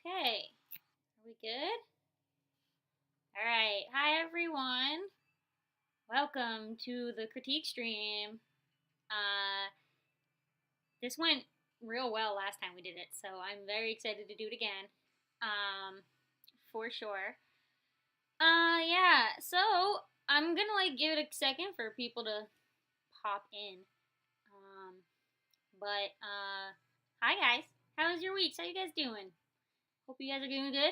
Okay, are we good? All right. Hi, everyone. Welcome to the critique stream. Uh, this went real well last time we did it, so I'm very excited to do it again. Um, for sure. Yeah. So I'm gonna give it a second for people to pop in. Um, but hi guys. How's your week? How you guys doing? Hope you guys are doing good.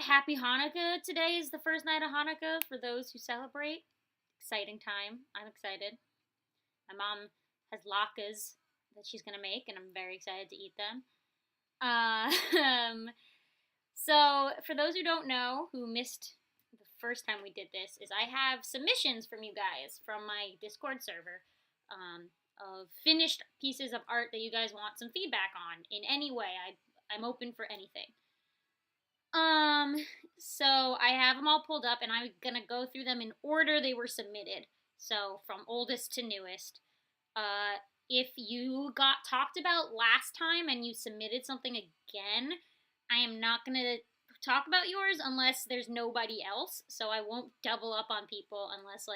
Happy Hanukkah. Today is the first night of Hanukkah for those who celebrate. Exciting time. I'm excited. My mom has latkes that she's gonna make, and I'm very excited to eat them. Uh, um, so, for those who don't know, who missed the first time we did this, is I have submissions from you guys from my Discord server of finished pieces of art that you guys want some feedback on in any way. I'm open for anything. Um, so I have them all pulled up, and I'm gonna go through them in order they were submitted. So from oldest to newest. Uh, if you got talked about last time and you submitted something again, I am not gonna talk about yours unless there's nobody else. So I won't double up on people unless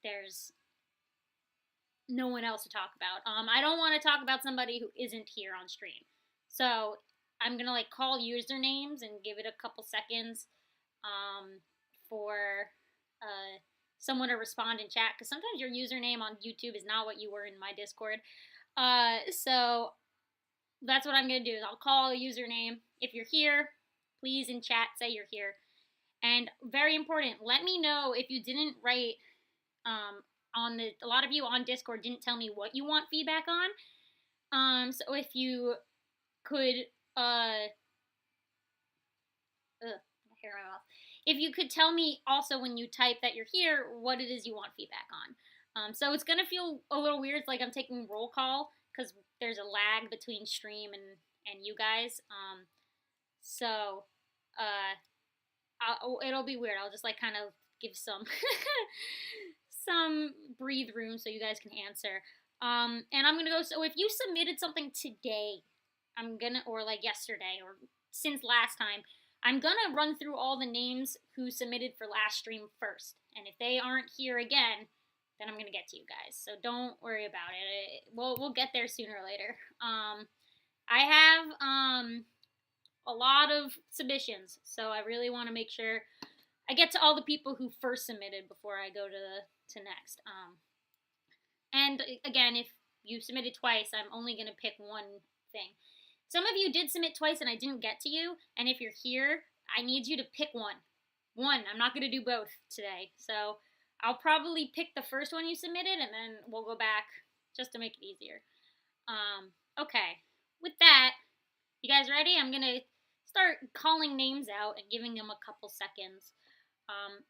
there's no one else to talk about. I don't want to talk about somebody who isn't here on stream. So I'm gonna call usernames and give it a couple seconds for someone to respond in chat, because sometimes your username on YouTube is not what you were in my Discord. So that's what I'm gonna do. Is I'll call a username. If you're here, please in chat say you're here. And very important, let me know if you didn't write a lot of you on Discord didn't tell me what you want feedback on. So if you could hair in my mouth. If you could tell me also when you type that you're here what it is you want feedback on. So it's gonna feel a little weird, it's like I'm taking roll call because there's a lag between stream and you guys. So it'll be weird. I'll just kind of give some some breathe room so you guys can answer. And I'm gonna go. So if you submitted something today, or yesterday, or since last time, I'm gonna run through all the names who submitted for last stream first. And if they aren't here again, then I'm gonna get to you guys. So don't worry about it. We'll get there sooner or later. I have a lot of submissions, so I really want to make sure I get to all the people who first submitted before I go to next. And again, if you submitted twice, I'm only gonna pick one thing. Some of you did submit twice and I didn't get to you, and if you're here, I need you to pick one. I'm not gonna do both today, so I'll probably pick the first one you submitted, and then we'll go back just to make it easier. Okay. With that, you guys ready? I'm gonna start calling names out and giving them a couple seconds.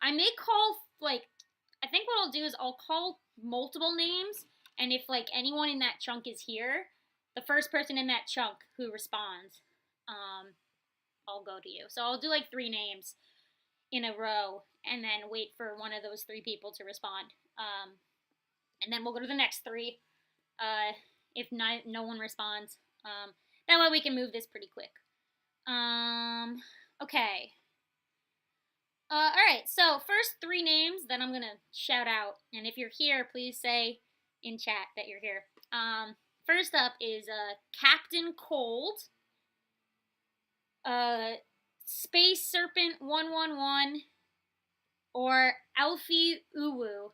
I may call, I think what I'll do is I'll call multiple names, and if, anyone in that chunk is here, the first person in that chunk who responds, I'll go to you. So I'll do, 3 names in a row, and then wait for one of those 3 people to respond. And then we'll go to the next 3, if no one responds. That way we can move this pretty quick. Okay. Alright, so first 3 names that I'm gonna shout out, and if you're here, please say in chat that you're here. First up is Captain Cold, Space Serpent 111, or Alfie Uwu.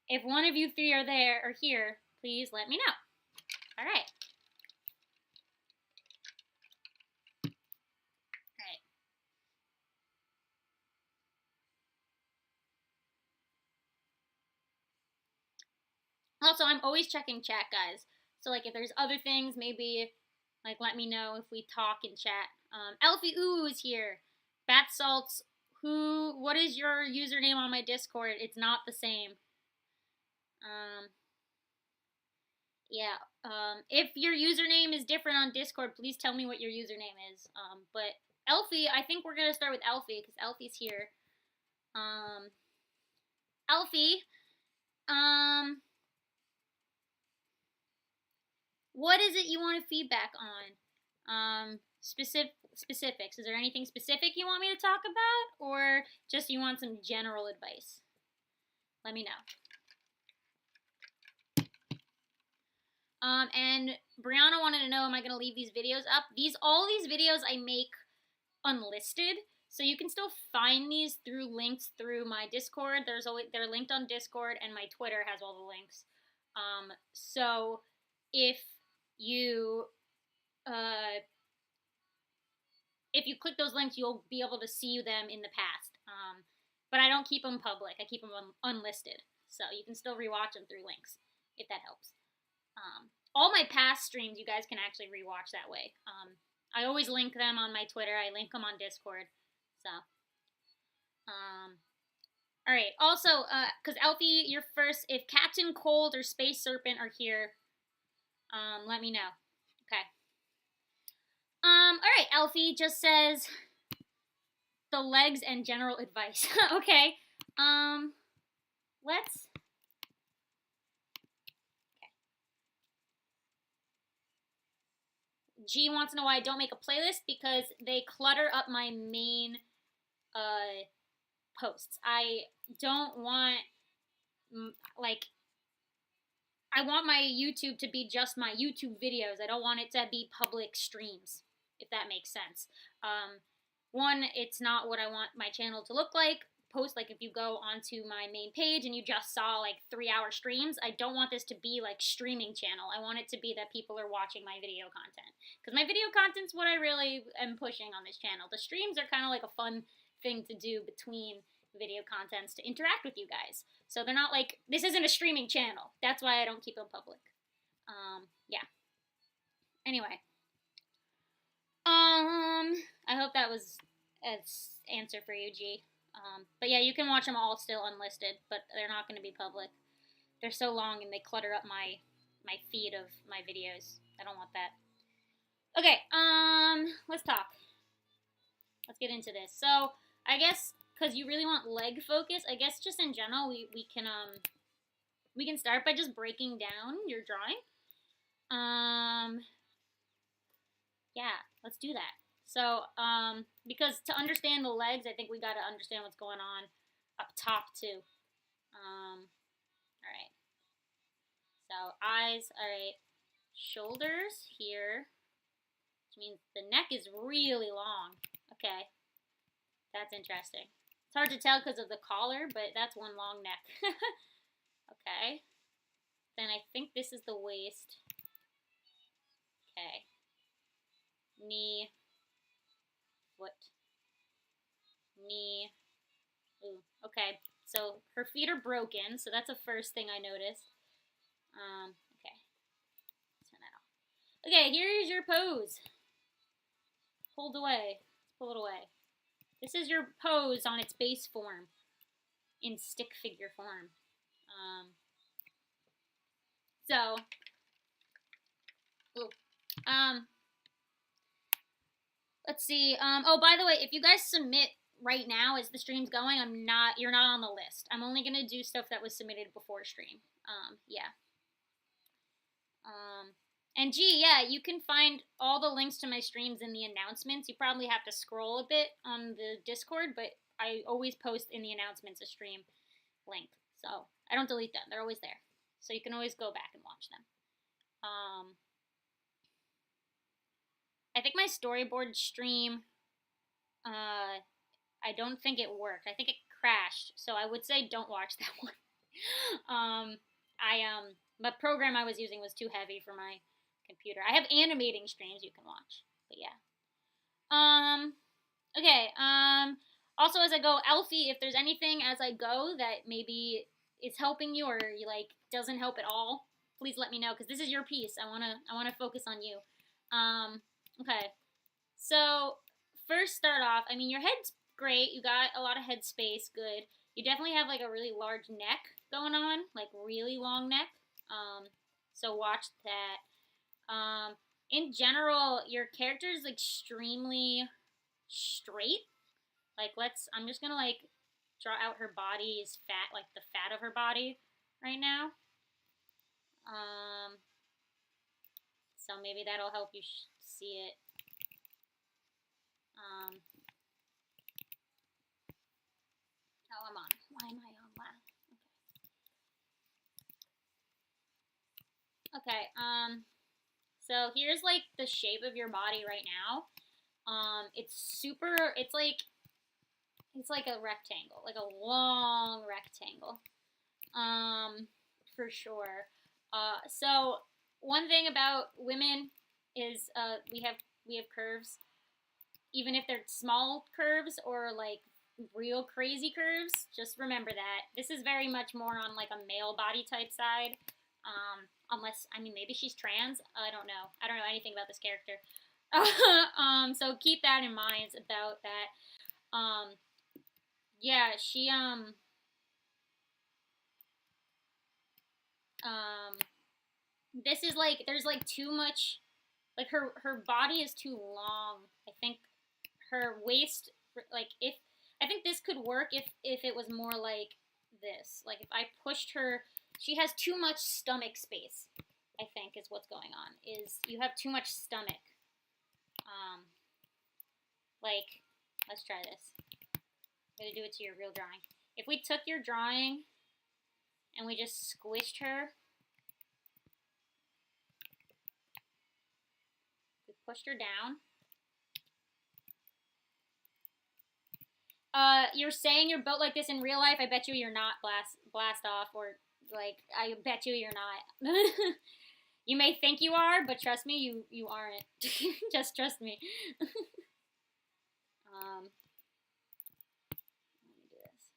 If one of you 3 are here, please let me know. Alright. Also, I'm always checking chat, guys. So, if there's other things, maybe, let me know if we talk in chat. Elfie Ooh is here. Bath Salts, what is your username on my Discord? It's not the same. Yeah. If your username is different on Discord, please tell me what your username is. But Elfie, I think we're gonna start with Elfie, because Elfie's here. Elfie, What is it you want feedback on? Specifics. Is there anything specific you want me to talk about, or just you want some general advice? Let me know. And Brianna wanted to know, am I going to leave these videos up? All these videos I make unlisted, so you can still find these through links through my Discord. They're linked on Discord, and my Twitter has all the links. So if you click those links, you'll be able to see them in the past. But I don't keep them public. I keep them unlisted, so you can still rewatch them through links if that helps. All my past streams you guys can actually rewatch that way. I always link them on my Twitter. I link them on Discord. So, all right. Also, because Alfie, you're first. If Captain Cold or Space Serpent are here, let me know. Okay. All right. Alfie just says the legs and general advice. Okay. Let's. G wants to know why I don't make a playlist, because they clutter up my main posts. I don't want, I want my YouTube to be just my YouTube videos. I don't want it to be public streams, if that makes sense. One, it's not what I want my channel to look like. If you go onto my main page and you just saw 3-hour streams, I don't want this to be like streaming channel. I want it to be that people are watching my video content, because my video content's what I really am pushing on this channel. The streams are kind of like a fun thing to do between video contents to interact with you guys. So they're not this isn't a streaming channel. That's why I don't keep them public. Yeah. Anyway. I hope that was an answer for you, G. But yeah, you can watch them all still unlisted, but they're not going to be public. They're so long and they clutter up my feed of my videos. I don't want that. Okay, let's talk. Let's get into this. So, I guess, because you really want leg focus, I guess just in general, we can start by just breaking down your drawing. Yeah, let's do that. So, because to understand the legs, I think we got to understand what's going on up top too. All right. So eyes, all right. Shoulders here, which means the neck is really long. Okay, that's interesting. It's hard to tell because of the collar, but that's one long neck. Okay. Then I think this is the waist. Okay. Knee, foot, knee. Ooh, okay. So her feet are broken, so that's the first thing I noticed. Okay. Turn that off. Okay, here's your pose. Hold away. Let's pull it away. This is your pose on its base form, in stick figure form. Let's see. Oh, by the way, if you guys submit right now as the stream's going, you're not on the list. I'm only gonna do stuff that was submitted before stream. Yeah. And gee, yeah, you can find all the links to my streams in the announcements. You probably have to scroll a bit on the Discord, but I always post in the announcements a stream link. So I don't delete them. They're always there. So you can always go back and watch them. I think my storyboard stream, I don't think it worked. I think it crashed. So I would say don't watch that one. The program I was using was too heavy for my computer. I have animating streams you can watch, but yeah. Okay. Also, as I go, Alfie, if there's anything as I go that maybe is helping you or you doesn't help at all, please let me know, because this is your piece. I wanna focus on you. Okay. So first, start off. I mean, your head's great. You got a lot of head space. Good. You definitely have a really large neck going on, really long neck. So watch that. In general, your character is extremely straight. I'm just gonna draw out her body's fat, the fat of her body right now. So maybe that'll help you see it. Oh, I'm on. Why am I on last? Okay. So here's like the shape of your body right now. It's super. It's like a rectangle, like a long rectangle. For sure. So one thing about women is we have curves, even if they're small curves or like real crazy curves. Just remember that this is very much more on like a male body type side. Unless, I mean, maybe she's trans. I don't know. I don't know anything about this character. So keep that in mind about that. Yeah, she this is like there's like too much, like her body is too long. I think her waist, like, if I think this could work if it was more like this. Like if I pushed her, she has too much stomach space. I think is what's going on. Is you have too much stomach. Like, let's try this. I'm gonna do it to your real drawing. If we took your drawing and we just squished her, we pushed her down. You're saying you're built like this in real life. I bet you you're not, blast off, or like I bet you you're not. You may think you are, but trust me, you aren't. Just trust me. Let me do this.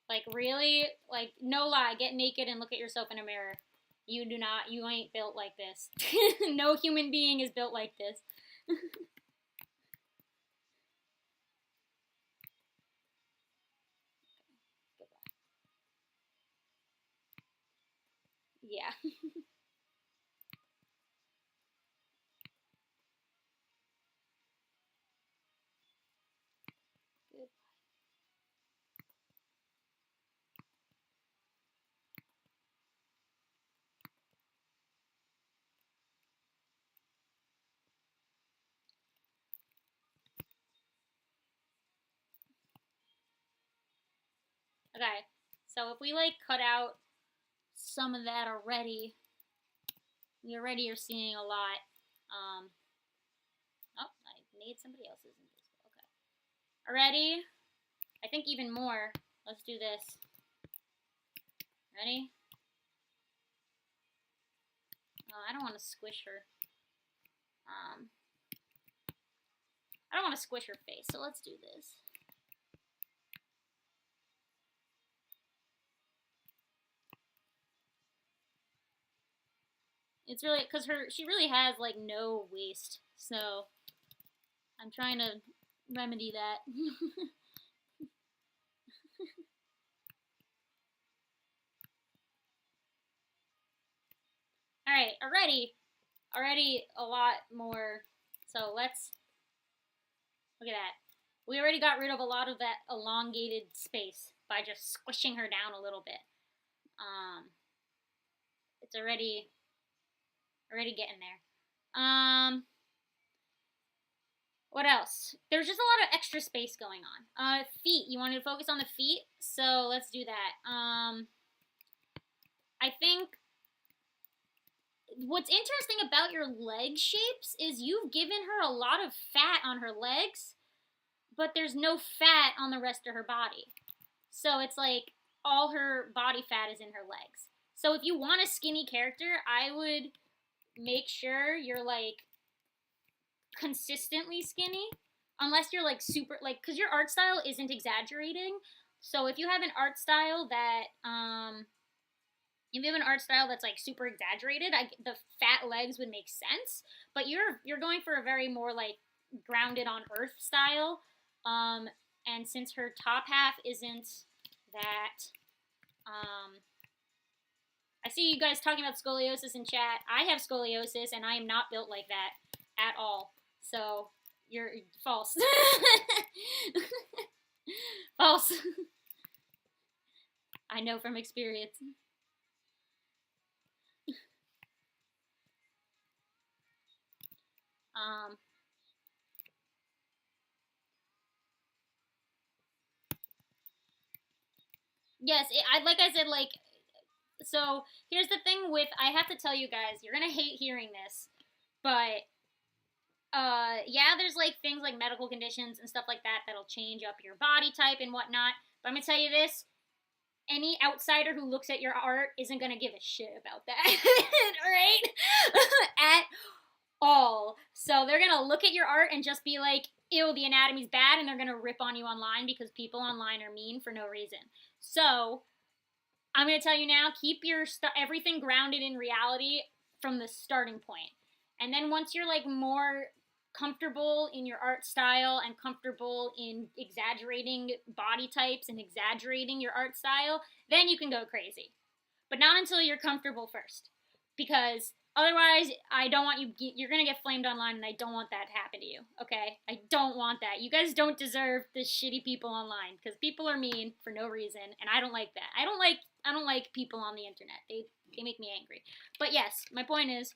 Like really, like no lie, get naked and look at yourself in a mirror. You do not. You ain't built like this. No human being is built like this. Yeah. Good. Okay. So if we like cut out some of that already, we already are seeing a lot. Oh, I made somebody else's invisible. Okay. Already, I think even more. Let's do this. Ready? Oh, I don't want to squish her. I don't want to squish her face, so let's do this. It's really, because she really has like no waist, so I'm trying to remedy that. All right, already a lot more. So let's look at that. We already got rid of a lot of that elongated space by just squishing her down a little bit. It's already getting there. What else? There's just a lot of extra space going on. Feet. You wanted to focus on the feet, so let's do that. I think what's interesting about your leg shapes is you've given her a lot of fat on her legs, but there's no fat on the rest of her body. So it's like all her body fat is in her legs. So if you want a skinny character, I would make sure you're like consistently skinny, unless you're like super, like, because your art style isn't exaggerating. So if you have an art style that if you have an art style that's like super exaggerated, the fat legs would make sense. But you're going for a very more like grounded on earth style. And since her top half isn't that, I see you guys talking about scoliosis in chat. I have scoliosis and I am not built like that at all. So you're false. False. I know from experience. Yes, like I said, like, so here's the thing with, I have to tell you guys, you're gonna hate hearing this, but yeah, there's like things like medical conditions and stuff like that that'll change up your body type and whatnot. But I'm gonna tell you this: any outsider who looks at your art isn't gonna give a shit about that, right? At all. So they're gonna look at your art and just be like, "Ew, the anatomy's bad," and they're gonna rip on you online because people online are mean for no reason. So I'm gonna tell you now: keep your everything grounded in reality from the starting point, and then once you're like more comfortable in your art style and comfortable in exaggerating body types and exaggerating your art style, then you can go crazy. But not until you're comfortable first. Because otherwise, I don't want you, you're going to get flamed online, and I don't want that to happen to you, okay? I don't want that. You guys don't deserve the shitty people online, because people are mean for no reason, and I don't like that. I don't like people on the internet. They make me angry. But yes, my point is,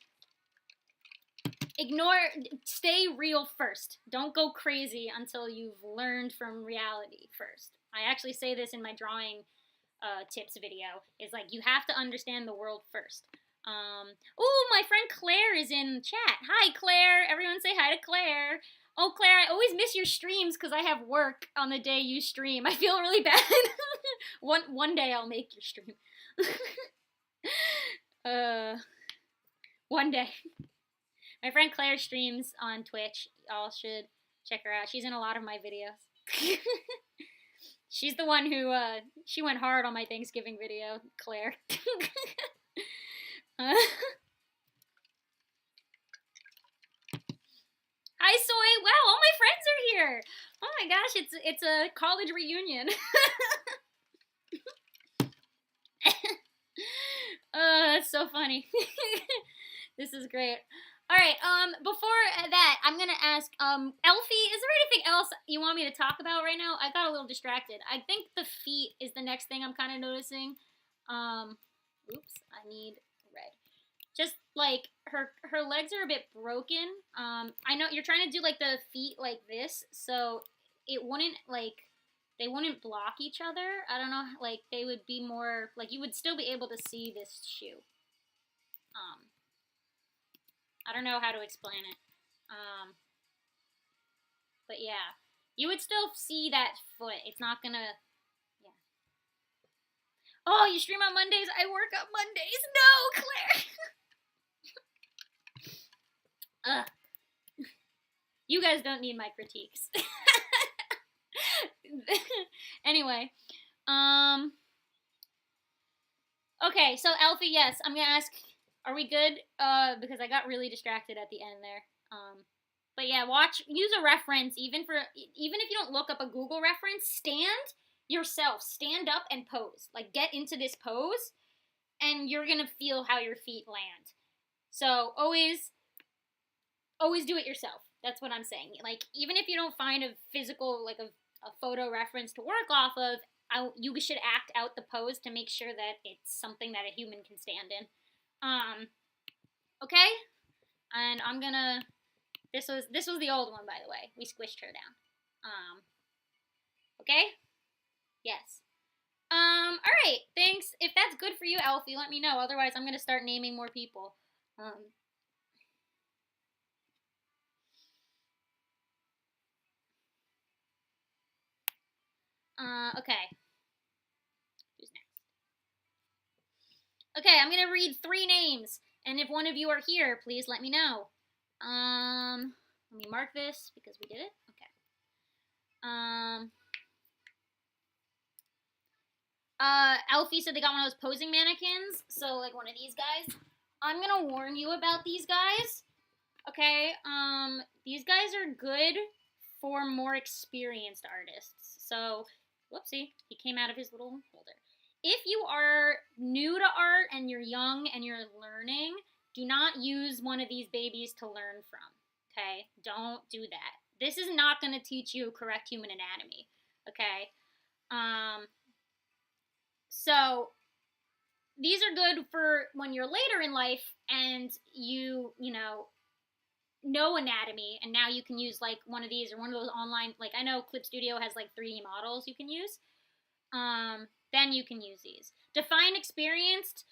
stay real first. Don't go crazy until you've learned from reality first. I actually say this in my drawing tips video, is like, you have to understand the world first. Oh, my friend Claire is in chat. Hi, Claire. Everyone say hi to Claire. Oh, Claire, I always miss your streams because I have work on the day you stream. I feel really bad. One day I'll make your stream. One day. My friend Claire streams on Twitch. Y'all should check her out. She's in a lot of my videos. She's the one who, she went hard on my Thanksgiving video, Claire. Hi, Soy. Wow, all my friends are here. Oh my gosh, it's a college reunion. That's so funny. This is great. All right, before that, I'm gonna ask, Elfie, is there anything else you want me to talk about right now? I got a little distracted. I think the feet is the next thing I'm kind of noticing. Oops, I need red. Just, like, her legs are a bit broken. I know you're trying to do, like, the feet like this, so it wouldn't, like, they wouldn't block each other. I don't know, like, they would be more, like, you would still be able to see this shoe. I don't know how to explain it. But yeah, you would still see that foot. It's not gonna, yeah. Oh, you stream on Mondays? I work on Mondays. No, Claire. Ugh. You guys don't need my critiques. Anyway, okay, so Alfie, yes, I'm gonna ask, are we good? Because I got really distracted at the end there. But yeah, use a reference, even if you don't look up a Google reference, stand up and pose. Like, get into this pose, and you're gonna feel how your feet land. So always do it yourself. That's what I'm saying. Like, even if you don't find a physical, like a photo reference to work off of, you should act out the pose to make sure that it's something that a human can stand in. Okay? And I'm gonna, this was the old one, by the way. We squished her down. Okay? Yes. Alright, thanks. If that's good for you, Elfie, let me know. Otherwise, I'm gonna start naming more people. Okay. Who's next? Okay, I'm gonna read 3 names, and if one of you are here, please let me know. Let me mark this because we did it. Okay. Alfie said they got one of those posing mannequins, so like one of these guys. I'm gonna warn you about these guys. Okay, these guys are good for more experienced artists. So, whoopsie, he came out of his little holder. If you are new to art and you're young and you're learning, do not use one of these babies to learn from. Okay, don't do that. This is not going to teach you correct human anatomy. Okay, so these are good for when you're later in life and you know, know anatomy, and now you can use like one of these or one of those online, like I know Clip Studio has like 3D models you can use. Then you can use these. Define experienced.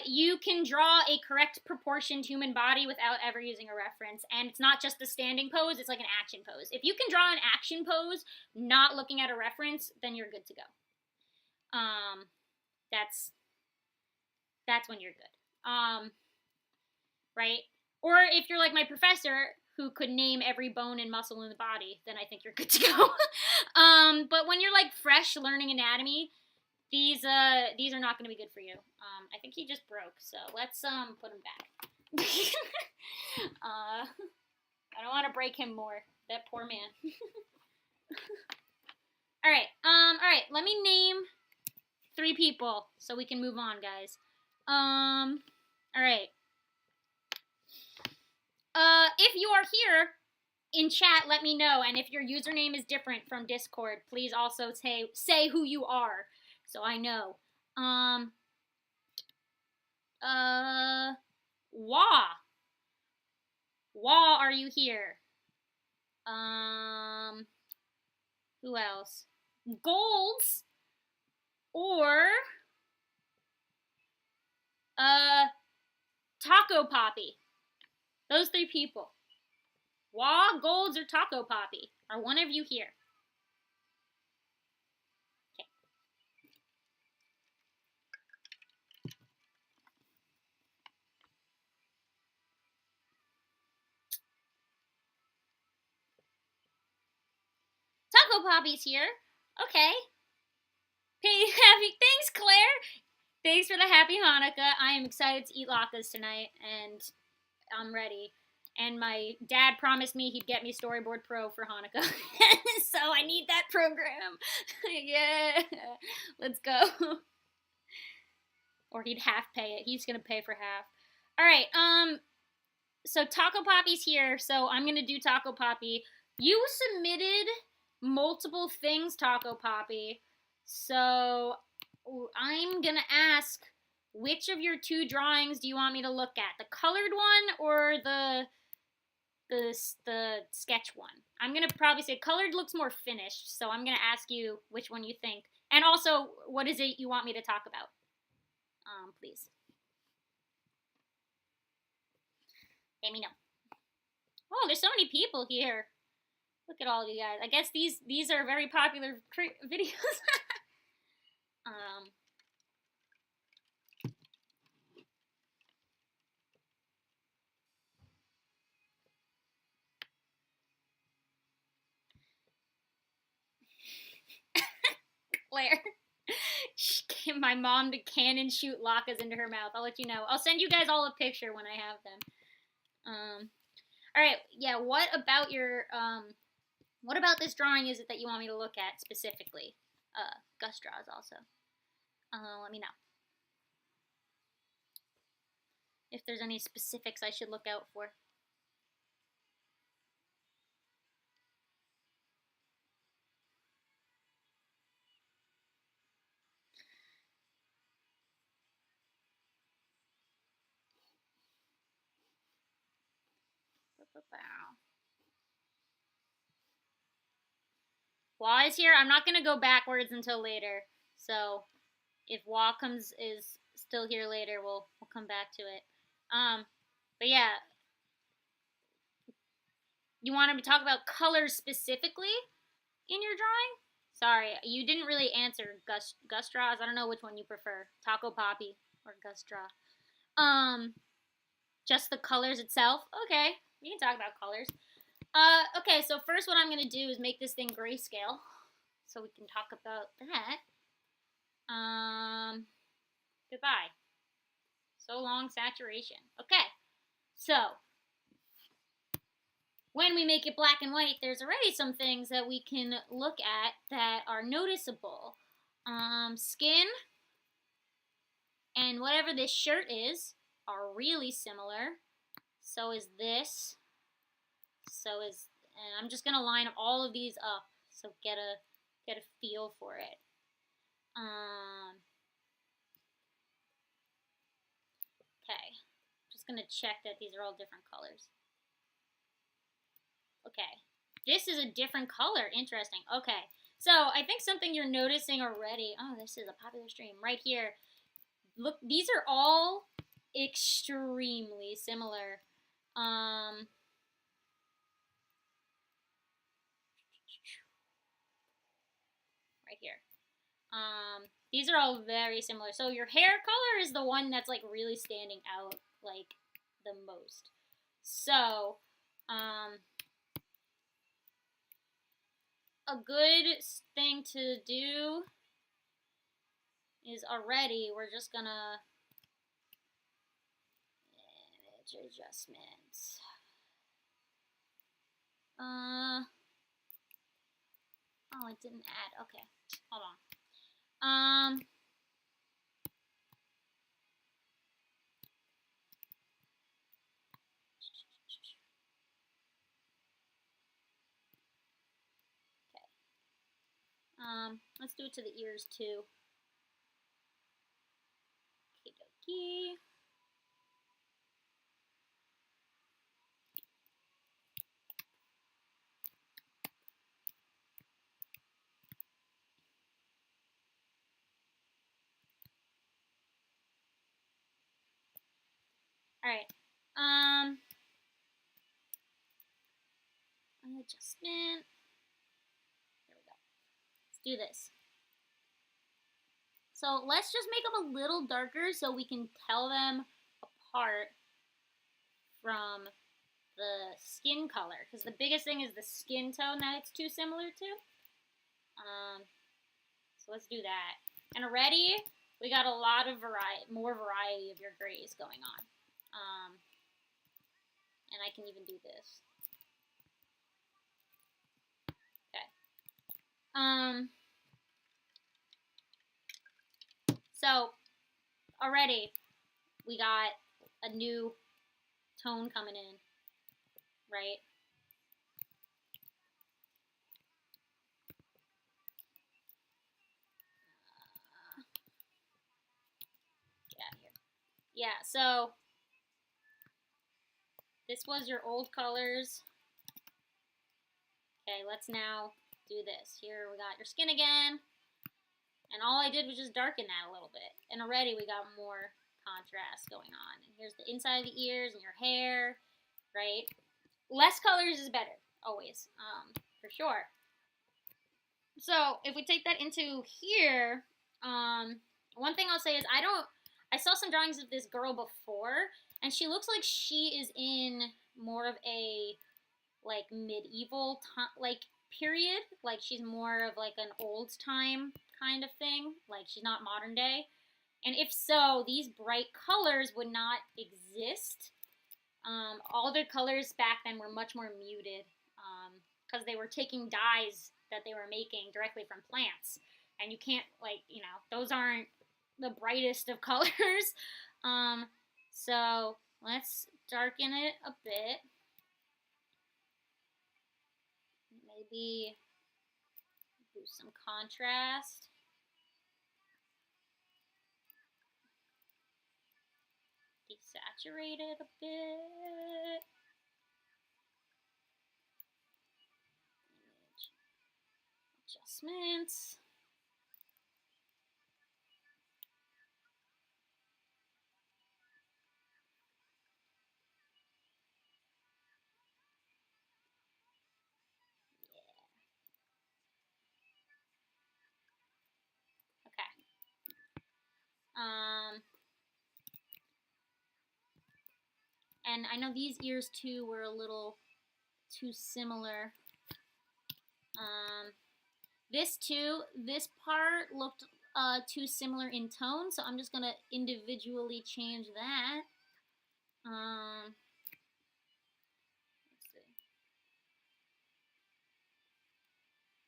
You can draw a correct proportioned human body without ever using a reference, and it's not just the standing pose; it's like an action pose. If you can draw an action pose, not looking at a reference, then you're good to go. That's when you're good. Right? Or if you're like my professor who could name every bone and muscle in the body, then I think you're good to go. But when you're like fresh learning anatomy, these are not going to be good for you. I think he just broke, so let's put him back. I don't want to break him more. That poor man. All right. Let me name 3 people so we can move on, guys. All right. If you are here in chat, let me know, and if your username is different from Discord, please also say who you are, so I know. Wah, are you here? Who else? Golds or Taco Poppy. Those 3 people. Wah, Golds, or Taco Poppy. Are one of you here? Okay. Taco Poppy's here. Okay. Thanks, Claire. Thanks for the happy Hanukkah. I am excited to eat latkes tonight, and I'm ready. And my dad promised me he'd get me Storyboard Pro for Hanukkah. So I need that program. Yeah. Let's go. Or he'd half pay it. He's going to pay for half. All right. So Taco Poppy's here. So I'm going to do Taco Poppy. You submitted multiple things, Taco Poppy. So I'm going to ask, which of your 2 drawings do you want me to look at? The colored one or the sketch one? I'm going to probably say colored looks more finished, so I'm going to ask you which one you think. And also, what is it you want me to talk about? Please. Let me know. Oh, there's so many people here. Look at all of you guys. I guess these are very popular videos. Claire. She gave my mom to cannon shoot latkes into her mouth. I'll let you know. I'll send you guys all a picture when I have them. Alright, yeah, what about this drawing is it that you want me to look at specifically? Gus draws also. Let me know. If there's any specifics I should look out for. Wah is here. I'm not going to go backwards until later. So if Wah is still here later, we'll come back to it. But yeah. You want to talk about colors specifically in your drawing? Sorry, you didn't really answer Gus draws. I don't know which one you prefer. Taco Poppy or Gus draw. Just the colors itself? Okay, we can talk about colors. Okay, so first what I'm going to do is make this thing grayscale. So we can talk about that. Goodbye. So long, saturation. Okay, so when we make it black and white, there's already some things that we can look at that are noticeable. Skin and whatever this shirt is are really similar. So is this. And I'm just gonna line all of these up so get a feel for it. Okay, just gonna check that these are all different colors. Okay. This is a different color. Interesting. Okay. So I think something you're noticing already. Oh, this is a popular stream right here. Look, these are all extremely similar. Right here. These are all very similar. So your hair color is the one that's like really standing out like the most. So, a good thing to do is already we're just gonna image adjustments. Oh, it didn't add. Okay, hold on. Let's do it to the ears too. Okie dokie. All right. Adjustment. There we go. Let's do this. So let's just make them a little darker so we can tell them apart from the skin color. Because the biggest thing is the skin tone that it's too similar to. So let's do that. And already we got a lot of more variety of your grays going on. And I can even do this. Okay. So already we got a new tone coming in, right? Get out of here. Yeah, so this was your old colors. Okay, let's now do this. Here we got your skin again. And all I did was just darken that a little bit. And already we got more contrast going on. And here's the inside of the ears and your hair, right? Less colors is better, always, for sure. So if we take that into here, one thing I'll say is I saw some drawings of this girl before, and she looks like she is in more of a like medieval like period, like she's more of like an old time kind of thing, like she's not modern day. And if so, these bright colors would not exist. All the colors back then were much more muted because they were taking dyes that they were making directly from plants, and you can't those aren't the brightest of colors. So let's darken it a bit. Maybe do some contrast. Desaturate it a bit. Image adjustments. And I know these ears too were a little too similar. This part looked too similar in tone, so I'm just gonna individually change that. Let's see.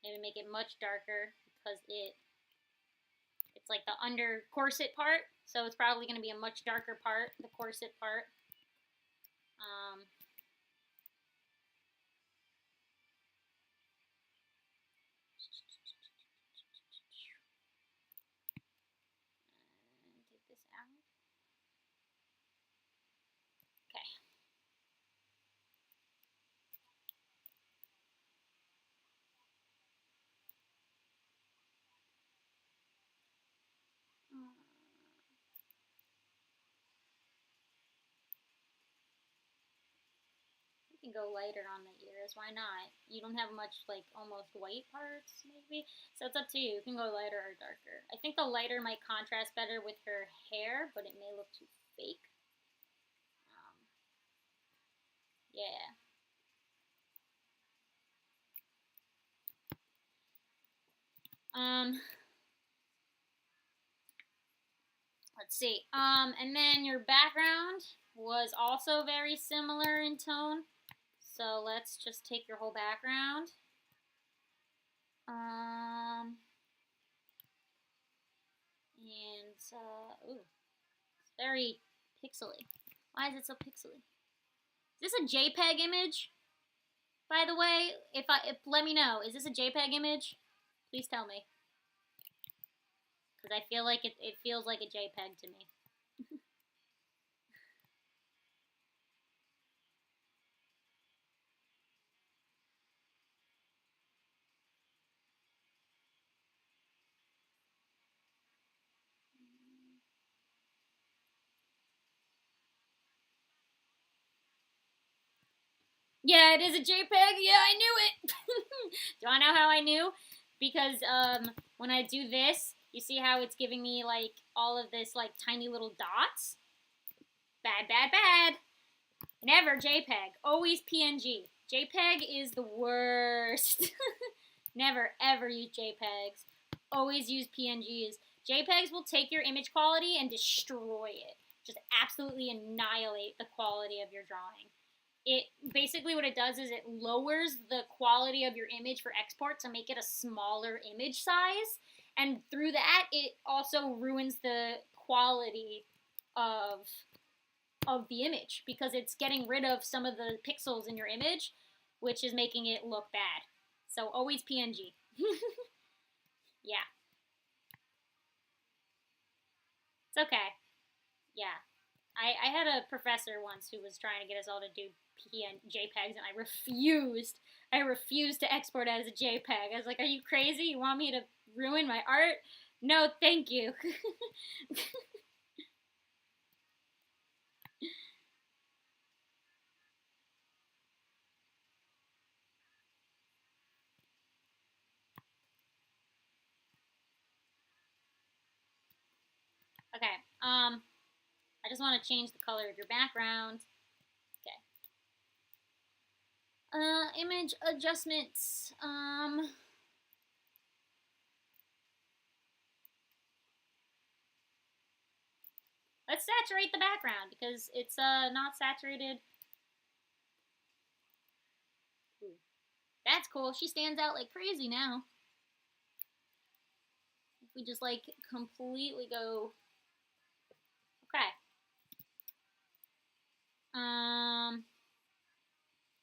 Maybe make it much darker because it's like the under corset part, so it's probably going to be a much darker part, the corset part. Take this out. Okay. can go lighter on the ears. Why not? You don't have much, like, almost white parts, maybe? So it's up to you. You can go lighter or darker. I think the lighter might contrast better with her hair, but it may look too fake. Yeah. Let's see. And then your background was also very similar in tone. So let's just take your whole background. Ooh, it's very pixely. Why is it so pixely? Is this a JPEG image? By the way, if let me know, is this a JPEG image? Please tell me. Because I feel like it feels like a JPEG to me. Yeah, it is a JPEG. Yeah, I knew it. Do I know how I knew? Because when I do this, you see how it's giving me like all of this like tiny little dots? Bad, bad, bad. Never JPEG. Always PNG. JPEG is the worst. Never ever use JPEGs. Always use PNGs. JPEGs will take your image quality and destroy it. Just absolutely annihilate the quality of your drawing. It basically what it does is it lowers the quality of your image for export to make it a smaller image size, and through that it also ruins the quality of the image because it's getting rid of some of the pixels in your image, which is making it look bad. So always PNG. Yeah. It's okay. Yeah. I had a professor once who was trying to get us all to do JPEGs, and I refused. I refused to export as a JPEG. I was like, "Are you crazy? You want me to ruin my art? No, thank you." Okay. I just want to change the color of your background. Okay. Image adjustments. Let's saturate the background because it's not saturated. Ooh. That's cool. She stands out like crazy now. If we just like completely go. Okay.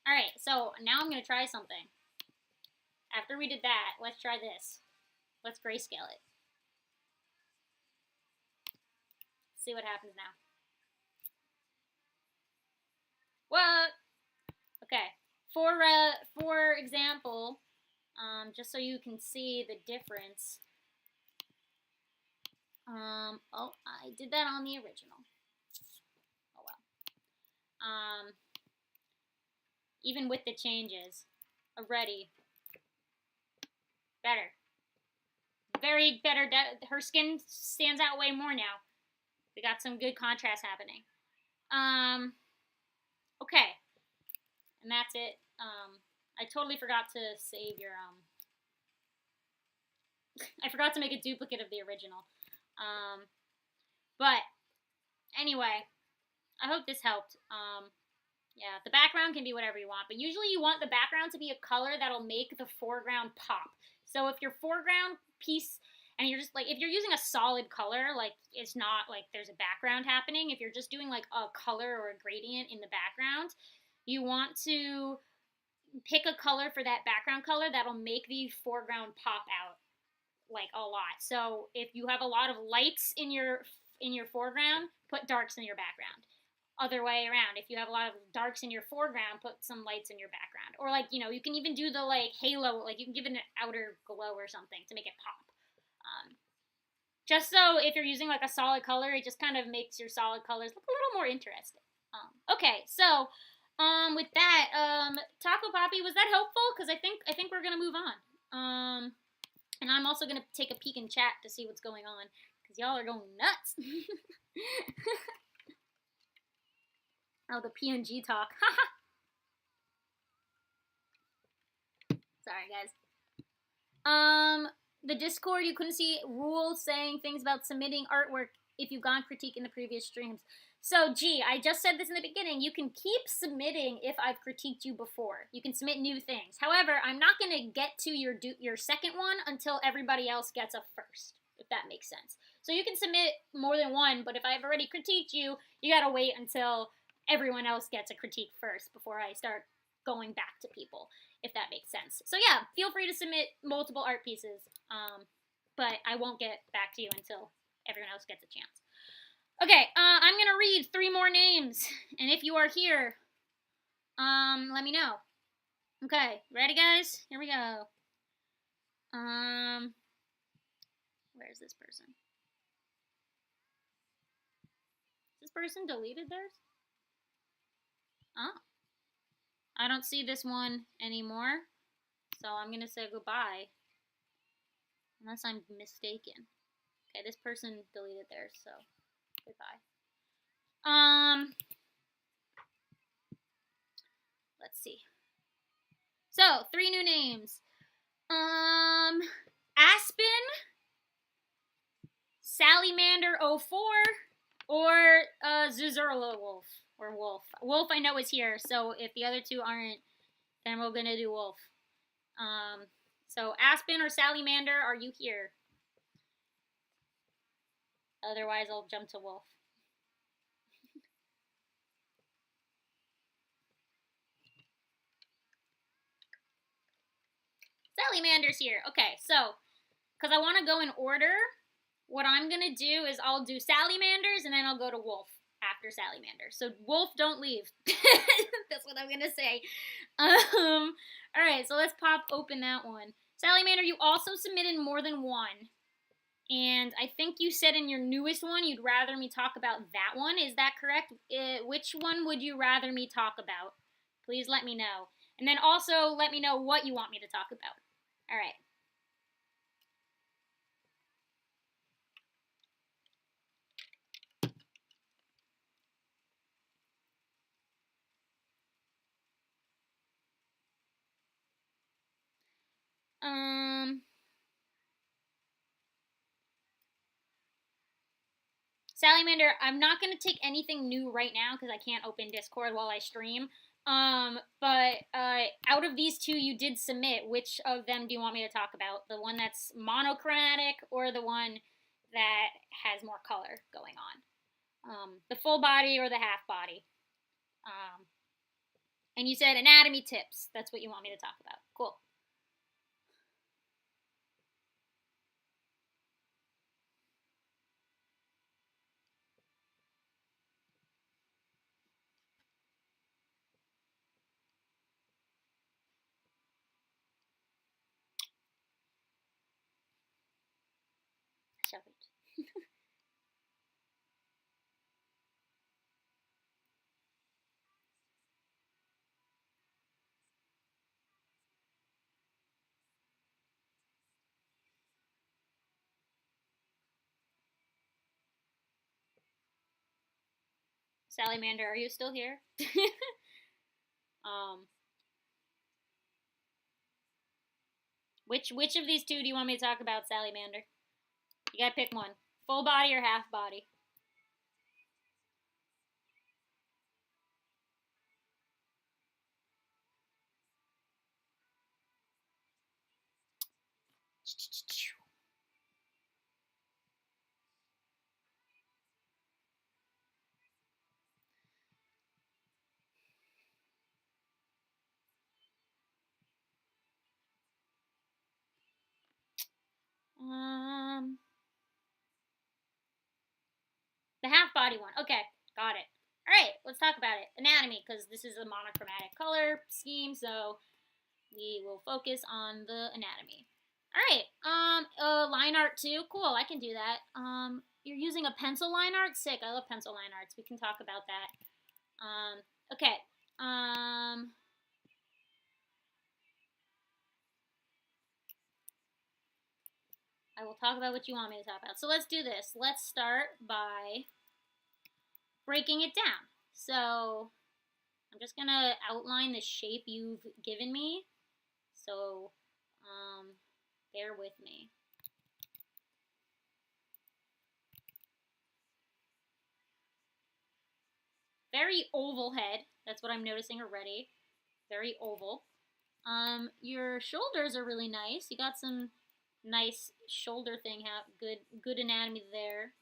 All right. So now I'm gonna try something. After we did that, let's try this. Let's grayscale it. See what happens now. What? Okay. For example, just so you can see the difference. Oh, I did that on the original. Oh well. Even with the changes, already better. Very better. Her skin stands out way more now. We got some good contrast happening. Okay. And that's it. I totally forgot to save your, I forgot to make a duplicate of the original. But, anyway, I hope this helped. Yeah, the background can be whatever you want, but usually you want the background to be a color that'll make the foreground pop. So if your foreground piece, and you're just like, if you're using a solid color, like it's not like there's a background happening, if you're just doing like a color or a gradient in the background, you want to pick a color for that background color that'll make the foreground pop out like a lot. So if you have a lot of lights in your foreground, put darks in your background. Other way around, if you have a lot of darks in your foreground, put some lights in your background. Or like, you can even do the like halo, like you can give it an outer glow or something to make it pop. Just so if you're using like a solid color, it just kind of makes your solid colors look a little more interesting. Okay, so With that, Taco Poppy, was that helpful? Because I think we're gonna move on. And I'm also gonna take a peek in chat to see what's going on because y'all are going nuts. Oh, the PNG talk. Sorry, guys. The Discord, you couldn't see rules saying things about submitting artwork if you've gone critique in the previous streams. So, gee, I just said this in the beginning. You can keep submitting if I've critiqued you before. You can submit new things. However, I'm not going to get to your second one until everybody else gets a first, if that makes sense. So you can submit more than one, but if I've already critiqued you, you got to wait until everyone else gets a critique first before I start going back to people, if that makes sense. So yeah, feel free to submit multiple art pieces, but I won't get back to you until everyone else gets a chance. Okay, I'm gonna read 3 more names, and if you are here, let me know. Okay, ready, guys? Here we go. Where's this person? This person deleted theirs? Oh. I don't see this one anymore, so I'm gonna say goodbye. Unless I'm mistaken. Okay, this person deleted theirs, so goodbye. Let's see. So, 3 new names. Aspen, Sallymander04, or Zuzurla Wolf, or Wolf. Wolf I know is here, so if the other 2 aren't, then we're gonna do Wolf. So Aspen or Sallymander, are you here? Otherwise, I'll jump to Wolf. Sallymander's here. Okay, so, because I want to go in order, what I'm going to do is I'll do Sallymander's and then I'll go to Wolf after Sallymander. So, Wolf, don't leave. That's what I'm going to say. Alright, so let's pop open that one. Sallymander, you also submitted more than one. And I think you said in your newest one you'd rather me talk about that one. Is that correct? Which one would you rather me talk about? Please let me know. And then also let me know what you want me to talk about. All right. Sallymander, I'm not going to take anything new right now because I can't open Discord while I stream. But out of these 2 you did submit, which of them do you want me to talk about? The one that's monochromatic or the one that has more color going on? The full body or the half body? And you said anatomy tips. That's what you want me to talk about. Cool. Shove it. Sallymander, are you still here? Which of these 2 do you want me to talk about, Sallymander? You gotta pick one. Full body or half body? The half body one. Okay, got it. All right, let's talk about it. Anatomy, because this is a monochromatic color scheme, so we will focus on the anatomy. All right, line art too. Cool, I can do that. You're using a pencil line art? Sick, I love pencil line arts. We can talk about that. Okay, I will talk about what you want me to talk about. So let's do this. Let's start by breaking it down. So I'm just gonna outline the shape you've given me. So bear with me. Very oval head. That's what I'm noticing already. Very oval. Your shoulders are really nice. You got some nice shoulder thing. Good anatomy there.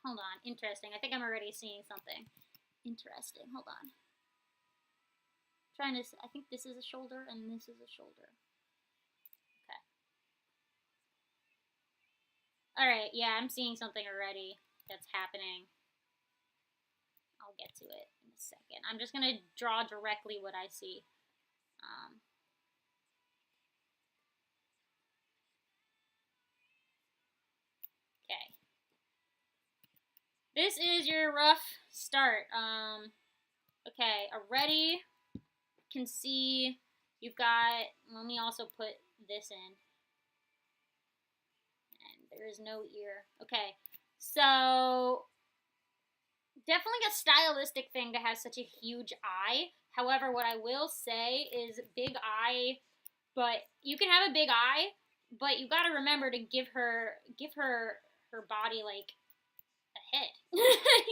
Hold on. Interesting. I think I'm already seeing something. Interesting. Hold on. I think this is a shoulder and this is a shoulder. Okay. Alright, yeah, I'm seeing something already that's happening. I'll get to it in a second. I'm just gonna draw directly what I see. Okay. This is your rough start. Okay, already can see you've got, let me also put this in. And there is no ear. Okay, so definitely a stylistic thing to have such a huge eye. However, what I will say is big eye, but you can have a big eye, but you got to remember to give her body like a head,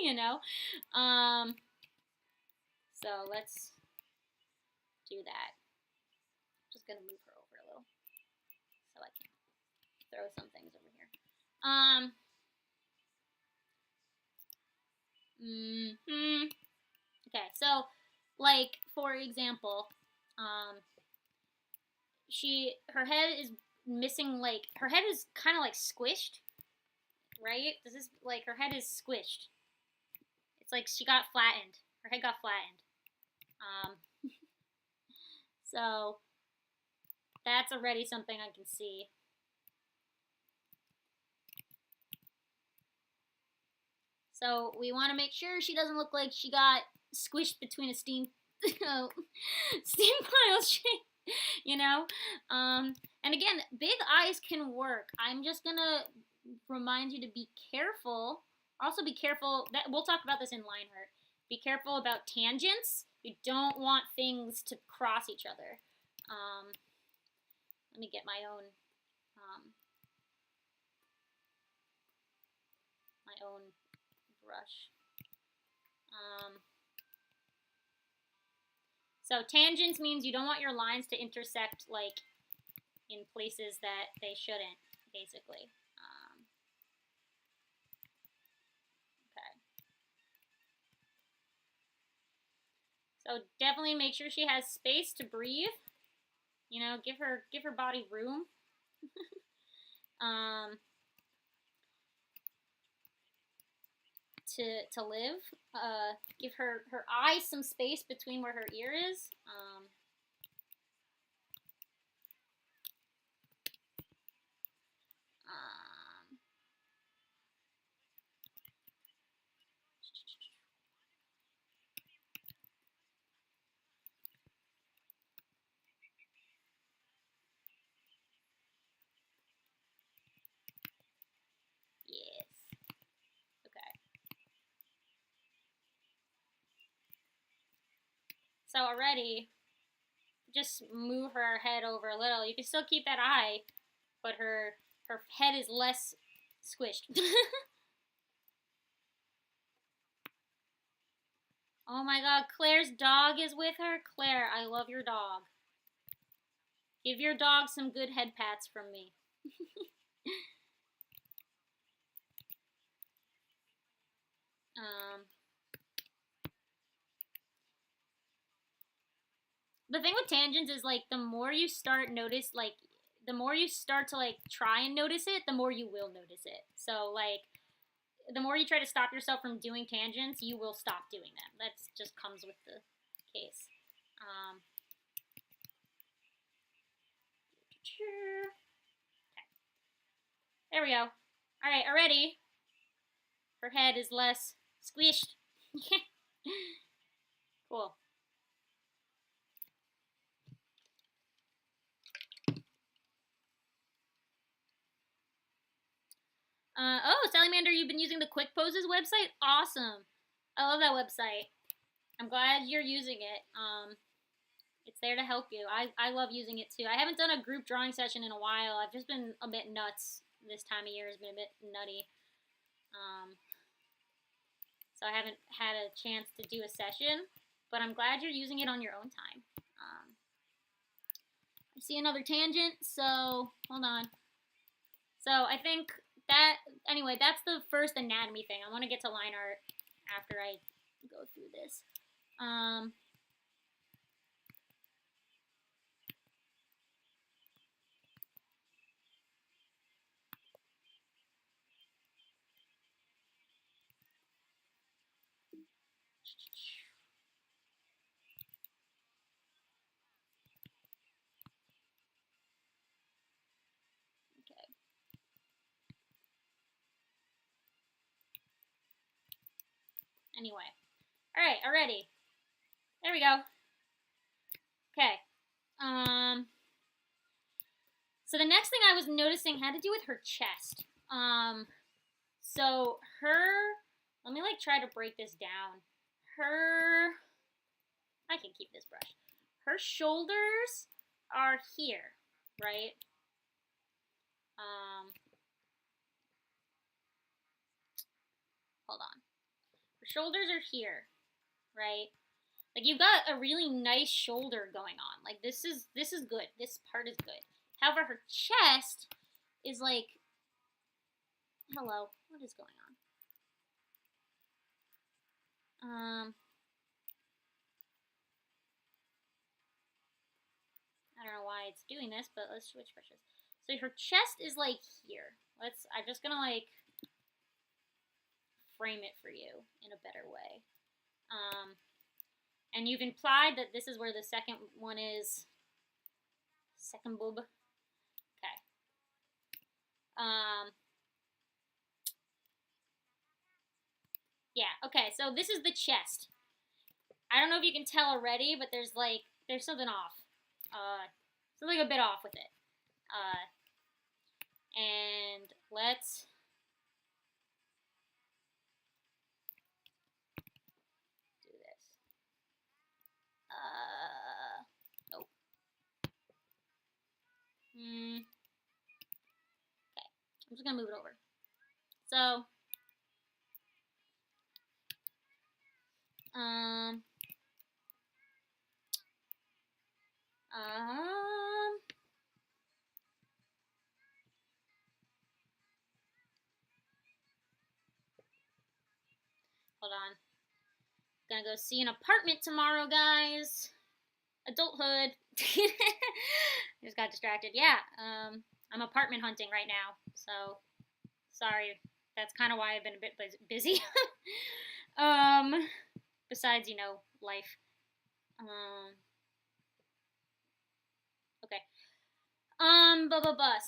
you know. So let's do that. Just gonna move her over a little so I can throw some things over here. Okay, so like for example, her head is missing, like her head is kind of like squished, right? This is like her head is squished. It's like she got flattened. Her head got flattened. So that's already something I can see. So we want to make sure she doesn't look like she got squished between a steam pile shape, you know? And again, big eyes can work. I'm just gonna remind you to be careful. Also be careful, that we'll talk about this in Lionheart. Be careful about tangents. You don't want things to cross each other. Let me get my own brush. So tangents means you don't want your lines to intersect like in places that they shouldn't, basically. Okay. So definitely make sure she has space to breathe. You know, give her body room. to live. Give her eyes some space between where her ear is. Yes. Okay. So already, just move her head over a little. You can still keep that eye, but her head is less squished. Oh my god, Claire's dog is with her. Claire, I love your dog. Give your dog some good head pats from me. The thing with tangents is like the more you start to like try and notice it, the more you will notice it. So like the more you try to stop yourself from doing tangents, you will stop doing them. That just comes with the case. Okay. There we go. All right, already her head is less Squished. Cool. Oh, Salamander, you've been using the Quick Poses website? Awesome. I love that website. I'm glad you're using it. It's there to help you. I love using it too. I haven't done a group drawing session in a while. I've just been a bit nuts. This time of year has been a bit nutty. So I haven't had a chance to do a session, but I'm glad you're using it on your own time. I see another tangent, so hold on. So I think that, anyway, that's the first anatomy thing. I want to get to line art after I go through this. Anyway. Alright, already. There we go. Okay. So the next thing I was noticing had to do with her chest. So let me like try to break this down. I can keep this brush. Her shoulders are here, right? Hold on. Her shoulders are here, right? Like you've got a really nice shoulder going on. Like this is good. This part is good. However, her chest is like, hello, what is going on? I don't know why it's doing this, but let's switch brushes. So her chest is like here. I'm just gonna like frame it for you in a better way. And you've implied that this is where the second one is. Second boob. Okay. Yeah, okay, so this is the chest. I don't know if you can tell already, but there's something off. Something a bit off with it. And let's do this. Nope. Okay, I'm just gonna move it over. So, hold on. Gonna go see an apartment tomorrow, guys. Adulthood. Just got distracted. Yeah, I'm apartment hunting right now, so sorry. That's kind of why I've been a bit busy. Besides, life. Okay. Blah, blah, blah.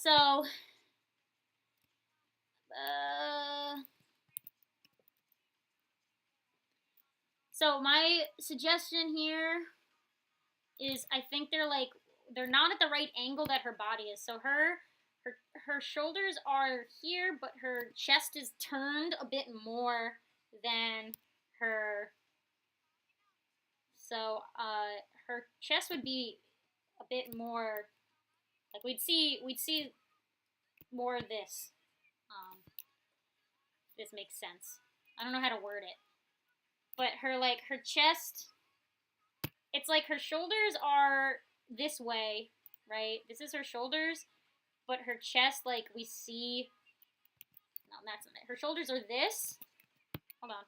So my suggestion here is I think they're not at the right angle that her body is. So her shoulders are here, but her chest is turned a bit more than her. So her chest would be a bit more like we'd see more of this. This makes sense. I don't know how to word it. But her chest, it's like her shoulders are this way, right? This is her shoulders, but her chest, like we see, no, that's not it. Her shoulders are this. Hold on.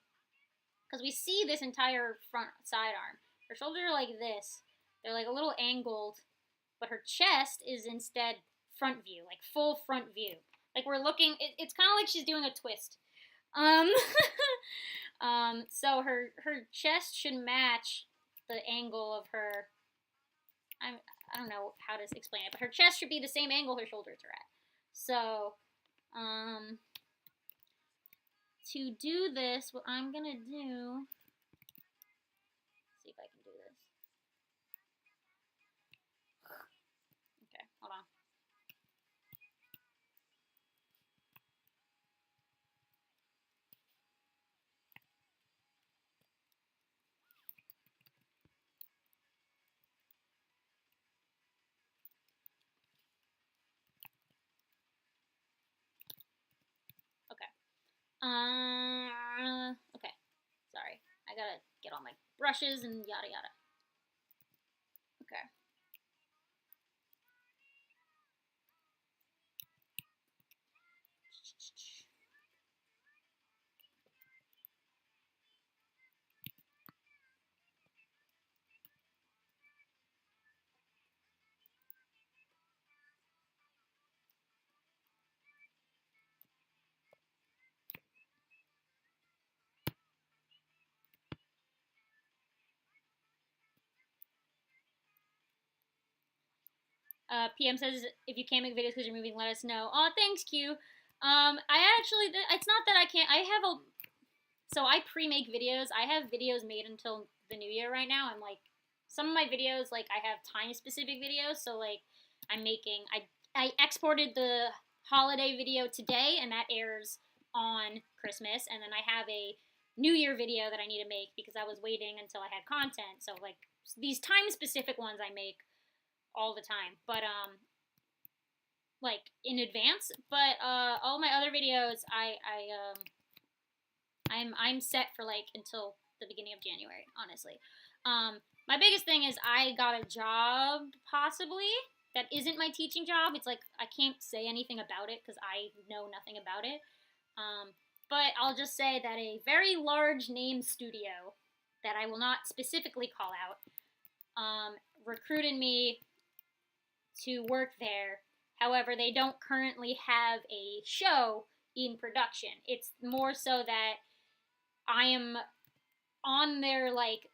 Because we see this entire front sidearm. Her shoulders are like this. They're like a little angled, but her chest is instead front view, like full front view. Like we're looking, it's kind of like she's doing a twist. So her chest should match the angle of her. I don't know how to explain it, but her chest should be the same angle her shoulders are at. So to do this, what I'm gonna do, see if I can do this. Okay, hold on. Okay. Sorry. I gotta get all my brushes and yada yada. Okay. PM says if you can't make videos because you're moving, let us know. Oh, thanks, Q. I actually, it's not that I can't. I have a, so I pre-make videos. I have videos made until the new year right now. I'm like, some of my videos, like I have time-specific videos. So like, I'm making, I exported the holiday video today, and that airs on Christmas. And then I have a New Year video that I need to make because I was waiting until I had content. So like, these time-specific ones I make all the time, but like in advance. But all my other videos, I'm set for like until the beginning of January, honestly. My biggest thing is I got a job possibly that isn't my teaching job. It's like I can't say anything about it because I know nothing about it. But I'll just say that a very large name studio that I will not specifically call out recruited me to work there. However, they don't currently have a show in production. It's more so that I am on their like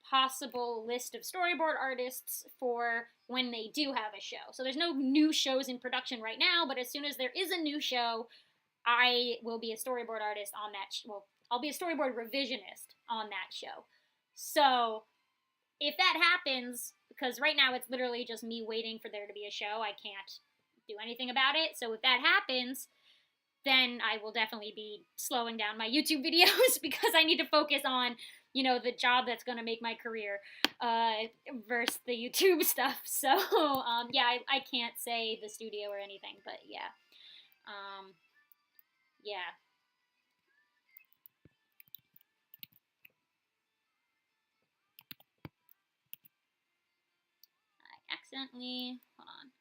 possible list of storyboard artists for when they do have a show. So there's no new shows in production right now, but as soon as there is a new show, I will be a storyboard artist on that well, I'll be a storyboard revisionist on that show. So if that happens, because right now it's literally just me waiting for there to be a show, I can't do anything about it. So if that happens, then I will definitely be slowing down my YouTube videos because I need to focus on, you know, the job that's going to make my career versus the YouTube stuff. So, yeah, I can't say the studio or anything, but yeah. Yeah. I accidentally, hold on,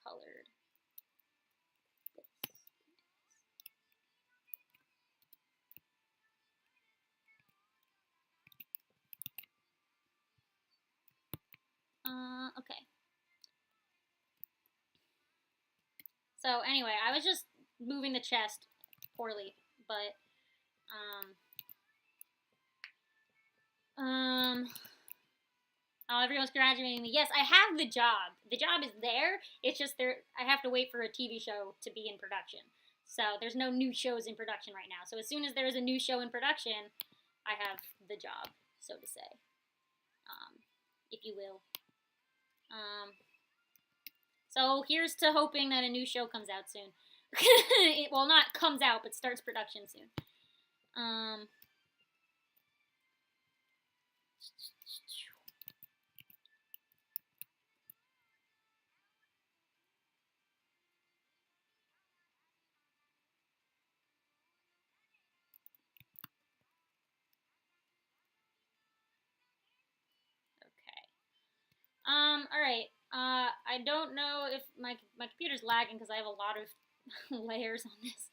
colored this. Okay. So anyway, I was just moving the chest poorly, but oh, everyone's congratulating me. Yes, I have the job. The job is there. It's just there. I have to wait for a TV show to be in production. So there's no new shows in production right now. So as soon as there is a new show in production, I have the job, so to say, if you will. So here's to hoping that a new show comes out soon. Well, not comes out, but starts production soon. All right. I don't know if my computer's lagging because I have a lot of layers on this.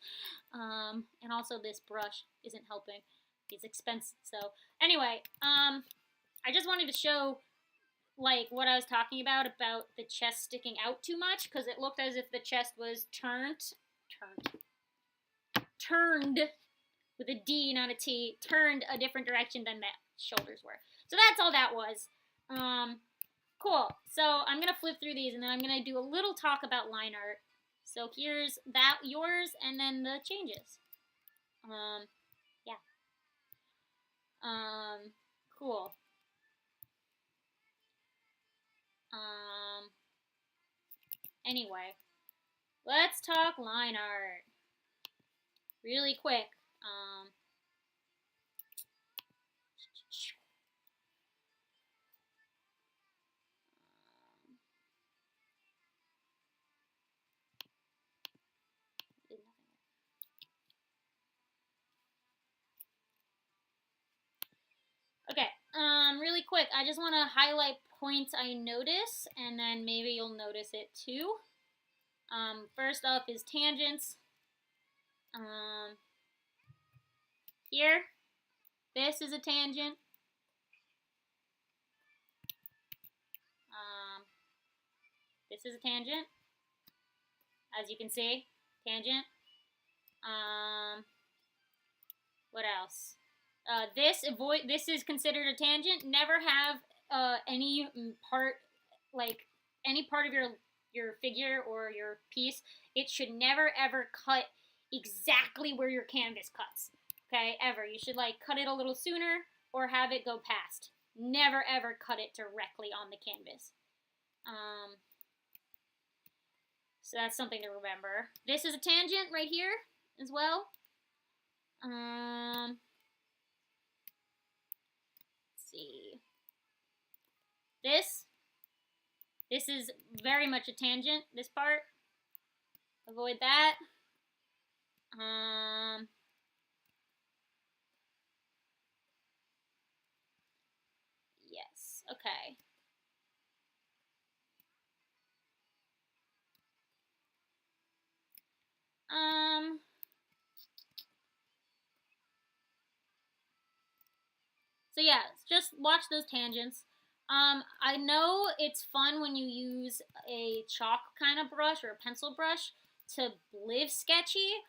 And also this brush isn't helping. It's expensive. So anyway, I just wanted to show like what I was talking about the chest sticking out too much because it looked as if the chest was turned with a D, not a T, turned a different direction than the shoulders were. So that's all that was. Cool. So I'm going to flip through these, and then I'm going to do a little talk about line art. So here's that yours, and then the changes. Yeah. Cool. Anyway, let's talk line art really quick. Okay, really quick, I just want to highlight points I notice, and then maybe you'll notice it too. First up is tangents. Here, this is a tangent. This is a tangent, as you can see, tangent. What else? This is considered a tangent. Never have any part, like any part of your figure or your piece. It should never ever cut exactly where your canvas cuts. Okay, ever. You should like cut it a little sooner or have it go past. Never ever cut it directly on the canvas. So that's something to remember. This is a tangent right here as well. Let's see. This is very much a tangent, this part. Avoid that. Yes, okay. So yeah, just watch those tangents. I know it's fun when you use a chalk kind of brush or a pencil brush to live sketchy,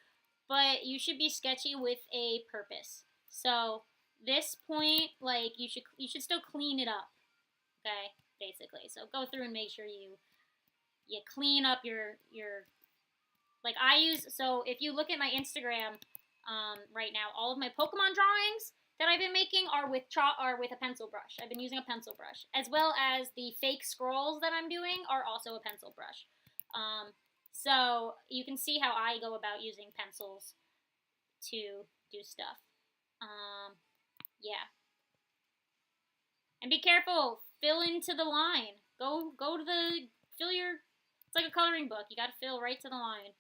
but you should be sketchy with a purpose. So this point, like you should still clean it up, okay? Basically, so go through and make sure you clean up your like I use. So if you look at my Instagram right now, all of my Pokemon drawings that I've been making are with a pencil brush. I've been using a pencil brush, as well as the fake scrolls that I'm doing are also a pencil brush. So you can see how I go about using pencils to do stuff. Yeah. And be careful. Fill into the line. Go to the fill your. It's like a coloring book. You got to fill right to the line.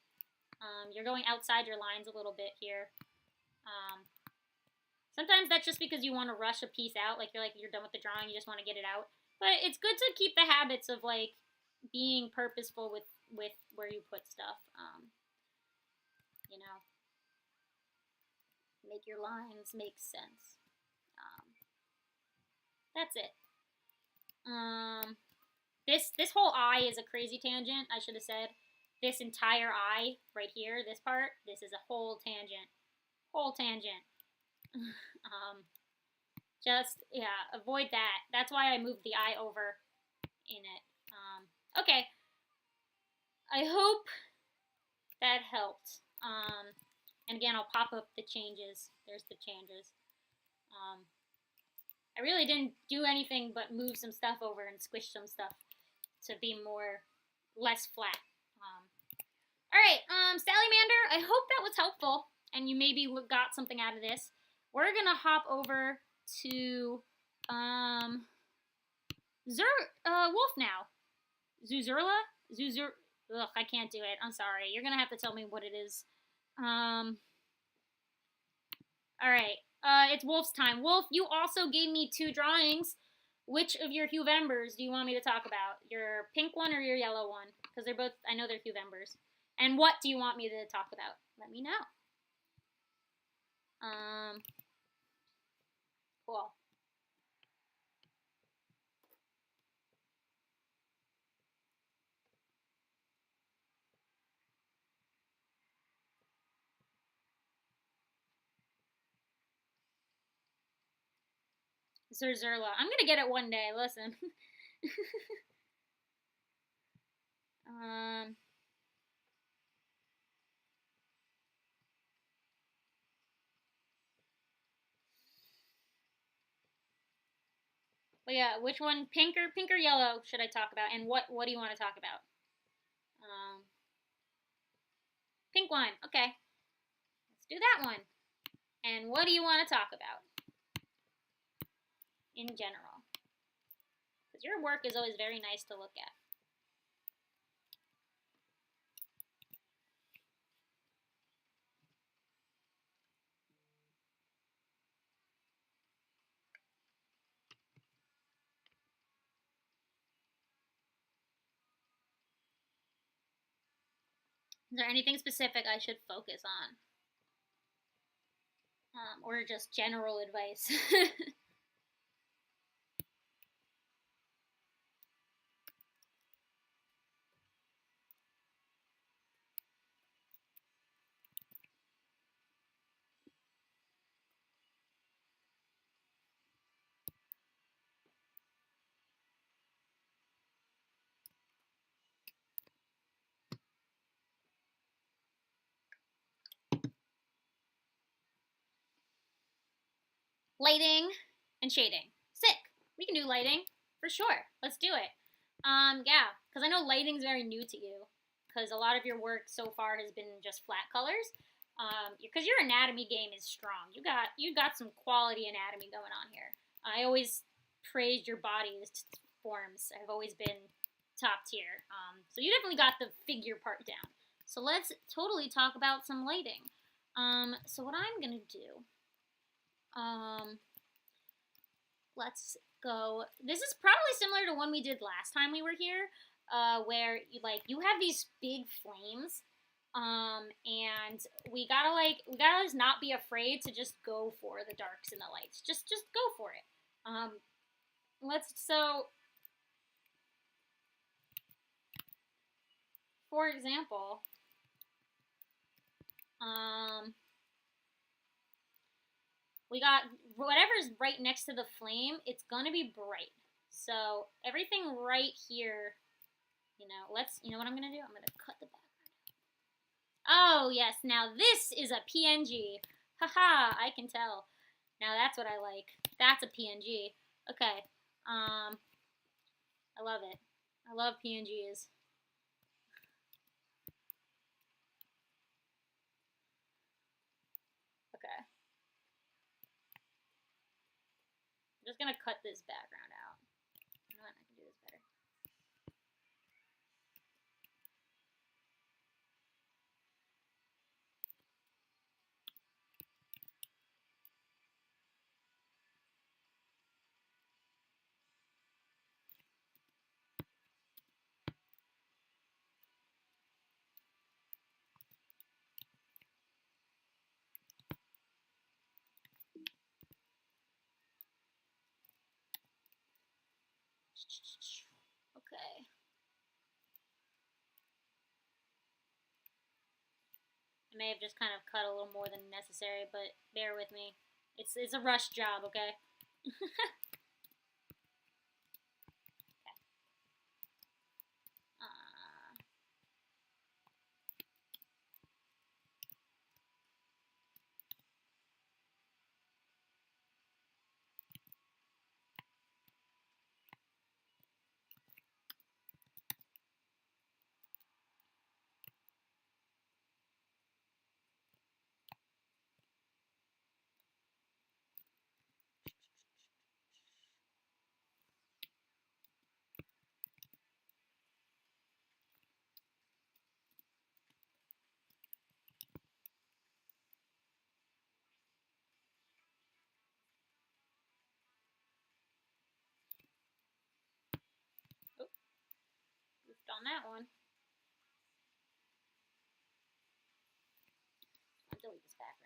You're going outside your lines a little bit here. Sometimes that's just because you want to rush a piece out, like you're done with the drawing, you just want to get it out. But it's good to keep the habits of like being purposeful with where you put stuff. You know, make your lines make sense. That's it. This whole eye is a crazy tangent. I should have said this entire eye right here, this part. This is a whole tangent. Whole tangent. Just, yeah, avoid that. That's why I moved the eye over in it. Okay. I hope that helped. And again, I'll pop up the changes. There's the changes. I really didn't do anything but move some stuff over and squish some stuff to be less flat. Alright, Sallymander, I hope that was helpful and you maybe got something out of this. We're gonna hop over to Wolf now. Zuzurla? Ugh, I can't do it. I'm sorry. You're gonna have to tell me what it is. Alright. It's Wolf's time. Wolf, you also gave me 2 drawings. Which of your Huevembers do you want me to talk about? Your pink one or your yellow one? Because they're both, I know they're Huevembers. And what do you want me to talk about? Let me know. Cool. Zurzurla. I'm gonna get it one day, listen. um, But yeah, which one, pink or yellow, should I talk about? And what do you want to talk about? Pink one. Okay, let's do that one. And what do you want to talk about in general? Because your work is always very nice to look at. Is there anything specific I should focus on? Or just general advice? Lighting and shading. Sick. We can do lighting for sure. Let's do it. Yeah, because I know lighting's very new to you. Because a lot of your work so far has been just flat colors. Because your anatomy game is strong. You got some quality anatomy going on here. I always praised your body's forms. Have always been top tier. So you definitely got the figure part down. So let's totally talk about some lighting. So what I'm gonna do, let's go. This is probably similar to one we did last time we were here, where you have these big flames, and we gotta just not be afraid to just go for the darks and the lights. Just go for it. For example, we got whatever's right next to the flame, it's gonna be bright. So everything right here, you know what I'm gonna do? I'm gonna cut the background. Oh yes, now this is a PNG. Haha, I can tell. Now that's what I like. That's a PNG. Okay. I love it. I love PNGs. Okay. I'm just gonna cut this background out. You know what? I can do this better. Okay. I may have just kind of cut a little more than necessary, but bear with me. It's a rush job, okay? Oh, goofed on that one. I'll delete this background.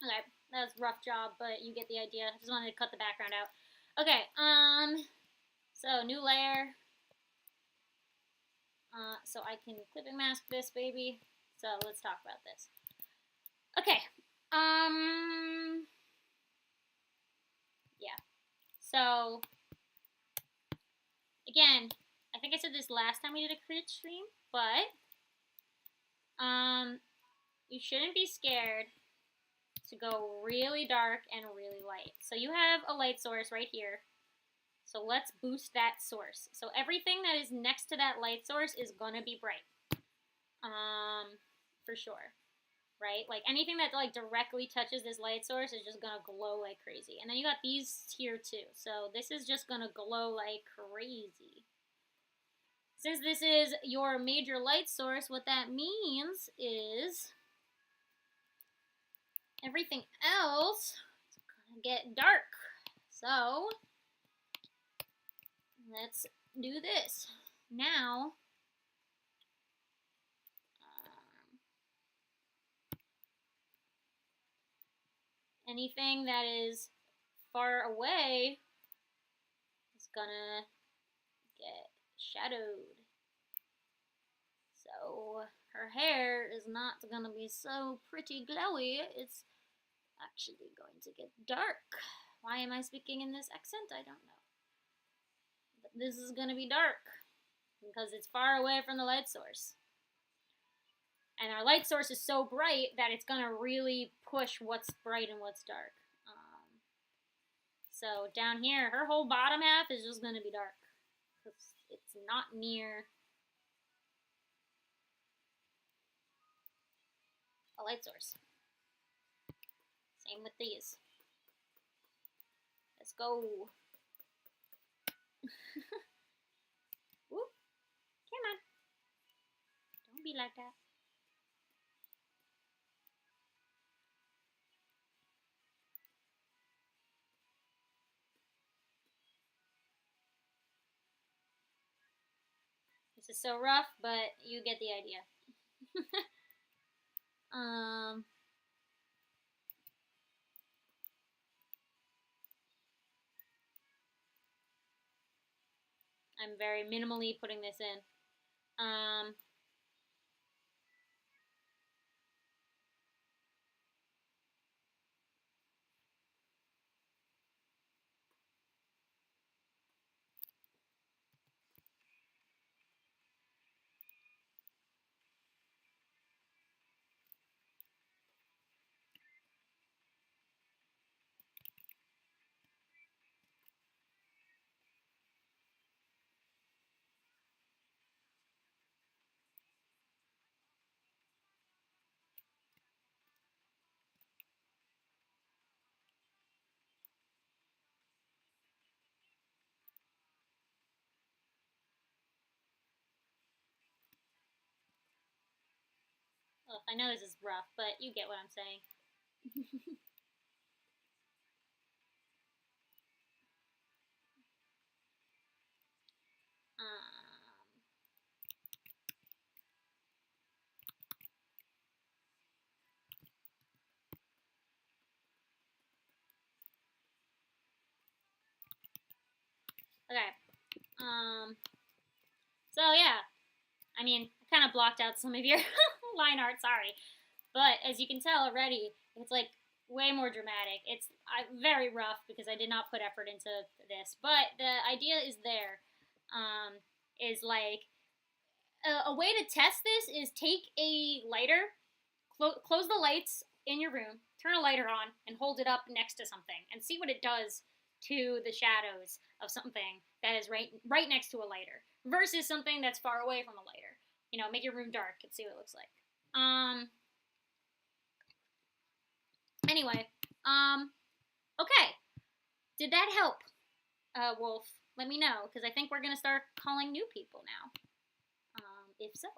Okay, that was a rough job, but you get the idea. I just wanted to cut the background out. Okay, so new layer. So I can clipping mask this baby. So let's talk about this. Okay, yeah. So again, I think I said this last time we did a crit stream, but you shouldn't be scared to go really dark and really light. So you have a light source right here. So let's boost that source. So everything that is next to that light source is gonna be bright. For sure. Right? Like anything that like directly touches this light source is just gonna glow like crazy. And then you got these here too. So this is just gonna glow like crazy. Since this is your major light source, what that means is everything else is gonna get dark. So let's do this. Now, anything that is far away is gonna get shadowed. So her hair is not gonna be so pretty glowy. It's actually going to get dark. Why am I speaking in this accent? I don't know. But this is gonna be dark because it's far away from the light source. And our light source is so bright that it's gonna really push what's bright and what's dark. So down here, her whole bottom half is just gonna be dark because it's not near a light source. Same with these. Let's go. Whoop. Come on. Don't be like that. This is so rough, but you get the idea. I'm very minimally putting this in. Well, I know this is rough, but you get what I'm saying. Okay. So yeah, I mean, I kind of blocked out some of your line art, sorry. But as you can tell already, it's like way more dramatic. It's very rough because I did not put effort into this. But the idea is there. Is like a way to test this is take a lighter, close the lights in your room, turn a lighter on, and hold it up next to something, and see what it does to the shadows of something that is right next to a lighter versus something that's far away from a lighter. You know, make your room dark and see what it looks like. Anyway, okay. Did that help, Wolf? Let me know, because I think we're going to start calling new people now. If so.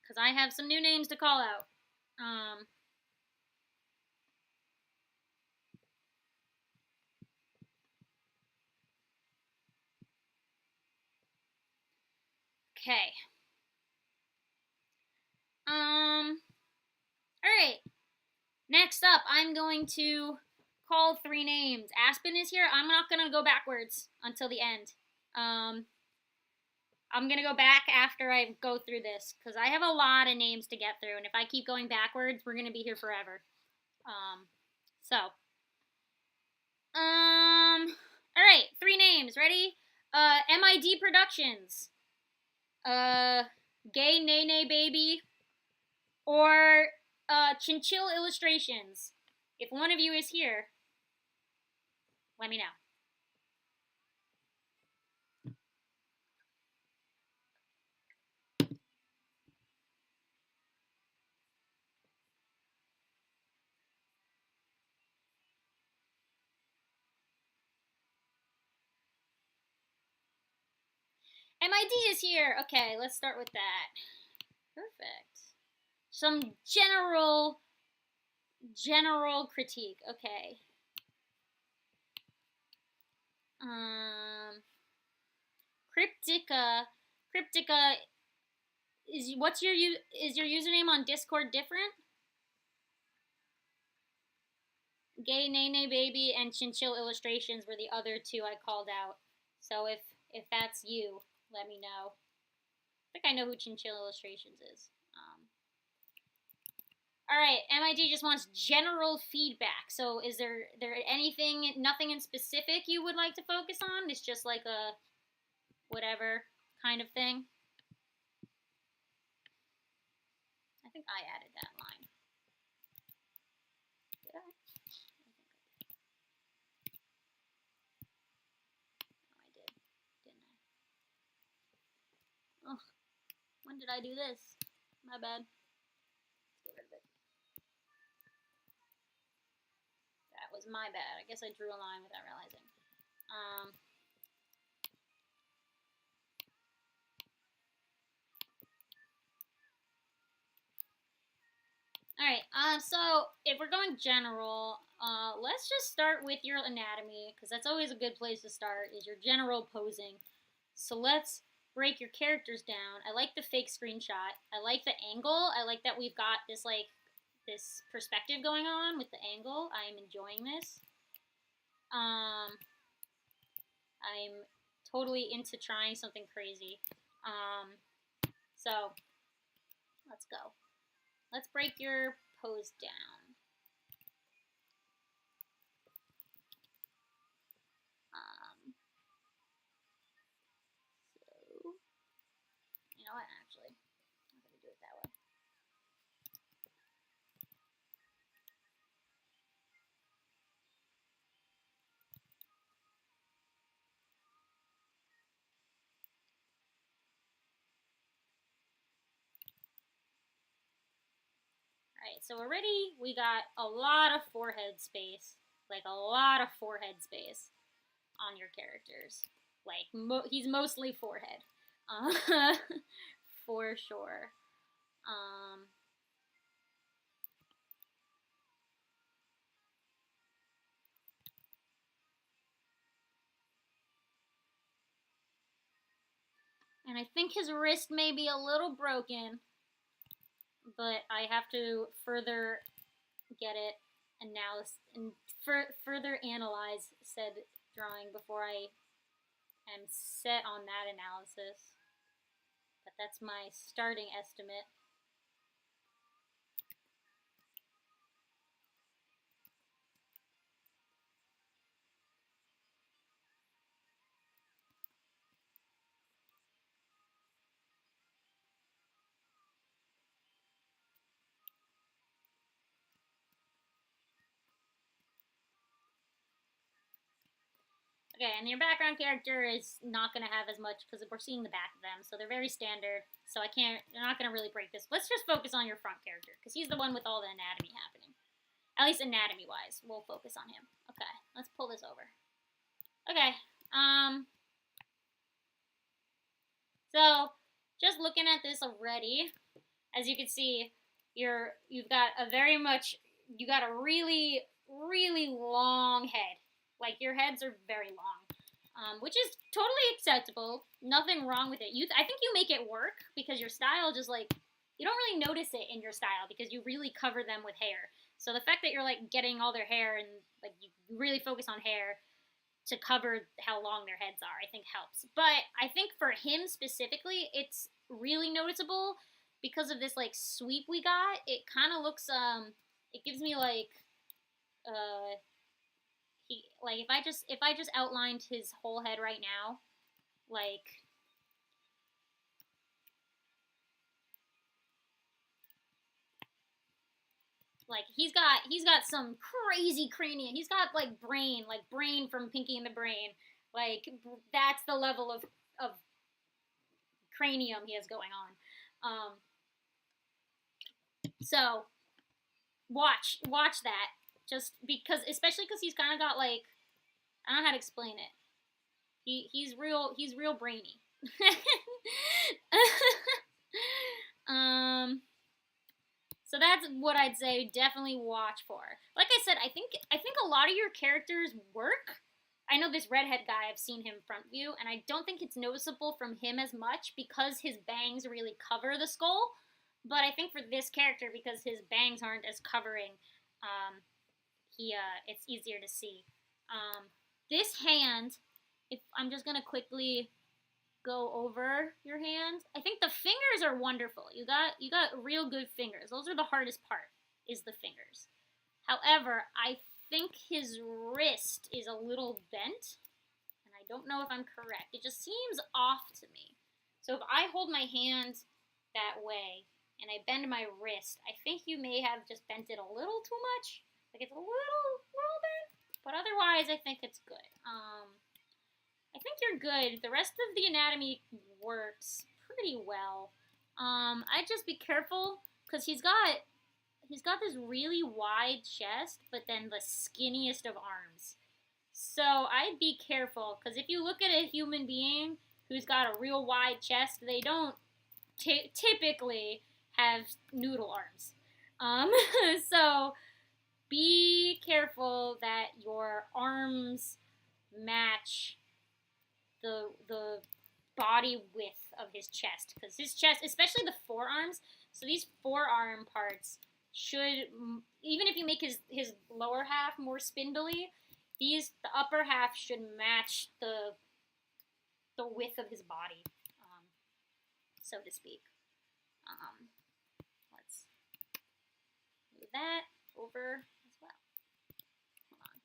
Because I have some new names to call out. Okay. Alright. Next up, I'm going to call 3 names. Aspen is here. I'm not going to go backwards until the end. I'm gonna go back after I go through this because I have a lot of names to get through, and if I keep going backwards, we're gonna be here forever. So, all right, 3 names. Ready? MID Productions, Gay Nene Baby, or Chinchill Illustrations. If one of you is here, let me know. MID is here. Okay, let's start with that. Perfect. Some general critique. Okay. Cryptica is your username on Discord different? Gay Nene Baby and Chinchill Illustrations were the other 2 I called out. So if that's you, let me know. I think I know who Chinchill Illustrations is. All right, MID just wants general feedback. So is there nothing in specific you would like to focus on? It's just like a whatever kind of thing. I think I added that line. Did I? I did, didn't I? Oh, when did I do this? My bad. Let's get rid of it. That was my bad. I guess I drew a line without realizing. Alright, so if we're going general, let's just start with your anatomy, because that's always a good place to start, is your general posing. So let's break your characters down. I like the fake screenshot. I like the angle. I like that we've got this, like, this perspective going on with the angle. I am enjoying this. I'm totally into trying something crazy. So let's go. Let's break your pose down. So, you know what, actually, I'm going to do it that way. Alright, so already we got a lot of forehead space. Like, a lot of forehead space on your characters. Like, he's mostly forehead. For sure. And I think his wrist may be a little broken, but I have to further get it further analyze said drawing before I am set on that analysis. But that's my starting estimate. Okay, and your background character is not going to have as much because we're seeing the back of them, so they're very standard. So they're not going to really break this. Let's just focus on your front character because he's the one with all the anatomy happening. At least anatomy-wise, we'll focus on him. Okay, let's pull this over. Okay, so just looking at this already, as you can see, you've got a really, really long head. Like, your heads are very long, which is totally acceptable. Nothing wrong with it. I think you make it work because your style just, like, you don't really notice it in your style because you really cover them with hair. So the fact that you're, like, getting all their hair and, like, you really focus on hair, to cover how long their heads are, I think helps. But I think for him specifically, it's really noticeable because of this like sweep we got. It kind of looks it gives me like he like if I just outlined his whole head right now, like he's got some crazy cranium. He's got like brain from Pinky and the Brain. Like that's the level of cranium he has going on. So watch that. Just because, especially because he's kind of got like, I don't know how to explain it. He's real brainy. So that's what I'd say. Definitely watch for. Like I said, I think a lot of your characters work. I know this redhead guy. I've seen him front view, and I don't think it's noticeable from him as much because his bangs really cover the skull. But I think for this character, because his bangs aren't as covering, it's easier to see. This hand, if I'm just gonna quickly go over your hand, I think the fingers are wonderful. You got real good fingers. Those are the hardest part, is the fingers. However, I think his wrist is a little bent, and I don't know if I'm correct. It just seems off to me. So if I hold my hand that way and I bend my wrist, I think you may have just bent it a little too much. Like it's a little bent, but otherwise I think it's good. I think you're good. The rest of the anatomy works pretty well. I'd just be careful because he's got this really wide chest, but then the skinniest of arms. So I'd be careful because if you look at a human being who's got a real wide chest, they don't typically have noodle arms. So be careful that your arms match the body width of his chest, because his chest, especially the forearms, so these forearm parts should, even if you make his lower half more spindly, the upper half should match the width of his body, so to speak. Let's move that over as well. Hold on.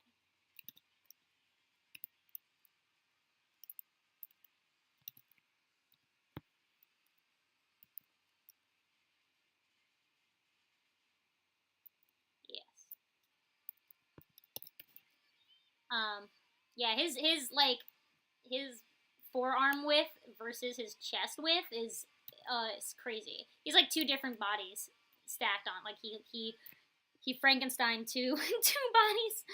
Okay. Yes. Yeah, his forearm width versus his chest width is it's crazy. He's like two different bodies stacked on. Like he Frankenstein two bodies.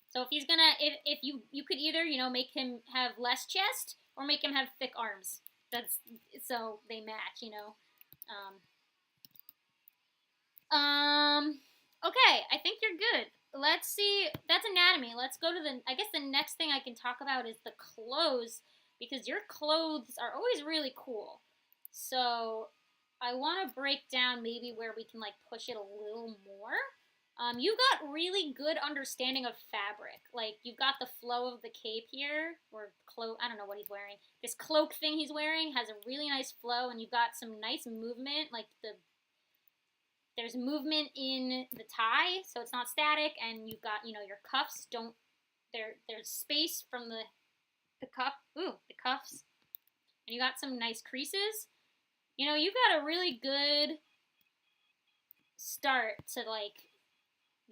So if he's gonna, if you could either, make him have less chest or make him have thick arms. That's so they match. Okay, I think you're good. Let's see. That's anatomy. Let's go to I guess the next thing I can talk about is the clothes, because your clothes are always really cool. So I want to break down maybe where we can like push it a little more. You got really good understanding of fabric. Like you've got the flow of the cape here, or cloak. I don't know what he's wearing. This cloak thing he's wearing has a really nice flow, and you've got some nice movement. Like there's movement in the tie, so it's not static, and you've got your cuffs don't. There's space from the cuffs, and you got some nice creases. You've got a really good start to like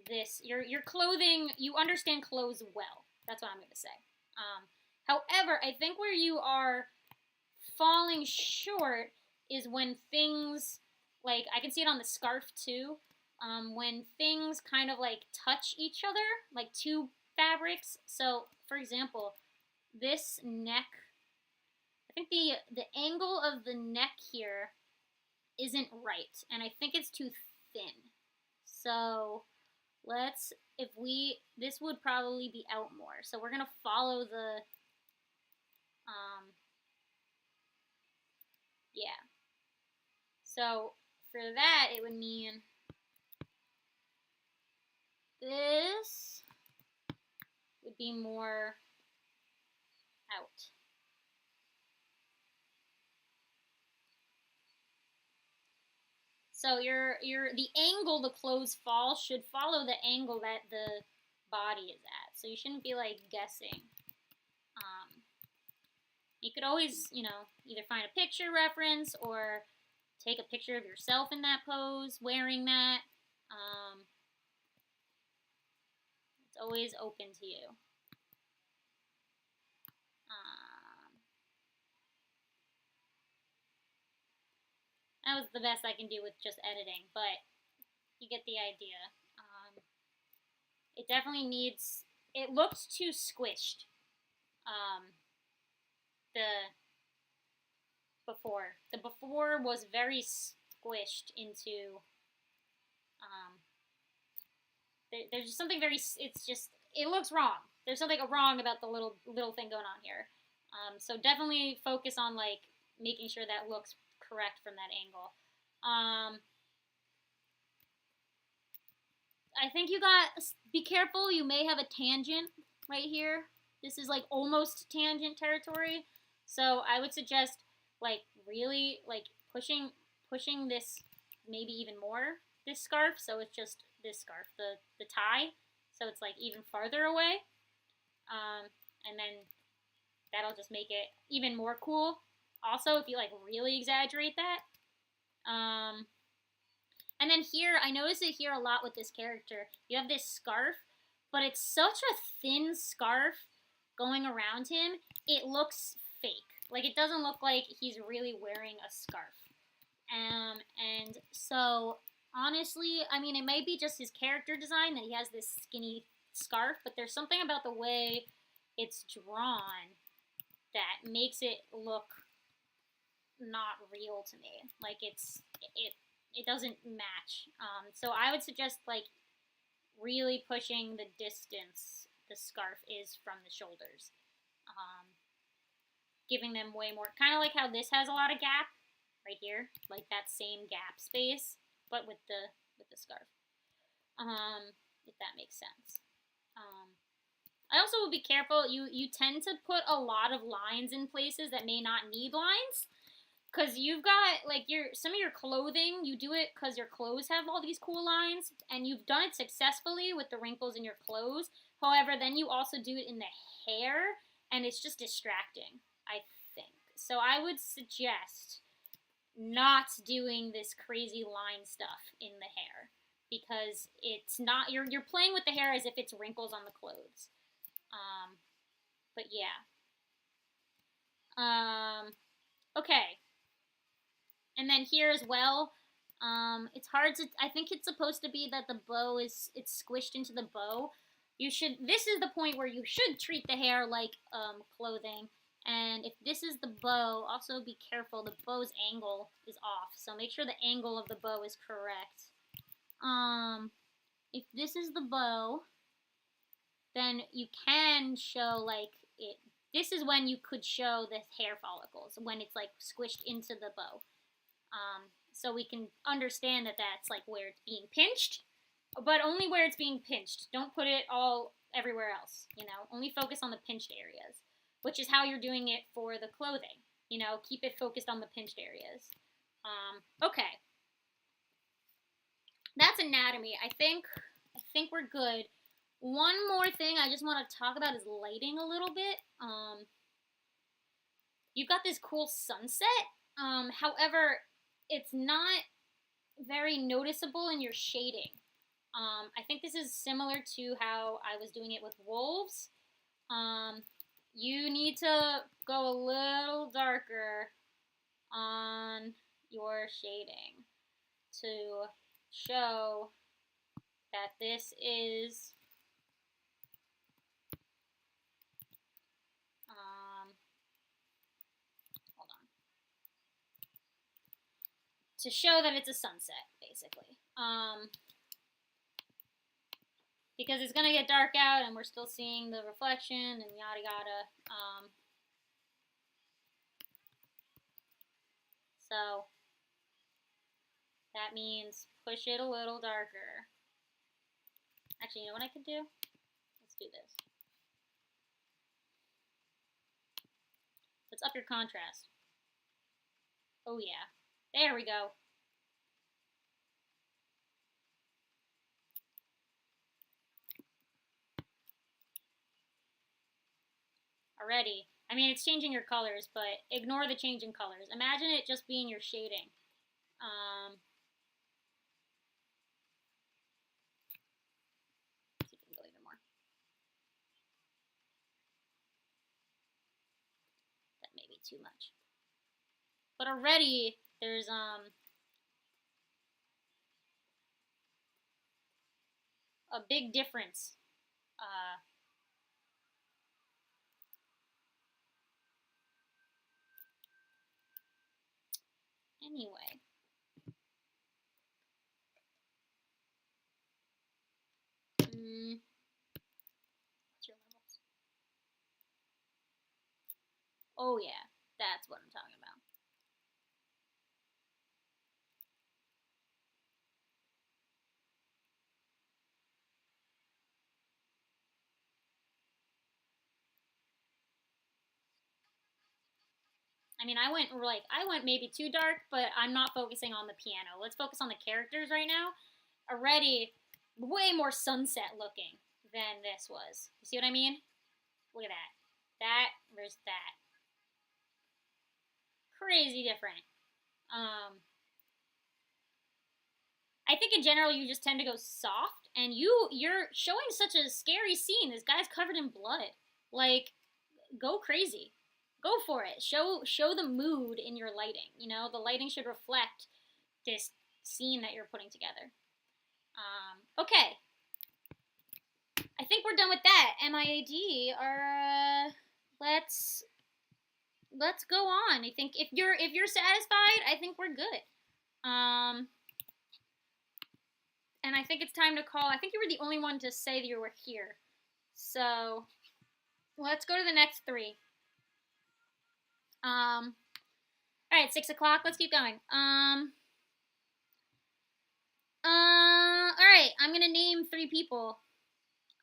this. Your clothing, you understand clothes well. That's what I'm gonna say. However, I think where you are falling short is when things like, I can see it on the scarf too, when things kind of like touch each other, like two fabrics. So for example, this neck, I think the angle of the neck here isn't right, and I think it's too thin. So this would probably be out more. So we're gonna follow the, yeah. So for that, it would mean this would be more out. So the angle the clothes fall should follow the angle that the body is at. So you shouldn't be like guessing. You could always, either find a picture reference or take a picture of yourself in that pose, wearing that. It's always open to you. That was the best I can do with just editing, but you get the idea. It definitely needs, it looks too squished. The before was very squished into, there's just something very, it's just, it looks wrong. There's something wrong about the little thing going on here. So definitely focus on like making sure that looks correct from that angle. I think you got, be careful, you may have a tangent right here. This is like almost tangent territory. So I would suggest like really like pushing this maybe even more, this scarf, so it's just this scarf, the tie, so it's like even farther away. And then that'll just make it even more cool. Also, if you like really exaggerate that. And then here, I notice it here a lot with this character. You have this scarf, but it's such a thin scarf going around him, it looks fake. Like, it doesn't look like he's really wearing a scarf. And so, honestly, I mean, it may be just his character design that he has this skinny scarf, but there's something about the way it's drawn that makes it look not real to me. Like, it doesn't match. So I would suggest, like, really pushing the distance the scarf is from the shoulders. Giving them way more, kind of like how this has a lot of gap right here, like that same gap space, but with the scarf. If that makes sense. I also would be careful. You tend to put a lot of lines in places that may not need lines. Because you've got, like, some of your clothing, you do it because your clothes have all these cool lines, and you've done it successfully with the wrinkles in your clothes. However, then you also do it in the hair, and it's just distracting, I think. So I would suggest not doing this crazy line stuff in the hair, because it's not, you're playing with the hair as if it's wrinkles on the clothes. But yeah. Okay. And then here as well, it's hard to, I think it's supposed to be that the bow it's squished into the bow. This is the point where you should treat the hair like clothing. And if this is the bow, also be careful, the bow's angle is off. So make sure the angle of the bow is correct. If this is the bow, then you can show like it. This is when you could show the hair follicles, when it's like squished into the bow. So we can understand that that's like where it's being pinched, but only where it's being pinched. Don't put it all everywhere else, only focus on the pinched areas, which is how you're doing it for the clothing, keep it focused on the pinched areas. Okay. That's anatomy. I think we're good. One more thing I just want to talk about is lighting a little bit. You've got this cool sunset. However, it's not very noticeable in your shading. I think this is similar to how I was doing it with wolves. You need to go a little darker on your shading to show that this is to show that it's a sunset, basically. Because it's going to get dark out and we're still seeing the reflection and yada yada. So That means push it a little darker. Actually, you know what I could do? Let's do this. Let's up your contrast. Oh yeah. There we go. Already. I mean, it's changing your colors, but ignore the change in colors. Imagine it just being your shading. See if we can go even more. That may be too much. But already there's a big difference. Anyway. What's your levels? Oh yeah, that's what I'm talking about. I mean, I went maybe too dark, but I'm not focusing on the piano. Let's focus on the characters right now. Already way more sunset looking than this was. You see what I mean? Look at that. That versus that. Crazy different. I think in general you just tend to go soft, and you're showing such a scary scene. This guy's covered in blood. Like, go crazy. Go for it. Show the mood in your lighting. You know, the lighting should reflect this scene that you're putting together. Okay. I think we're done with that. MIAD are let's go on. I think if you're satisfied, I think we're good. And I think it's time to call. I think you were the only one to say that you were here. So let's go to the next three. All right, 6 o'clock. Let's keep going. All right, I'm gonna name 3 people.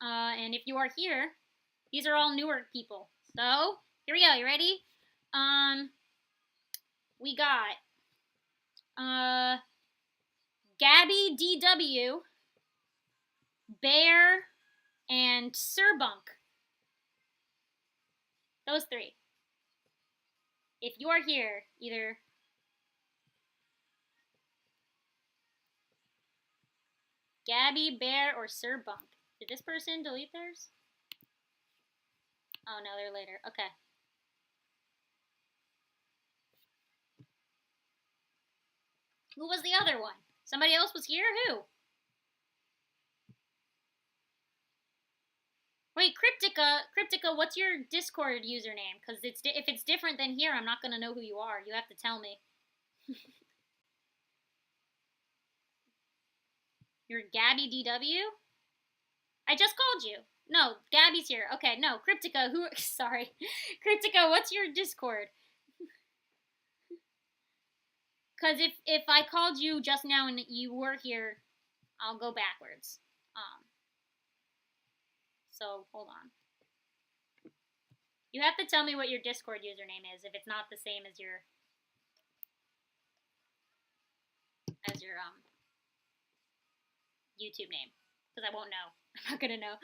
And if you are here, these are all Newark people. So here we go. You ready? We got Gabby DW, Bear, and Sirbunk. Those 3. If you are here, either Gabby, Bear, or Sirbunk. Did this person delete theirs? Oh no, they're later. Okay. Who was the other one? Somebody else was here? Who? Wait, Cryptica, what's your Discord username? Because if it's different than here, I'm not going to know who you are. You have to tell me. You're Gabby DW? I just called you. No, Gabby's here. Okay, no, Cryptica, sorry. Cryptica, what's your Discord? Because if I called you just now and you were here, I'll go backwards. So, hold on. You have to tell me what your Discord username is if it's not the same as your YouTube name. Because I won't know. I'm not gonna know.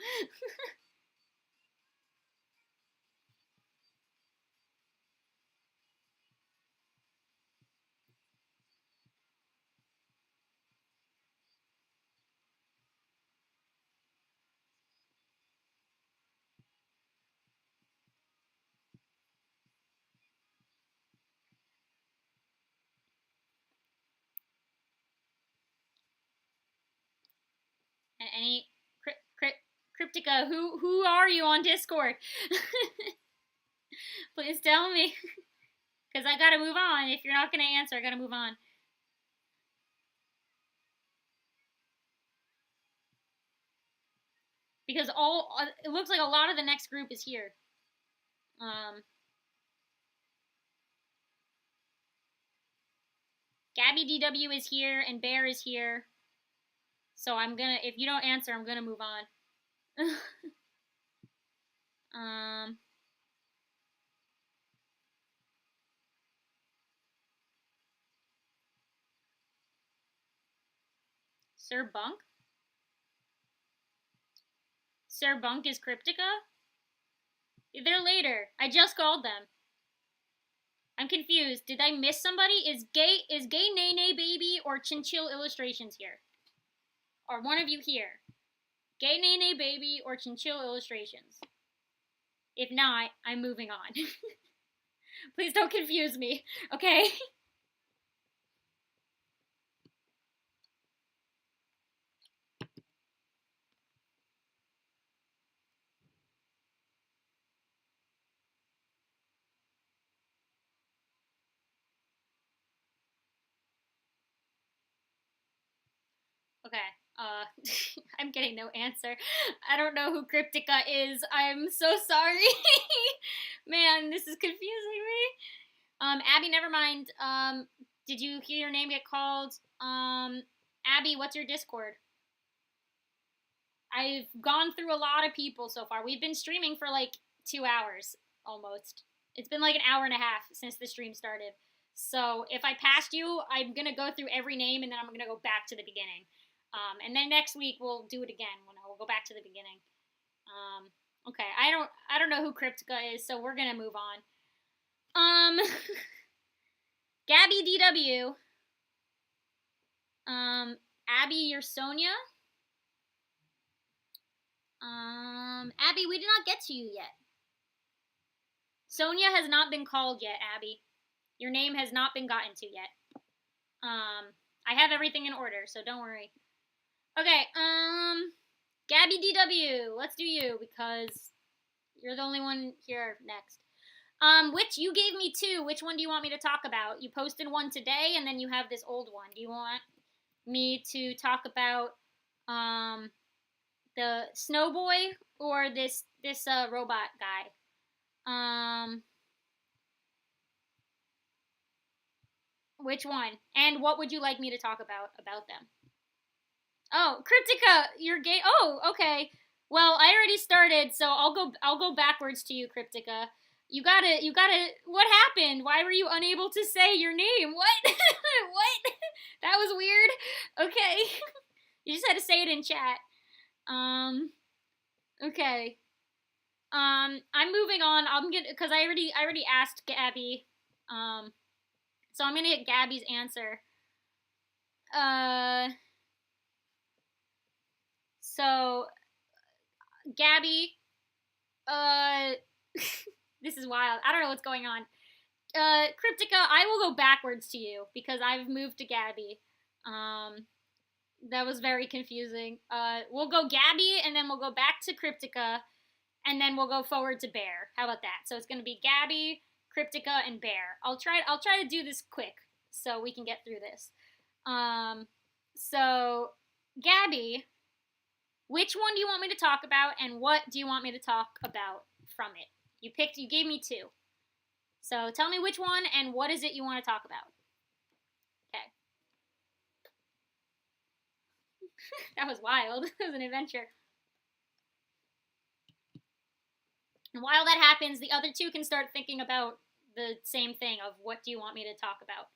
Any Cryptica, who are you on Discord? Please tell me. Because I gotta move on. If you're not gonna answer, I gotta move on. Because it looks like a lot of the next group is here. Gabby DW is here and Bear is here. So I'm gonna, if you don't answer, I'm gonna move on. Sir Bunk? Sir Bunk is Cryptica? They're later. I just called them. I'm confused. Did I miss somebody? Is Gay Nene Baby or Chinchill Illustrations here? Are one of you here? Gay Nene Baby or Chinchill Illustrations? If not, I'm moving on. Please don't confuse me, okay? Okay. I'm getting no answer. I don't know who Cryptica is. I'm so sorry. Man, this is confusing me. Abby, never mind. Did you hear your name get called? Abby, what's your Discord? I've gone through a lot of people so far. We've been streaming for like 2 hours almost. It's been like an hour and a half since the stream started. So if I passed you, I'm gonna go through every name and then I'm gonna go back to the beginning. And then next week we'll do it again when we'll go back to the beginning. Okay, I don't know who Cryptica is, so we're gonna move on. Gabby DW. Abby, you're Sonia. Abby, we did not get to you yet. Sonia has not been called yet, Abby. Your name has not been gotten to yet. I have everything in order, so don't worry. Okay, Gabby DW, let's do you, because you're the only one here next. Which, you gave me 2, which one do you want me to talk about? You posted one today, and then you have this old one. Do you want me to talk about, the Snow Boy, or this robot guy? Which one? And what would you like me to talk about them? Oh, Cryptica, you're gay. Oh, okay. Well, I already started, so I'll go backwards to you, Cryptica. You gotta. What happened? Why were you unable to say your name? What? What? That was weird. Okay. You just had to say it in chat. Okay. I'm moving on. I'm gonna, cause I already asked Gabby. So I'm gonna get Gabby's answer. So, Gabby, this is wild. I don't know what's going on. Cryptica, I will go backwards to you because I've moved to Gabby. That was very confusing. We'll go Gabby, and then we'll go back to Cryptica, and then we'll go forward to Bear. How about that? So it's gonna be Gabby, Cryptica, and Bear. I'll try to do this quick so we can get through this. So Gabby, which one do you want me to talk about, and what do you want me to talk about from it? You gave me 2. So tell me which one, and what is it you want to talk about? Okay. That was wild. It was an adventure. And while that happens, the other 2 can start thinking about the same thing of what do you want me to talk about.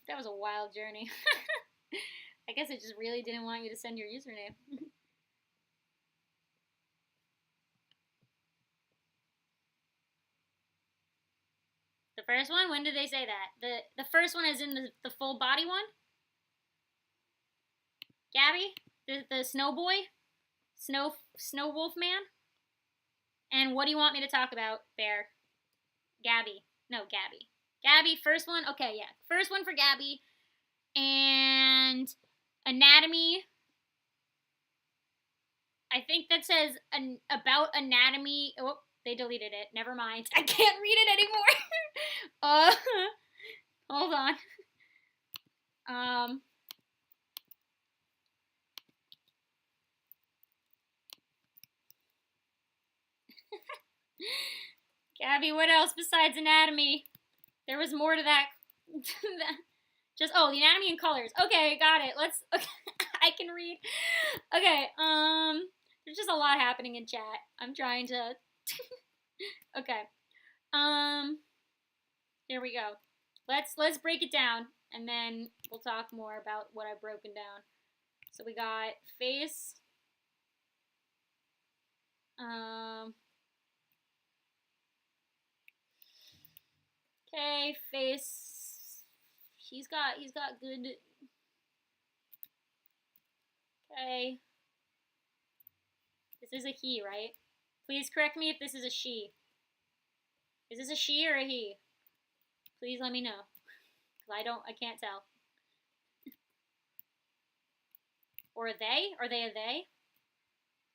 That was a wild journey. I guess it just really didn't want you to send your username. The first one? When did they say that? The first one is in the full body one? Gabby? The Snow Boy? Snow Wolf Man? And what do you want me to talk about, Bear? Gabby. No, Gabby. Gabby, first one? Okay, yeah. First one for Gabby. And anatomy. I think that says about anatomy. Oh, they deleted it. Never mind. I can't read it anymore. Hold on. Abby, what else besides anatomy? There was more to that. Just, oh, the anatomy and colors. Okay, got it. Let's, okay, I can read. Okay, there's just a lot happening in chat. I'm trying to, okay. Here we go. Let's break it down, and then we'll talk more about what I've broken down. So we got face. Okay, face. He's got good. Okay. This is a he, right? Please correct me if this is a she. Is this a she or a he? Please let me know. Cause I can't tell. Or a they? Are they a they?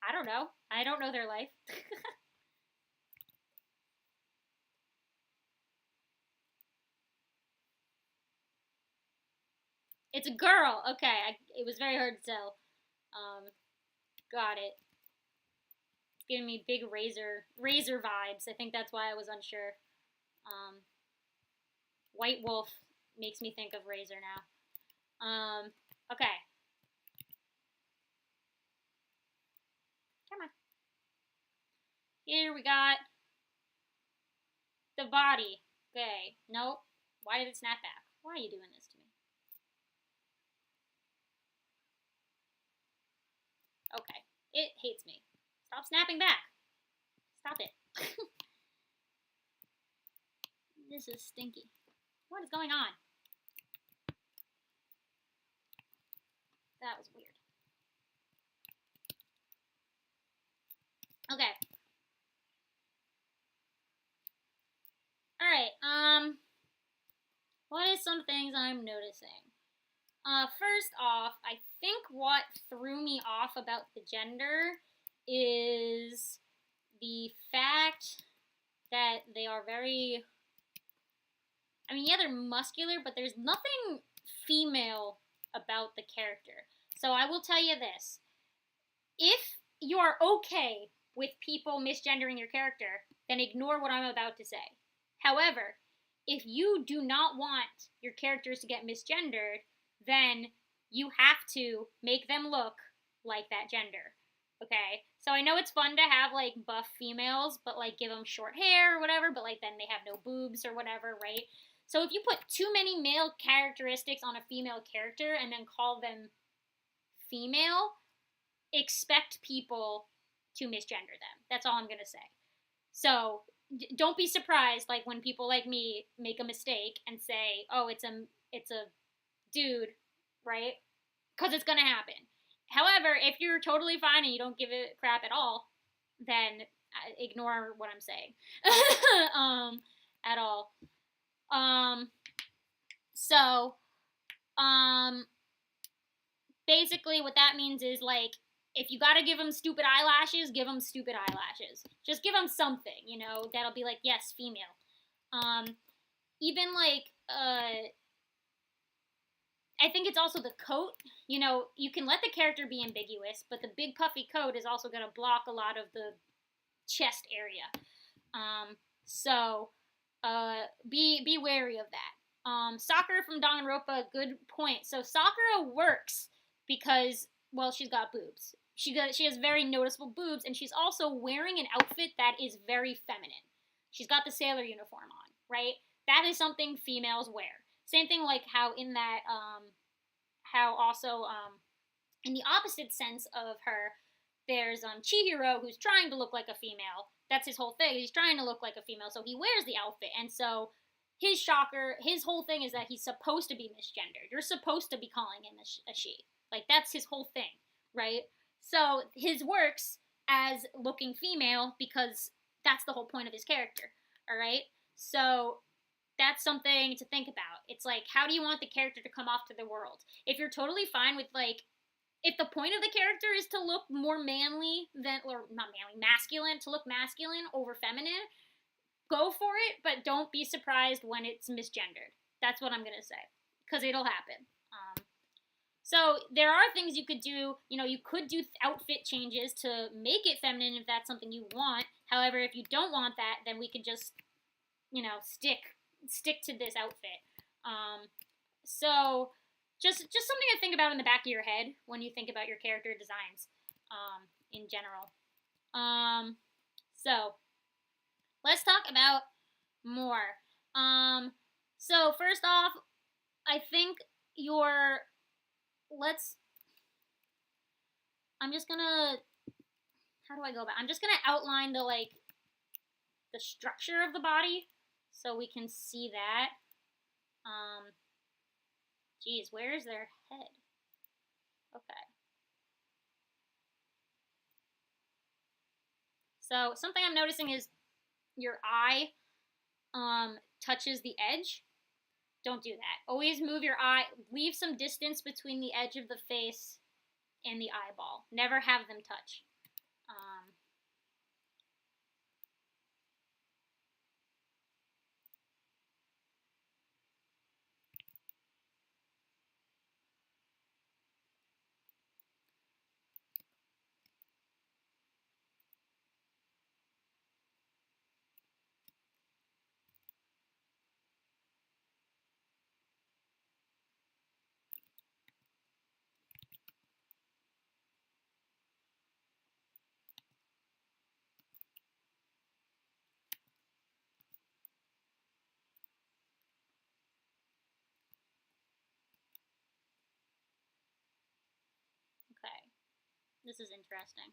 I don't know. I don't know their life. It's a girl. Okay, it was very hard to tell. Got it. It's giving me big razor vibes. I think that's why I was unsure. White Wolf makes me think of Razor now. Okay. Come on. Here we got the body. Okay. Nope. Why did it snap back? Why are you doing this to me? Okay. It hates me. Stop snapping back. Stop it. This is stinky. What is going on? That was weird. Okay. Alright, what is some things I'm noticing? First off, I think what threw me off about the gender is the fact that they are very, I mean, yeah, they're muscular, but there's nothing female about the character. So I will tell you this. If you are okay with people misgendering your character, then ignore what I'm about to say. However, if you do not want your characters to get misgendered, then you have to make them look like that gender. Okay? So I know it's fun to have, like, buff females, but, like, give them short hair or whatever, but, like, then they have no boobs or whatever, right? So if you put too many male characteristics on a female character and then call them female, expect people to misgender them. That's all I'm going to say. So don't be surprised, like, when people like me make a mistake and say, oh, it's a dude, right? Because it's going to happen. However, if you're totally fine and you don't give a crap at all, then ignore what I'm saying. At all. So, basically what that means is, like, if you gotta give them stupid eyelashes, give them stupid eyelashes. Just give them something, you know, that'll be like, yes, female. Even, like, I think it's also the coat. You know, you can let the character be ambiguous, but the big puffy coat is also gonna block a lot of the chest area. So, be wary of that. Sakura from Danganronpa, good point. So Sakura works because, well, she's got boobs. She has very noticeable boobs, and she's also wearing an outfit that is very feminine. She's got the sailor uniform on, right? That is something females wear. Same thing like how in that, how also, in the opposite sense of her, there's Chihiro, who's trying to look like a female. That's his whole thing. He's trying to look like a female, so he wears the outfit. And so his whole thing is that he's supposed to be misgendered. You're supposed to be calling him a she. Like, that's his whole thing, right? So his works as looking female because that's the whole point of his character, all right? So that's something to think about. It's like, how do you want the character to come off to the world? If you're totally fine with, like, if the point of the character is to look more manly than, or not manly, masculine, to look masculine over feminine, go for it, but don't be surprised when it's misgendered. That's what I'm going to say, because it'll happen. So there are things you could do. You know, you could do outfit changes to make it feminine if that's something you want. However, if you don't want that, then we could just you know, stick to this outfit. So just something to think about in the back of your head when you think about your character designs in general. So let's talk about more. So first off, I think your let's. I'm just gonna. How do I go about? I'm just gonna outline the structure of the body so we can see that. Geez, where is their head? Okay. So something I'm noticing is your eye touches the edge. Don't do that. Always move your eye, leave some distance between the edge of the face and the eyeball. Never have them touch. Okay. This is interesting.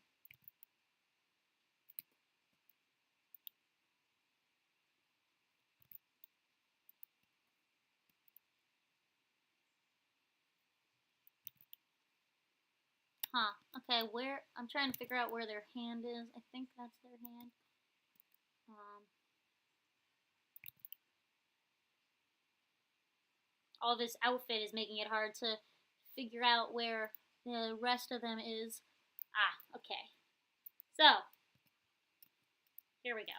Huh. Okay, where I'm trying to figure out where their hand is. I think that's their hand. All this outfit is making it hard to figure out where the rest of them is. Ah, okay. So, here we go.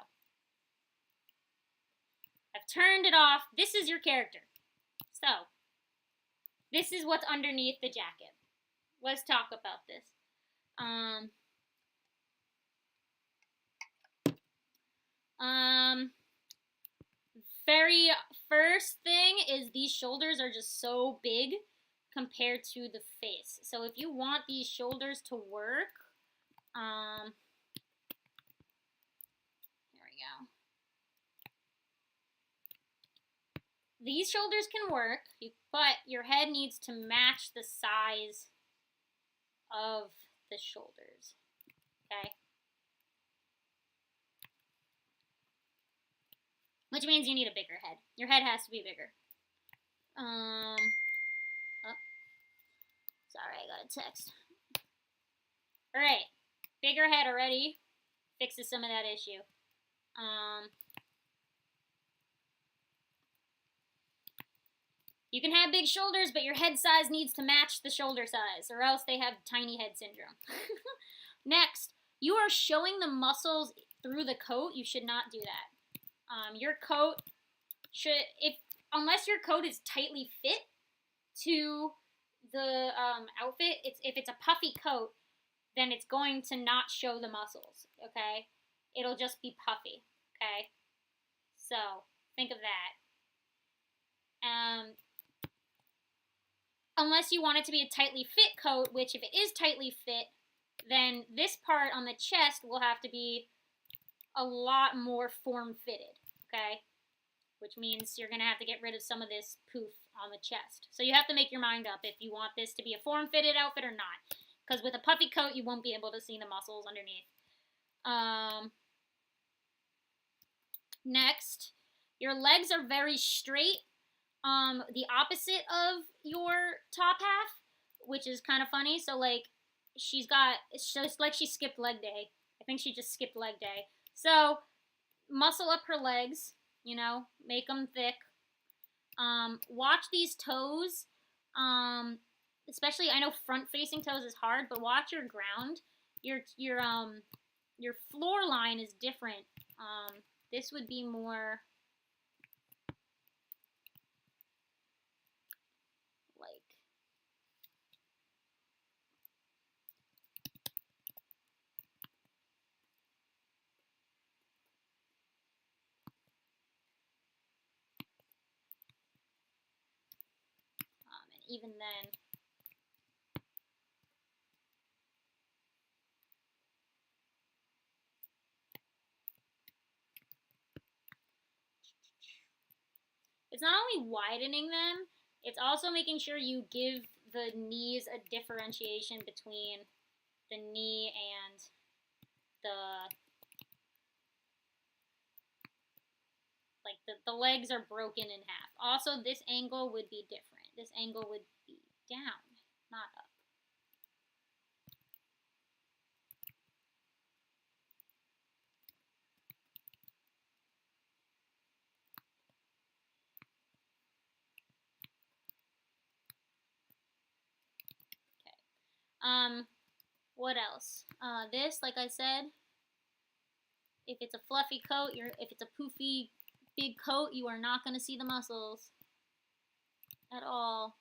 I've turned it off. This is your character. So, this is what's underneath the jacket. Let's talk about this. Very first thing is these shoulders are just so big compared to the face. So if you want these shoulders to work, here we go. These shoulders can work, but your head needs to match the size of the shoulders, okay? Which means you need a bigger head. Your head has to be bigger. Oh. Sorry, I got a text. Alright. Bigger head already fixes some of that issue. You can have big shoulders, but your head size needs to match the shoulder size, or else they have tiny head syndrome. Next, you are showing the muscles through the coat. You should not do that. Your coat should, unless your coat is tightly fit to the outfit, if it's a puffy coat, then it's going to not show the muscles, okay? It'll just be puffy, okay? So, think of that. Unless you want it to be a tightly fit coat, which if it is tightly fit, then this part on the chest will have to be a lot more form-fitted, okay? Which means you're going to have to get rid of some of this poof on the chest. So you have to make your mind up if you want this to be a form-fitted outfit or not. Because with a puffy coat, you won't be able to see the muscles underneath. Next, your legs are very straight. The opposite of your top half, which is kind of funny. So, like, it's just like she skipped leg day. I think she just skipped leg day. So, muscle up her legs, you know, make them thick. Watch these toes. Especially, I know front-facing toes is hard, but watch your ground. Your floor line is different. This would be more like even then. It's not only widening them, it's also making sure you give the knees a differentiation between the knee and the legs are broken in half. Also, this angle would be different. This angle would be down, not up. What else? This, like I said, if it's a fluffy coat, if it's a poofy big coat, you are not going to see the muscles at all.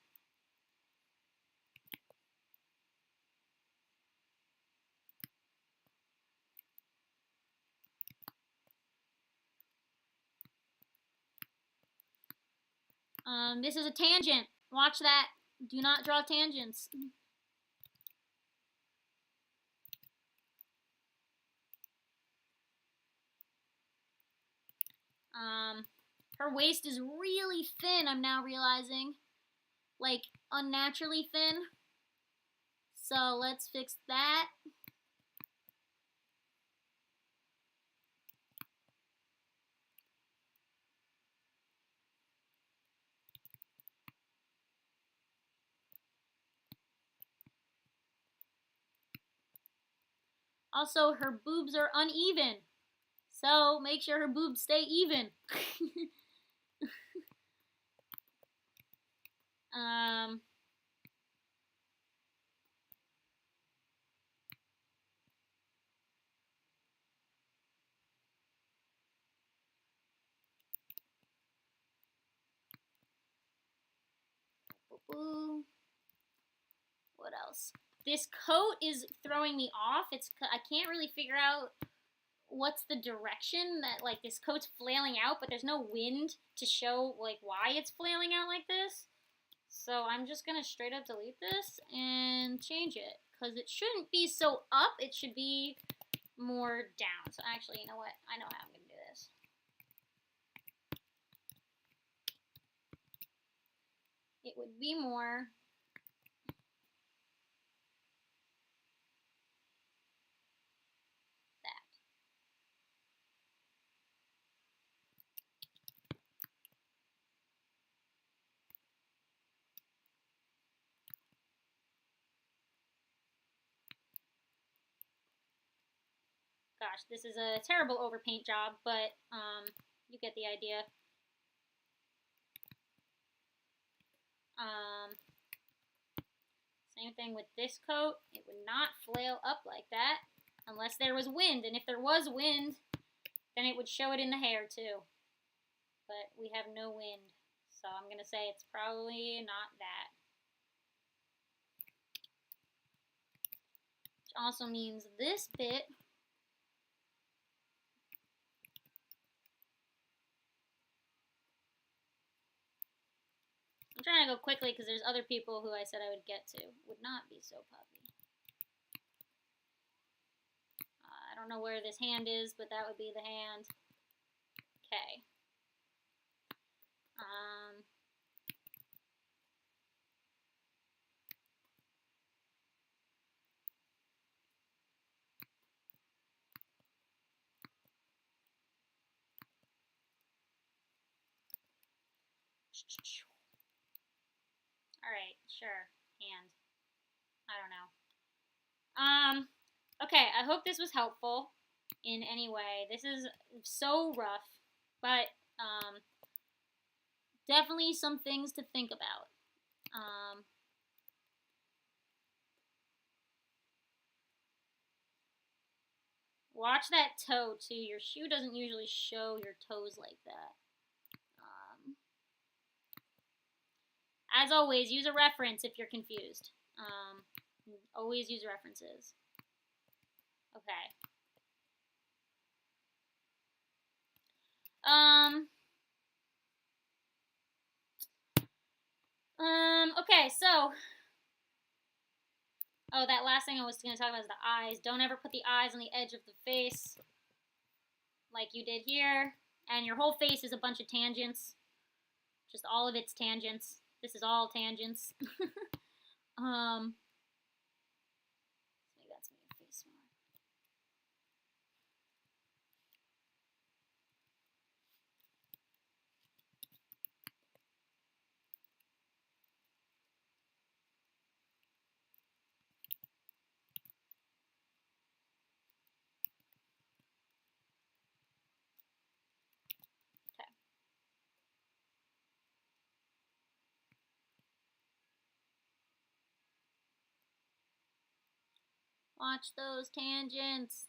This is a tangent. Watch that. Do not draw tangents. Her waist is really thin, I'm now realizing. Like, unnaturally thin. So let's fix that. Also, her boobs are uneven. So make sure her boobs stay even. What else? This coat is throwing me off. I can't really figure out what's the direction that, like, this coat's flailing out, but there's no wind to show, like, why it's flailing out like this. So I'm just gonna straight up delete this and change it, because it shouldn't be so up, it should be more down. So actually, you know what? I know how I'm gonna do this. It would be more gosh, this is a terrible overpaint job, but you get the idea. Same thing with this coat. It would not flail up like that unless there was wind. And if there was wind, then it would show it in the hair too. But we have no wind, so I'm going to say it's probably not that. Which also means this bit I'm trying to go quickly because there's other people who I said I would get to. Would not be so puffy. I don't know where this hand is, but that would be the hand. Okay. Alright, sure. Hand. I don't know. Okay, I hope this was helpful in any way. This is so rough, but, definitely some things to think about. Watch that toe, too. Your shoe doesn't usually show your toes like that. As always, use a reference if you're confused. Always use references. Okay. Okay, so, oh, that last thing I was going to talk about is the eyes. Don't ever put the eyes on the edge of the face like you did here. And your whole face is a bunch of tangents. Just all of its tangents. This is all tangents. um, maybe that's my face more. Okay. Watch those tangents.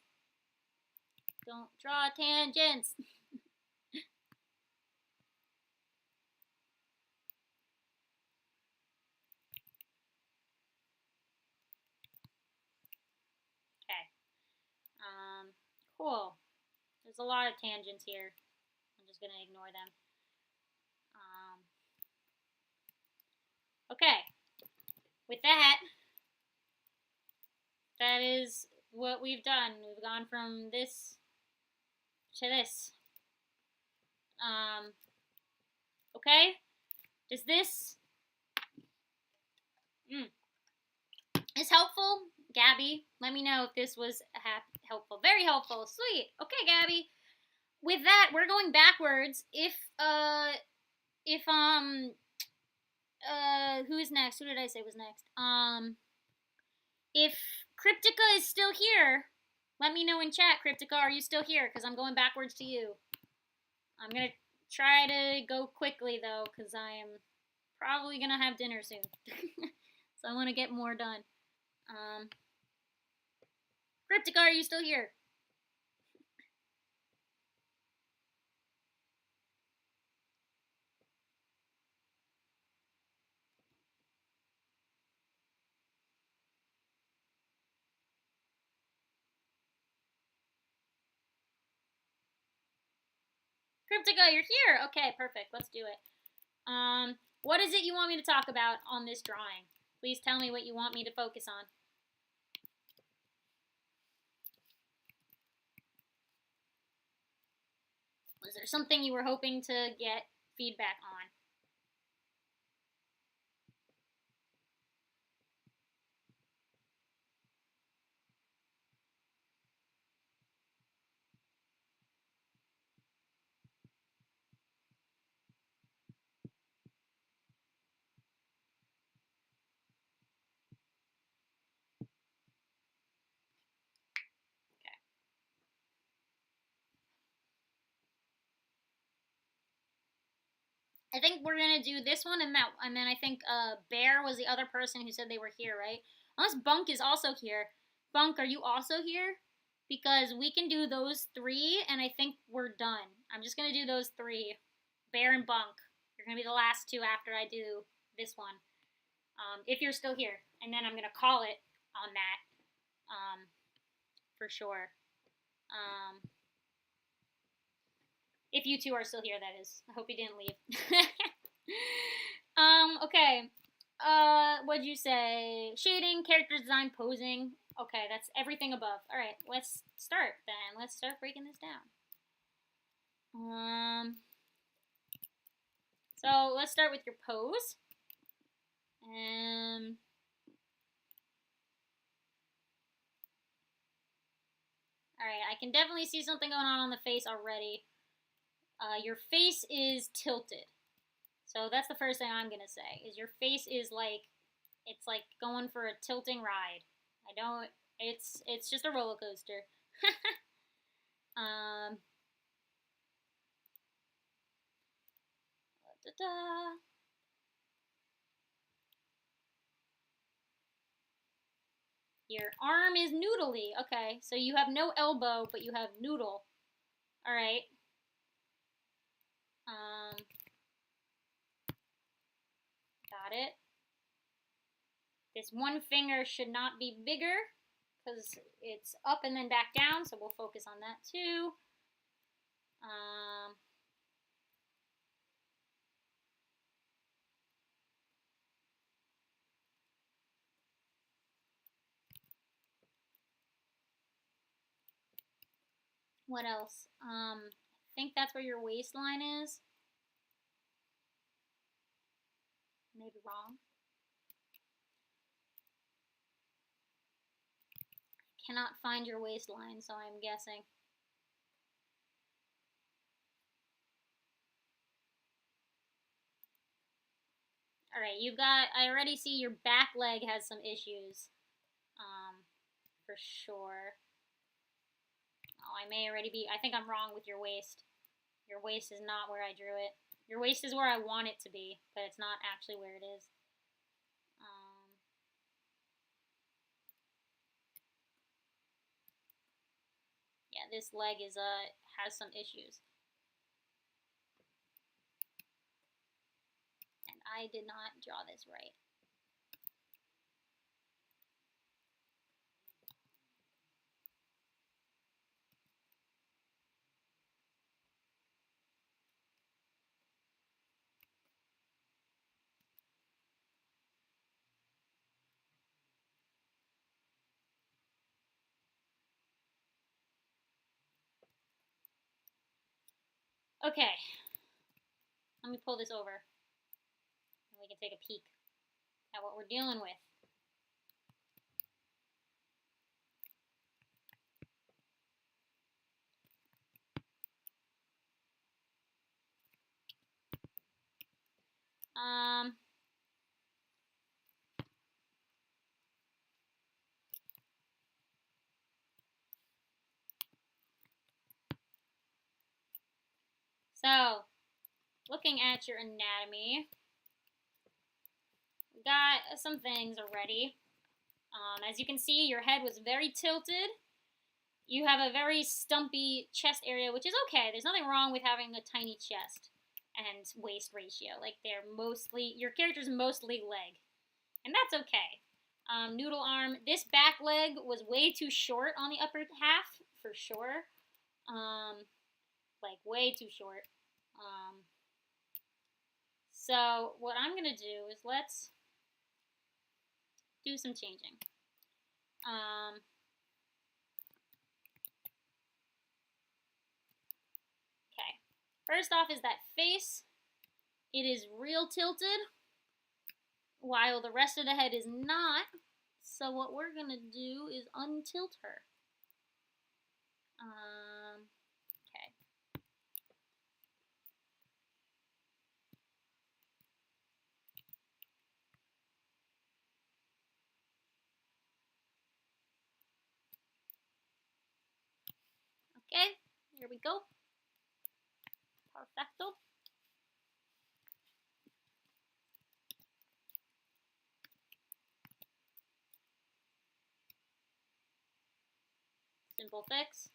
Don't draw tangents. Okay. Cool. There's a lot of tangents here. I'm just gonna ignore them. Okay. With that, that is what we've done. We've gone from this to this. Okay? Is this is helpful? Gabby, let me know if this was helpful. Very helpful. Sweet. Okay, Gabby. With that, we're going backwards. Who's next? Who did I say was next? If Cryptica is still here, let me know in chat. Cryptica, are you still here? Because I'm going backwards to you. I'm gonna try to go quickly though, because I am probably gonna have dinner soon. So I want to get more done. Cryptica, are you still here? Cryptica, you're here. Okay, perfect. Let's do it. What is it you want me to talk about on this drawing? Please tell me what you want me to focus on. Was there something you were hoping to get feedback on? I think we're gonna do this one and that, and then I think Bear was the other person who said they were here, right? Unless Bunk is also here. Bunk, are you also here? Because we can do those three, and I think we're done. I'm just gonna do those three. Bear and Bunk. You're gonna be the last two after I do this one. If you're still here, and then I'm gonna call it on that. For sure. If you two are still here, that is. I hope you didn't leave. Okay. What'd you say? Shading, character design, posing. Okay, that's everything above. Alright, let's start then. Let's start breaking this down. So let's start with your pose. Alright, I can definitely see something going on the face already. Your face is tilted. So that's the first thing I'm gonna say, is your face is like, it's like going for a tilting ride. I don't, it's just a roller coaster. Your arm is noodly. Okay, so you have no elbow, but you have noodle. Alright. Got it. This one finger should not be bigger because it's up and then back down, so we'll focus on that too. What else? I think that's where your waistline is. Maybe wrong. Cannot find your waistline, so I'm guessing. Alright, you've got, I already see your back leg has some issues. For sure. Oh, I may already be, I think I'm wrong with your waist. Your waist is not where I drew it. Your waist is where I want it to be, but it's not actually where it is. Yeah, this leg is has some issues. And I did not draw this right. Okay. Let me pull this over. And we can take a peek at what we're dealing with. So, looking at your anatomy, we got some things already. As you can see, your head was very tilted. You have a very stumpy chest area, which is okay. There's nothing wrong with having a tiny chest and waist ratio. Like, they're mostly, your character's mostly leg. And that's okay. Noodle arm. This back leg was way too short on the upper half, for sure. Like, way too short. So, what I'm going to do is let's do some changing. Okay. First off is that face. It is real tilted, while the rest of the head is not. So what we're going to do is untilt her. Okay. Okay, here we go. Perfecto. Simple fix.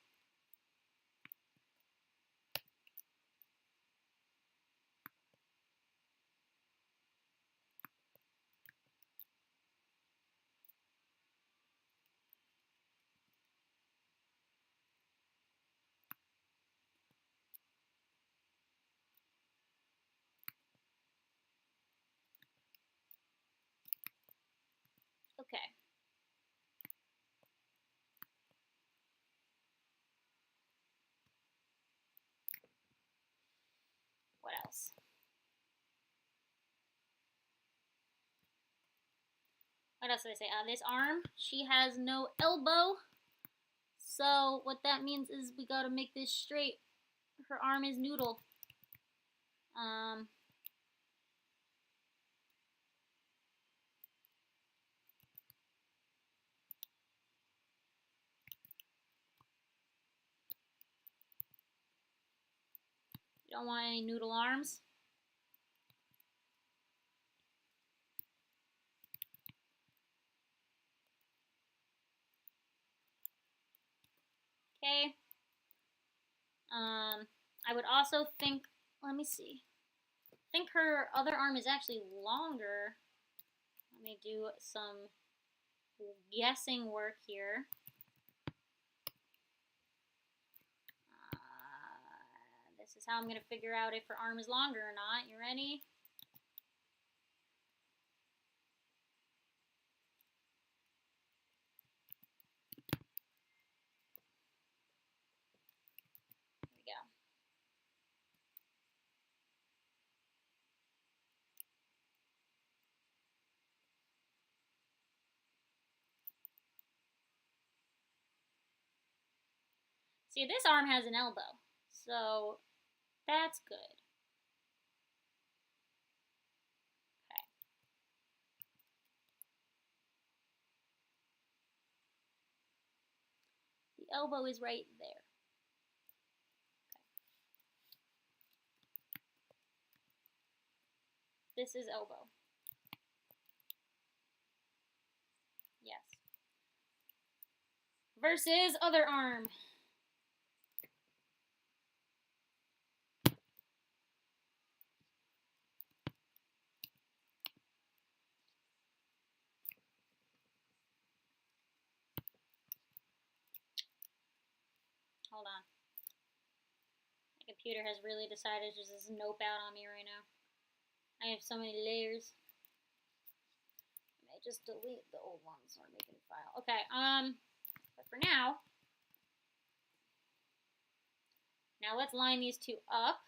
Okay. What else? What else did I say? This arm, she has no elbow. So what that means is we gotta make this straight. Her arm is noodle. You don't want any noodle arms. Okay. I would also think, let me see. I think her other arm is actually longer. Let me do some guessing work here. This is how I'm going to figure out if her arm is longer or not. You ready? See, this arm has an elbow, so that's good. Okay. The elbow is right there. Okay. This is elbow. Yes. Versus other arm. Hold on. My computer has really decided to just nope out on me right now. I have so many layers. I may just delete the old ones or make a new file. Okay, but for now let's line these two up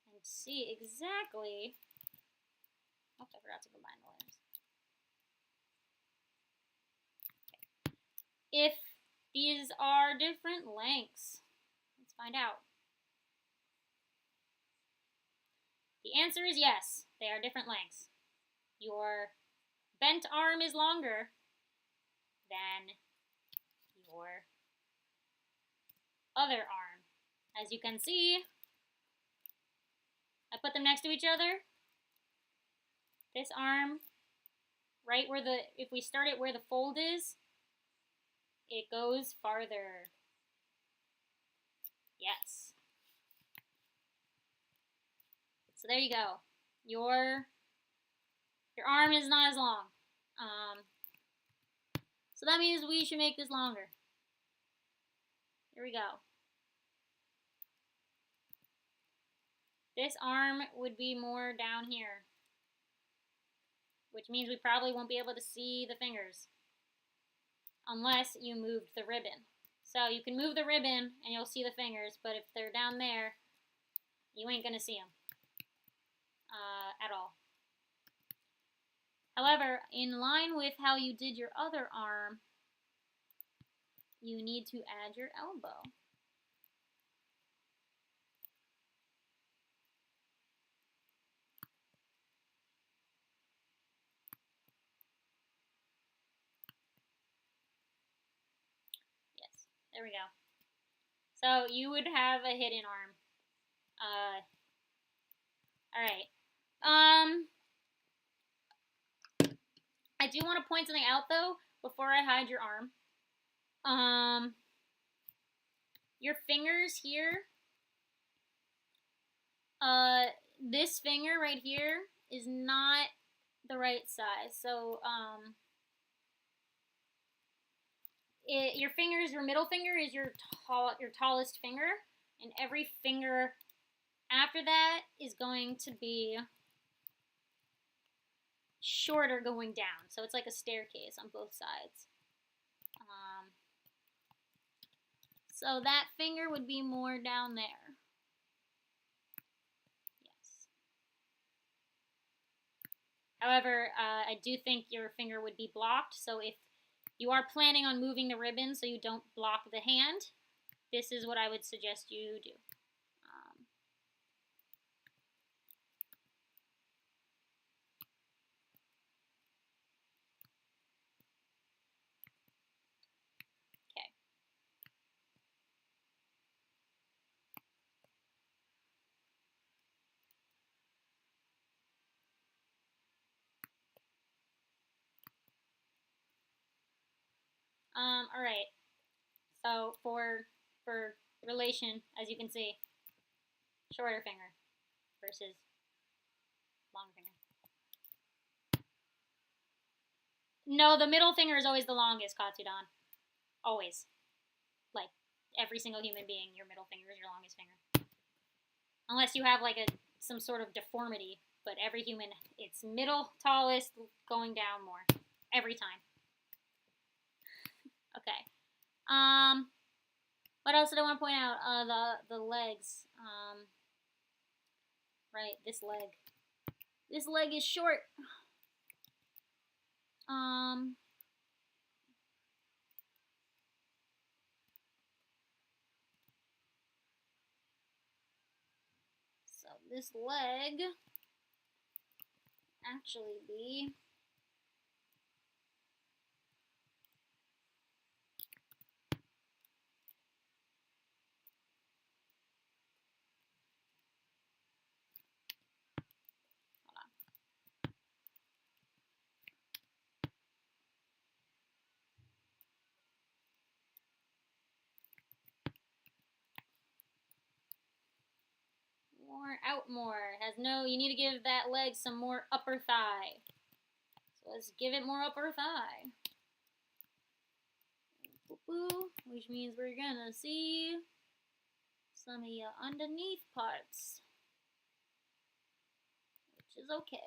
and see exactly. Oops, I forgot to combine the layers. Okay. If these are different lengths, let's find out. The answer is yes, they are different lengths. Your bent arm is longer than your other arm. As you can see, I put them next to each other. This arm, right where if we start it where the fold is, it goes farther. Yes. So there you go. Your arm is not as long. So that means we should make this longer. Here we go. This arm would be more down here, which means we probably won't be able to see the fingers unless you moved the ribbon. So you can move the ribbon and you'll see the fingers, but if they're down there, you ain't gonna see them at all. However, in line with how you did your other arm, you need to add your elbow. Yes, there we go. So you would have a hidden arm. All right. I do want to point something out though before I hide your arm. Your fingers here. This finger right here is not the right size. So your fingers, your middle finger is your tallest finger, and every finger after that is going to be shorter going down. So it's like a staircase on both sides. So that finger would be more down there. Yes. However, I do think your finger would be blocked. So if you are planning on moving the ribbon so you don't block the hand, this is what I would suggest you do. All right. So for relation, as you can see, shorter finger versus longer finger. No, the middle finger is always the longest, Katsudan. Always. Like, every single human being, your middle finger is your longest finger. Unless you have, like, some sort of deformity. But every human, it's middle, tallest, going down more. Every time. Okay. What else did I want to point out? The legs. Right, this leg. This leg is short. this leg actually be more out more. Has no, you need to give that leg some more upper thigh. So let's give it more upper thigh. Which means we're gonna see some of your underneath parts, which is okay.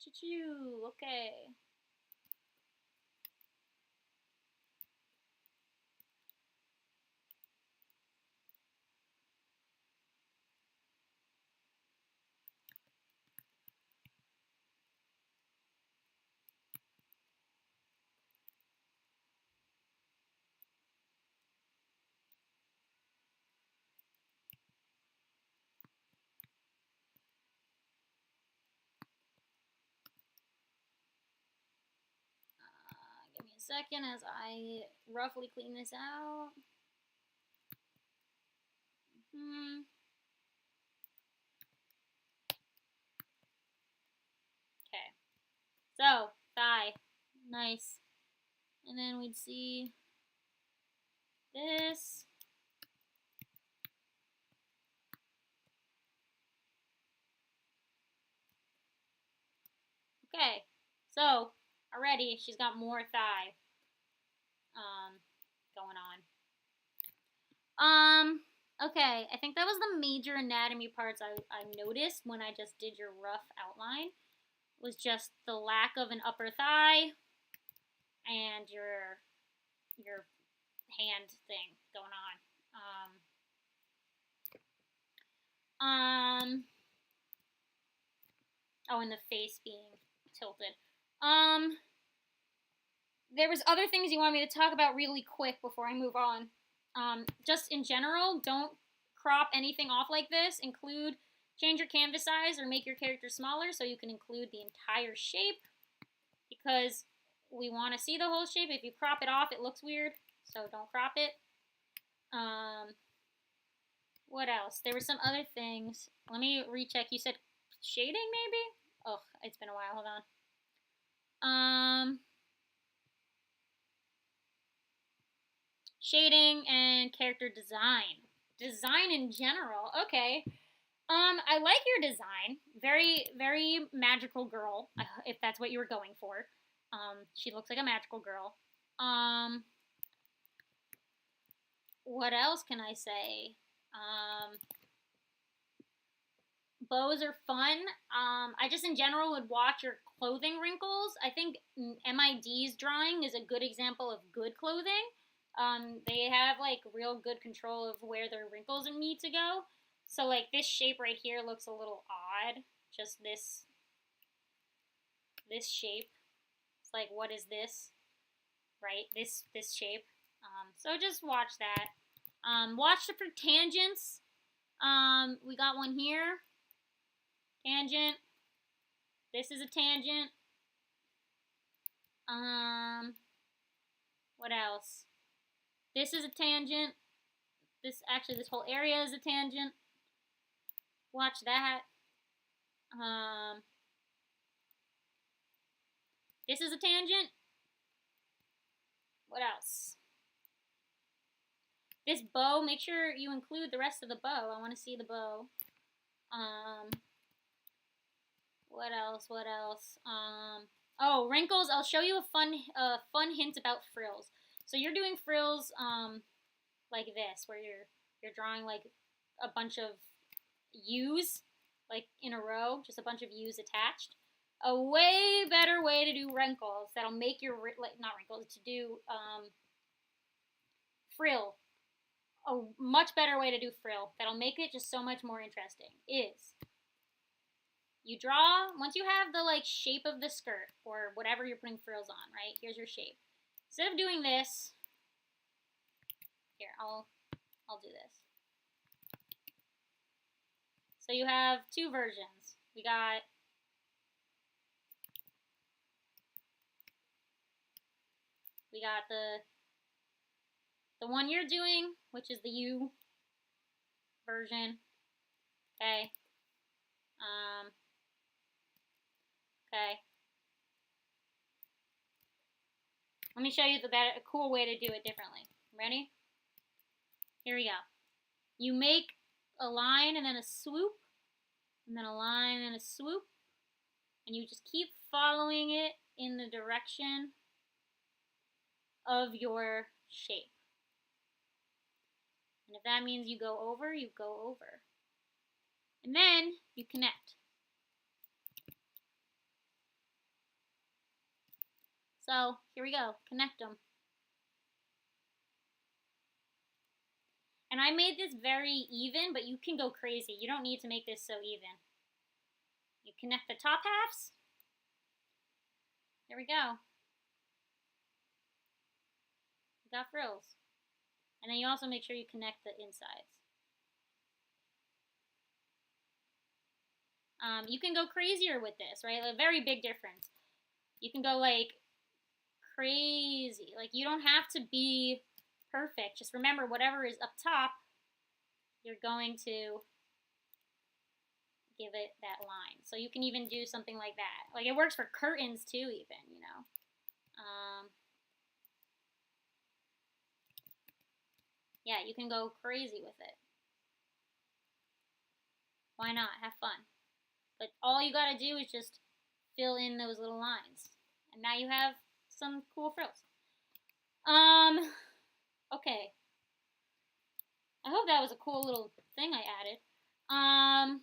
Choo-choo-choo, okay. Give me a second as I roughly clean this out. Okay. So, thigh. Nice. And then we'd see this. Okay. So, already she's got more thigh going on. Okay, I think that was the major anatomy parts I noticed when I just did your rough outline. Was just the lack of an upper thigh and your hand thing going on. Oh, and the face being tilted. There was other things you want me to talk about really quick before I move on. Just in general, don't crop anything off like this. Change your canvas size or make your character smaller so you can include the entire shape, because we want to see the whole shape. If you crop it off, it looks weird, so don't crop it. What else? There were some other things. Let me recheck. You said shading, maybe? Oh, it's been a while. Hold on. Shading and character design. Design in general. Okay. I like your design. Very, very magical girl, if that's what you were going for. She looks like a magical girl. What else can I say? Bows are fun. I just in general would watch your clothing wrinkles. I think MID's drawing is a good example of good clothing. They have like real good control of where their wrinkles need to go. So like this shape right here looks a little odd. Just this shape. It's like, what is this? Right? This shape. So just watch that. Watch for tangents. We got one here. Tangent. This is a tangent. What else? This is a tangent. This whole area is a tangent. Watch that. This is a tangent. What else? This bow, make sure you include the rest of the bow. I want to see the bow. What else? What else? Oh, wrinkles. I'll show you a fun hint about frills. So you're doing frills like this, where you're drawing like a bunch of U's, like in a row, just a bunch of U's attached. A way better way to do wrinkles that'll make your, like, not wrinkles, to do frill. A much better way to do frill that'll make it just so much more interesting is you draw, once you have the like shape of the skirt or whatever you're putting frills on, right? Here's your shape. Instead of doing this, here, I'll do this. So you have two versions. We got the one you're doing, which is the U version. Okay. Okay. Let me show you a cool way to do it differently. Ready? Here we go. You make a line and then a swoop, and then a line and a swoop, and you just keep following it in the direction of your shape. And if that means you go over, you go over. And then you connect. So here we go, connect them. And I made this very even, but you can go crazy. You don't need to make this so even. You connect the top halves. There we go. You got frills. And then you also make sure you connect the insides. You can go crazier with this, right? A very big difference. You can go like crazy. Like you don't have to be perfect. Just remember whatever is up top, you're going to give it that line. So you can even do something like that. Like it works for curtains too, even, you know. Yeah, you can go crazy with it. Why not? Have fun. But all you gotta do is just fill in those little lines. And now you have some cool frills. Okay. I hope that was a cool little thing I added.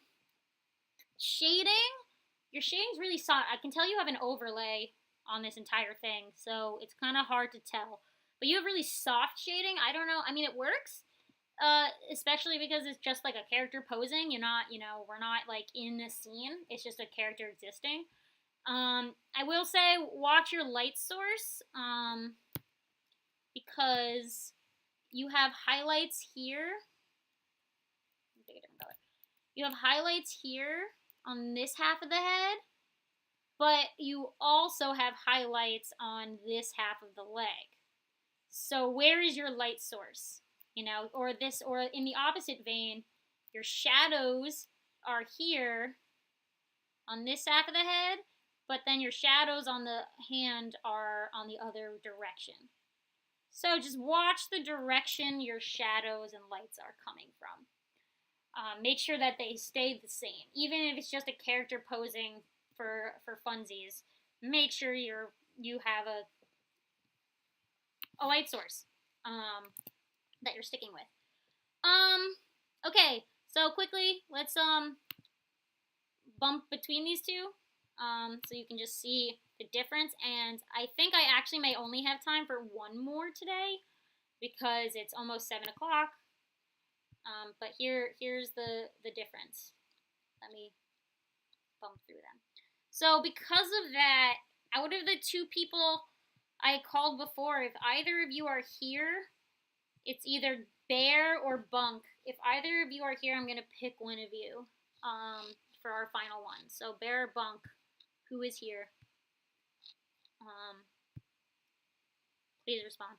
Shading. Your shading's really soft. I can tell you have an overlay on this entire thing, so it's kind of hard to tell. But you have really soft shading. I don't know. I mean, it works. Especially because it's just like a character posing. You're not, you know, we're not like in the scene. It's just a character existing. I will say watch your light source, because you have highlights here. Take a different color. You have highlights here on this half of the head, but you also have highlights on this half of the leg. So where is your light source? You know, or this, or in the opposite vein, your shadows are here on this half of the head, but then your shadows on the hand are on the other direction. So just watch the direction your shadows and lights are coming from. Make sure that they stay the same. Even if it's just a character posing for funsies, make sure you have a light source that you're sticking with. Okay, so quickly, let's bump between these two so you can just see the difference. And I think I actually may only have time for one more today because it's almost 7 o'clock. But here's the difference. Let me bump through them. So because of that, out of the two people I called before, if either of you are here, it's either Bear or Bunk. If either of you are here, I'm going to pick one of you for our final one. So Bear or Bunk, who is here? Please respond.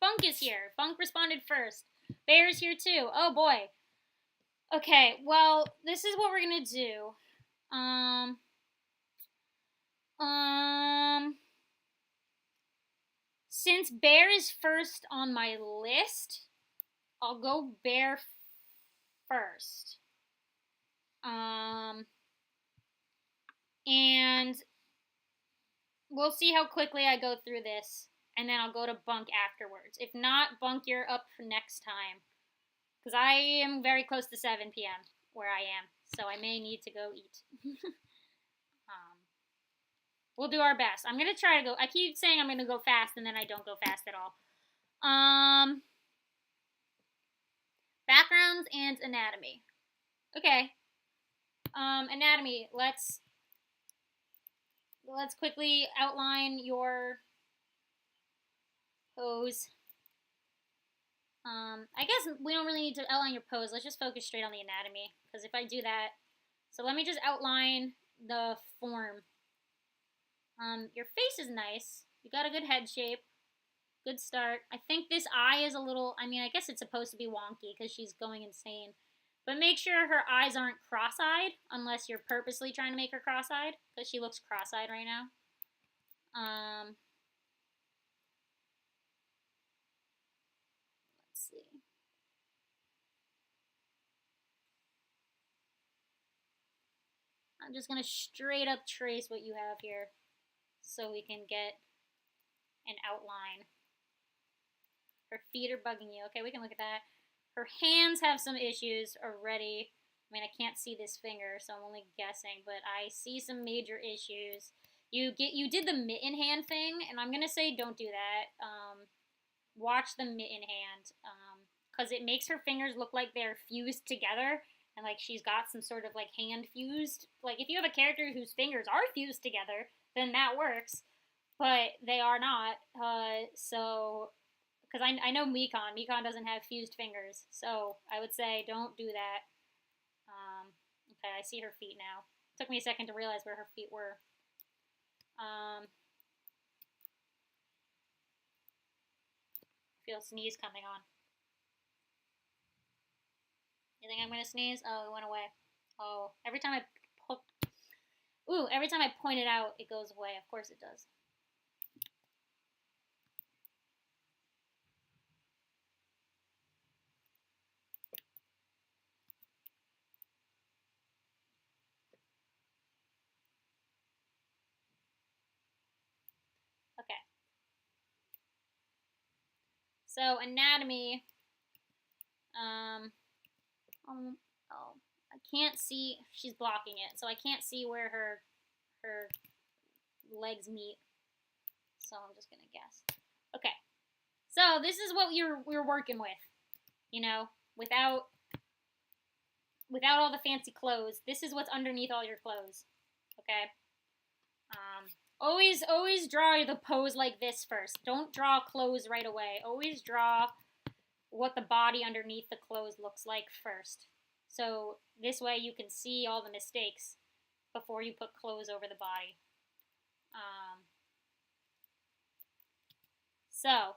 Bunk is here. Bunk responded first. Bear's here too. Oh boy. Okay, well, this is what we're gonna do. Since Bear is first on my list, I'll go Bear first. And we'll see how quickly I go through this, and then I'll go to bunk afterwards. If not, bunk, you're up for next time. Because I am very close to 7 p.m. where I am, so I may need to go eat. um, we'll do our best. I'm going to try to go. I keep saying I'm going to go fast, and then I don't go fast at all. Backgrounds and anatomy. Okay. Anatomy. Let's quickly outline your pose. I guess we don't really need to outline your pose. Let's just focus straight on the anatomy. Because if I do that, so let me just outline the form. Your face is nice. You got a good head shape. Good start. I think this eye is a little, I mean, I guess it's supposed to be wonky because she's going insane. But make sure her eyes aren't cross-eyed unless you're purposely trying to make her cross-eyed, because she looks cross-eyed right now. Let's see. I'm just going to straight up trace what you have here so we can get an outline. Her feet are bugging you. Okay, we can look at that. Her hands have some issues already. I mean, I can't see this finger, so I'm only guessing, but I see some major issues. You did the mitten hand thing, and I'm gonna say don't do that. Watch the mitten hand, because it makes her fingers look like they're fused together, and like she's got some sort of like hand fused. Like if you have a character whose fingers are fused together, then that works, but they are not. So because I know Mikan. Mikan doesn't have fused fingers, so I would say don't do that. Okay, I see her feet now. It took me a second to realize where her feet were. Feel a sneeze coming on. You think I'm gonna sneeze? Oh, it went away. Oh, every time I point it out, it goes away. Of course it does. Okay. So anatomy. Oh, I can't see. She's blocking it, so I can't see where her legs meet. So I'm just gonna guess. Okay. So this is what we're working with. You know, without all the fancy clothes. This is what's underneath all your clothes. Okay. Always draw the pose like this first. Don't draw clothes right away. Always draw what the body underneath the clothes looks like first. So this way you can see all the mistakes before you put clothes over the body. So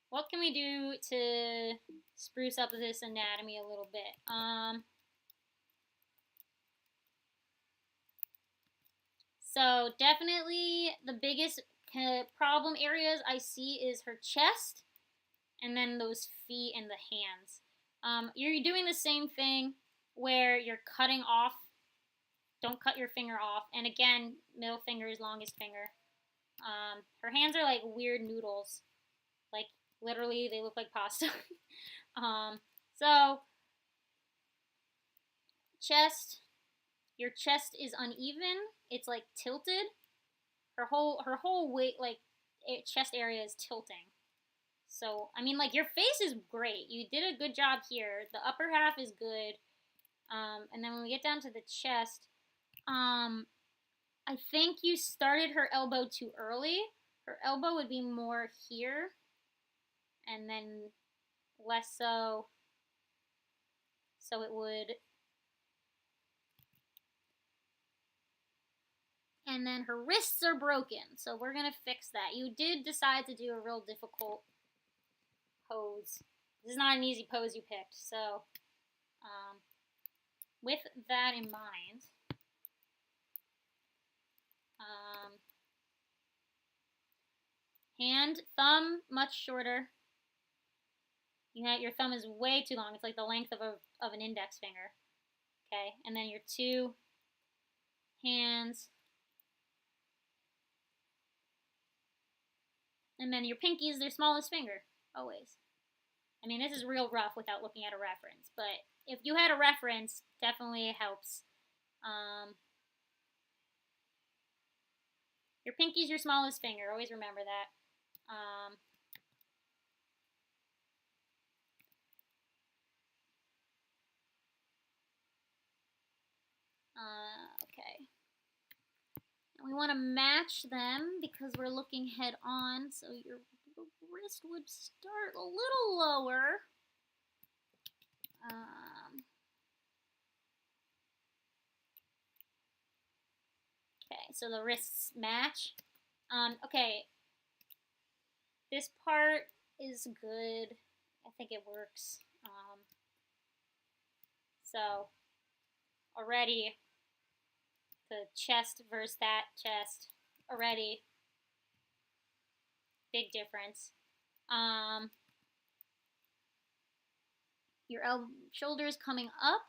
what can we do to spruce up this anatomy a little bit? So definitely the biggest problem areas I see is her chest and then those feet and the hands. You're doing the same thing where you're cutting off. Don't cut your finger off. And again, middle finger is longest finger. Her hands are like weird noodles. Like literally they look like pasta. So chest, your chest is uneven. It's like tilted. Her whole weight, like chest area is tilting. So I mean, like your face is great. You did a good job here. The upper half is good. And then when we get down to the chest, I think you started her elbow too early. Her elbow would be more here, and then less so. So it would. And then her wrists are broken, so we're gonna fix that. You did decide to do a real difficult pose. This is not an easy pose you picked, so with that in mind, hand, thumb, much shorter. Your thumb is way too long. It's like the length of an index finger. Okay, and then your two hands, and then your pinky is their smallest finger, always. I mean, this is real rough without looking at a reference, but if you had a reference, definitely helps. Your pinky's your smallest finger, always remember that. Okay. And we want to match them because we're looking head on, so your wrist would start a little lower. Okay, so the wrists match. Okay, this part is good. I think it works. So, already, the chest versus that chest, already, big difference. Your shoulders coming up.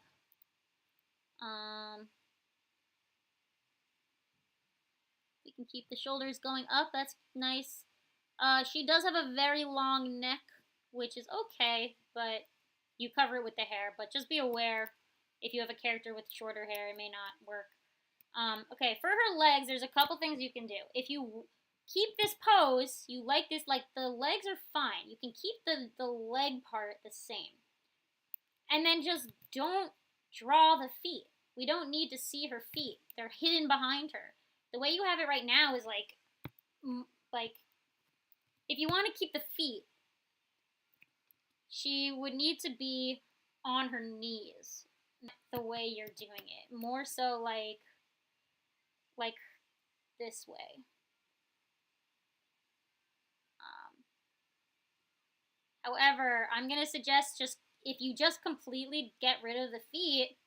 You can keep the shoulders going up. That's nice. She does have a very long neck, which is okay, but you cover it with the hair. But just be aware, if you have a character with shorter hair, it may not work. Okay, for her legs, there's a couple things you can do. If you keep this pose, you like this, like the legs are fine. You can keep the leg part the same. And then just don't draw the feet. We don't need to see her feet. They're hidden behind her. The way you have it right now is like if you want to keep the feet, she would need to be on her knees the way you're doing it. More so like this way. However, I'm going to suggest just if you just completely get rid of the feet,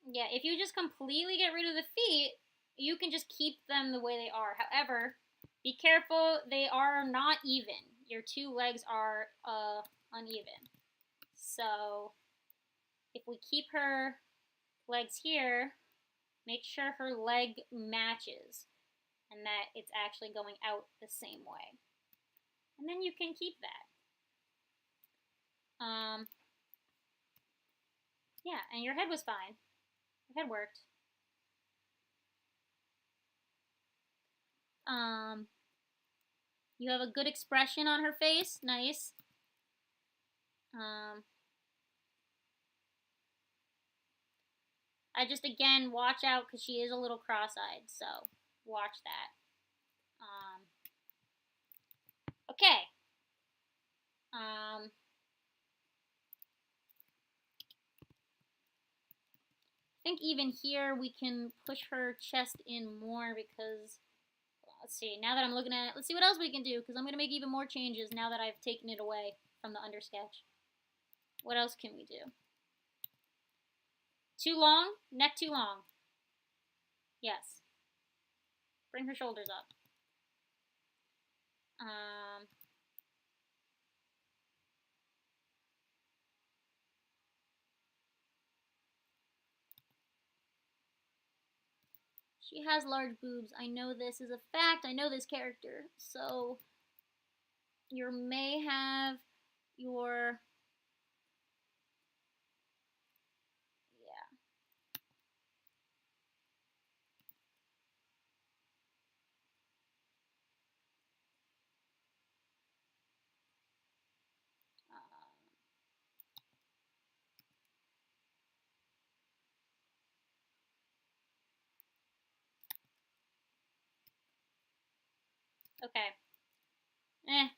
yeah, if you just completely get rid of the feet, you can just keep them the way they are. However, be careful, they are not even. Your two legs are uneven. So, if we keep her legs here, make sure her leg matches and that it's actually going out the same way. And then you can keep that. Yeah, and your head was fine. Your head worked. You have a good expression on her face. Nice. I just, again, watch out because she is a little cross-eyed, so watch that. Okay. I think even here we can push her chest in more because, let's see, now that I'm looking at it, let's see what else we can do because I'm going to make even more changes now that I've taken it away from the undersketch. What else can we do? Too long? Neck too long. Yes. Bring her shoulders up. She has large boobs. I know this is a fact. I know this character. So, you may have your... Okay.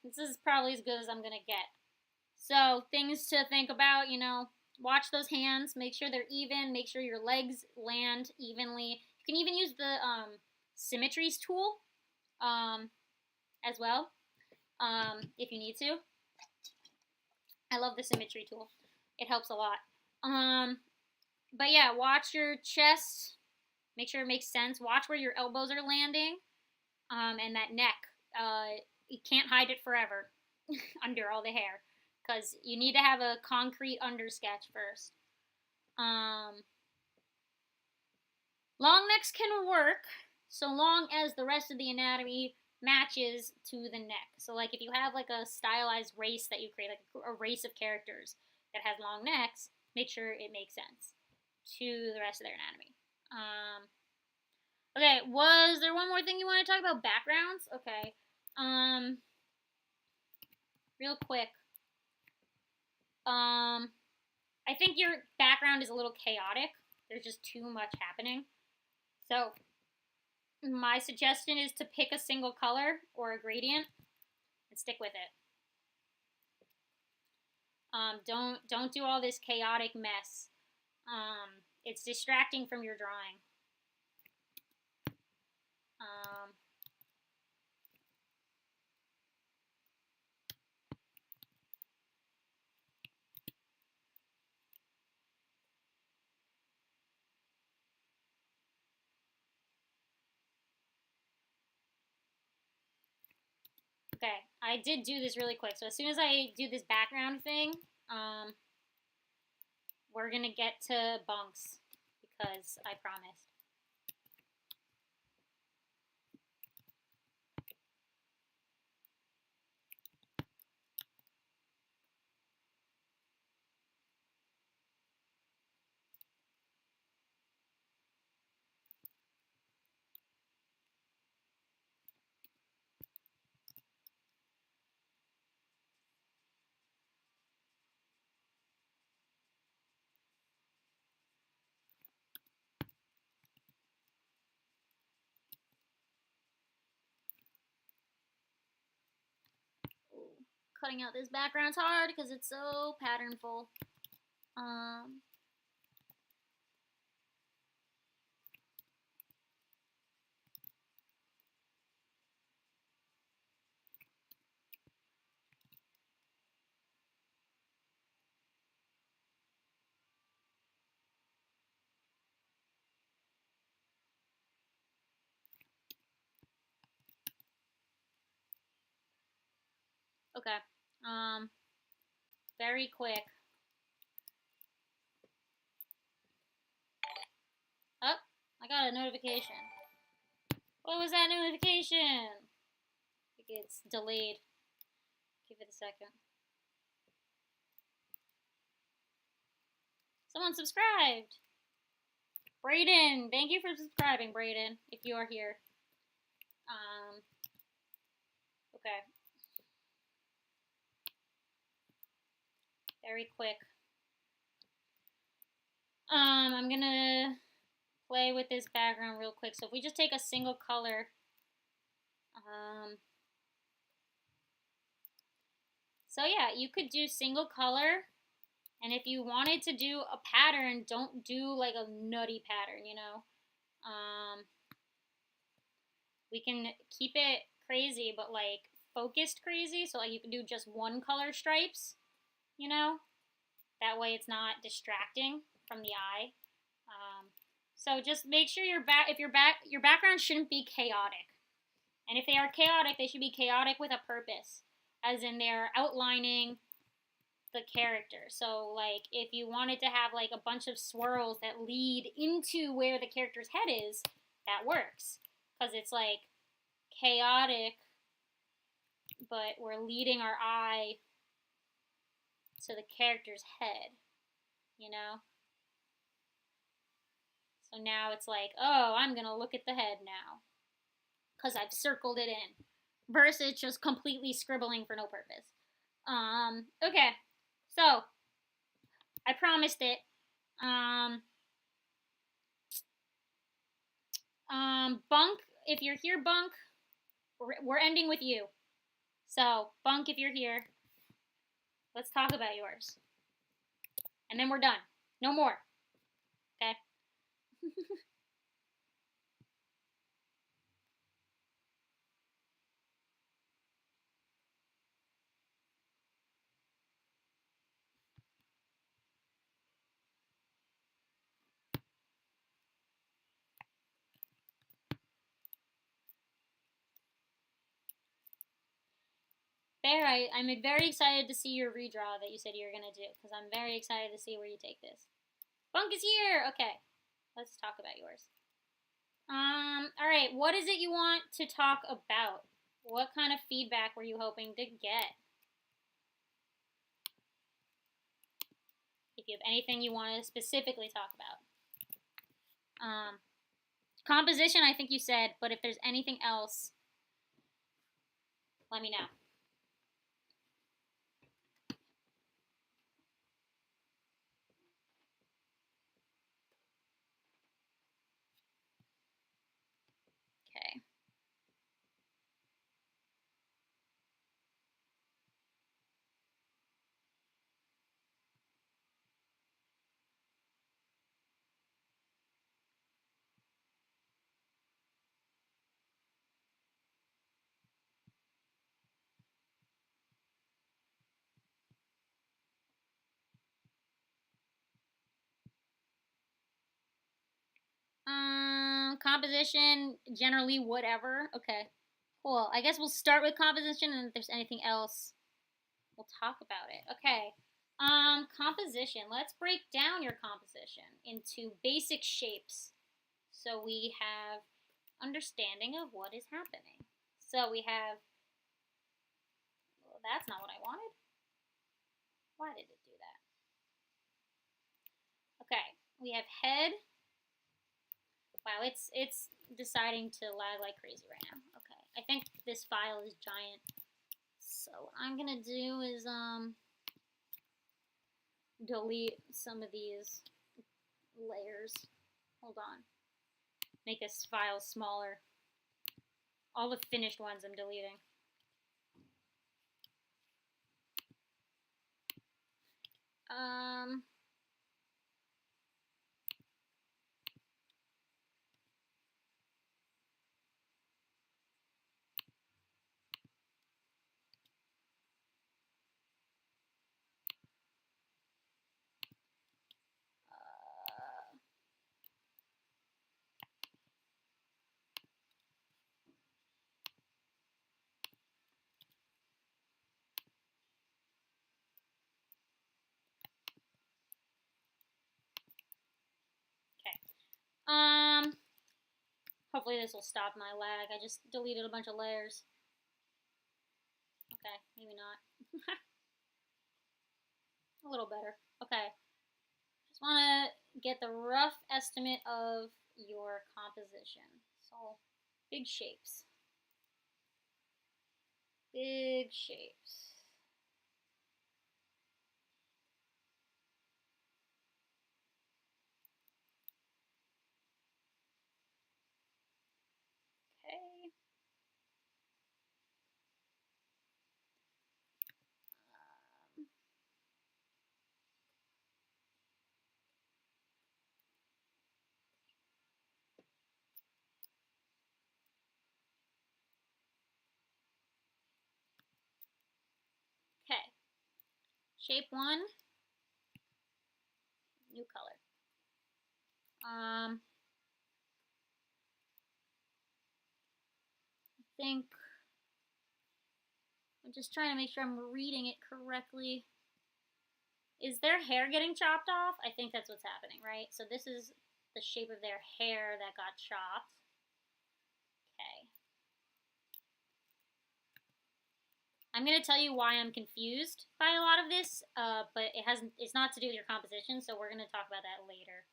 This is probably as good as I'm gonna get. So, things to think about, you know, watch those hands, make sure they're even, make sure your legs land evenly. You can even use the symmetries tool as well if you need to. I love the symmetry tool. It helps a lot. But yeah, watch your chest. Make sure it makes sense. Watch where your elbows are landing and that neck. You can't hide it forever under all the hair. because you need to have a concrete undersketch first. Long necks can work so long as the rest of the anatomy matches to the neck. So, like, if you have like a stylized race that you create, like a race of characters that has long necks, make sure it makes sense to the rest of their anatomy. Okay, was there one more thing you want to talk about? Backgrounds? Okay. Real quick. I think your background is a little chaotic. There's just too much happening. So, my suggestion is to pick a single color or a gradient and stick with it. Don't do all this chaotic mess. It's distracting from your drawing. Okay, I did do this really quick. So as soon as I do this background thing, we're gonna get to bunks because I promised. Cutting out this background's hard because it's so patternful. Okay. Very quick. Oh, I got a notification. What was that notification? I think it's delayed. Give it a second. Someone subscribed. Brayden, thank you for subscribing, Brayden, if you are here. Okay. Very quick. I'm gonna play with this background real quick. So if we just take a single color, so yeah, you could do single color, and if you wanted to do a pattern, don't do like a nutty pattern, you know. We can keep it crazy, but like focused crazy. So like you can do just one color stripes, you know. That way it's not distracting from the eye. So just make sure your background shouldn't be chaotic. And if they are chaotic, they should be chaotic with a purpose, as in they're outlining the character. So like if you wanted to have like a bunch of swirls that lead into where the character's head is, that works. Because it's like chaotic, but we're leading our eye to the character's head, you know? So now it's like, oh, I'm going to look at the head now because I've circled it in versus just completely scribbling for no purpose. Okay, so I promised it. Bunk, if you're here, Bunk, we're ending with you. So, Bunk, if you're here, let's talk about yours. And then we're done. No more. Okay? Bear, I'm very excited to see your redraw that you said you were going to do, because I'm very excited to see where you take this. Bunk is here! Okay, let's talk about yours. Alright, what is it you want to talk about? What kind of feedback were you hoping to get? If you have anything you want to specifically talk about. Composition, I think you said, but if there's anything else, let me know. Okay. Composition, generally whatever. Okay, cool. I guess we'll start with composition, and if there's anything else, we'll talk about it. Okay. Composition. Let's break down your composition into basic shapes, so we have understanding of what is happening. So we have. Well, that's not what I wanted. Why did it do that? Okay. We have head. Wow, it's deciding to lag like crazy right now. Okay, I think this file is giant. So what I'm gonna do is delete some of these layers. Hold on. Make this file smaller. All the finished ones I'm deleting. Hopefully this will stop my lag. I just deleted a bunch of layers. Okay, maybe not. A little better. Okay. Just want to get the rough estimate of your composition. So, big shapes. Big shapes. Okay. Okay. Shape 1. New color. I think I'm just trying to make sure I'm reading it correctly. Is their hair getting chopped off? I think that's what's happening, right? So this is the shape of their hair that got chopped. Okay. I'm going to tell you why I'm confused by a lot of this, but it's not to do with your composition, so we're going to talk about that later.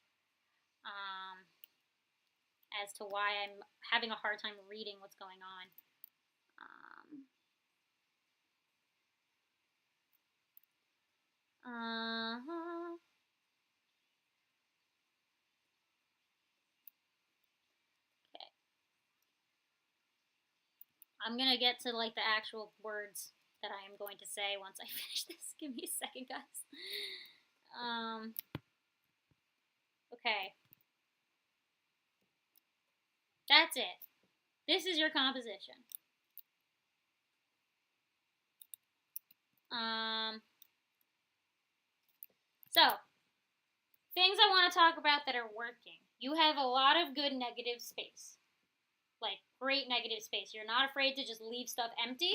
As to why I'm having a hard time reading what's going on. Okay. I'm gonna get to like the actual words that I am going to say once I finish this. Give me a second, guys. Okay. That's it. This is your composition. So, things I want to talk about that are working. You have a lot of good negative space. Like, great negative space. You're not afraid to just leave stuff empty.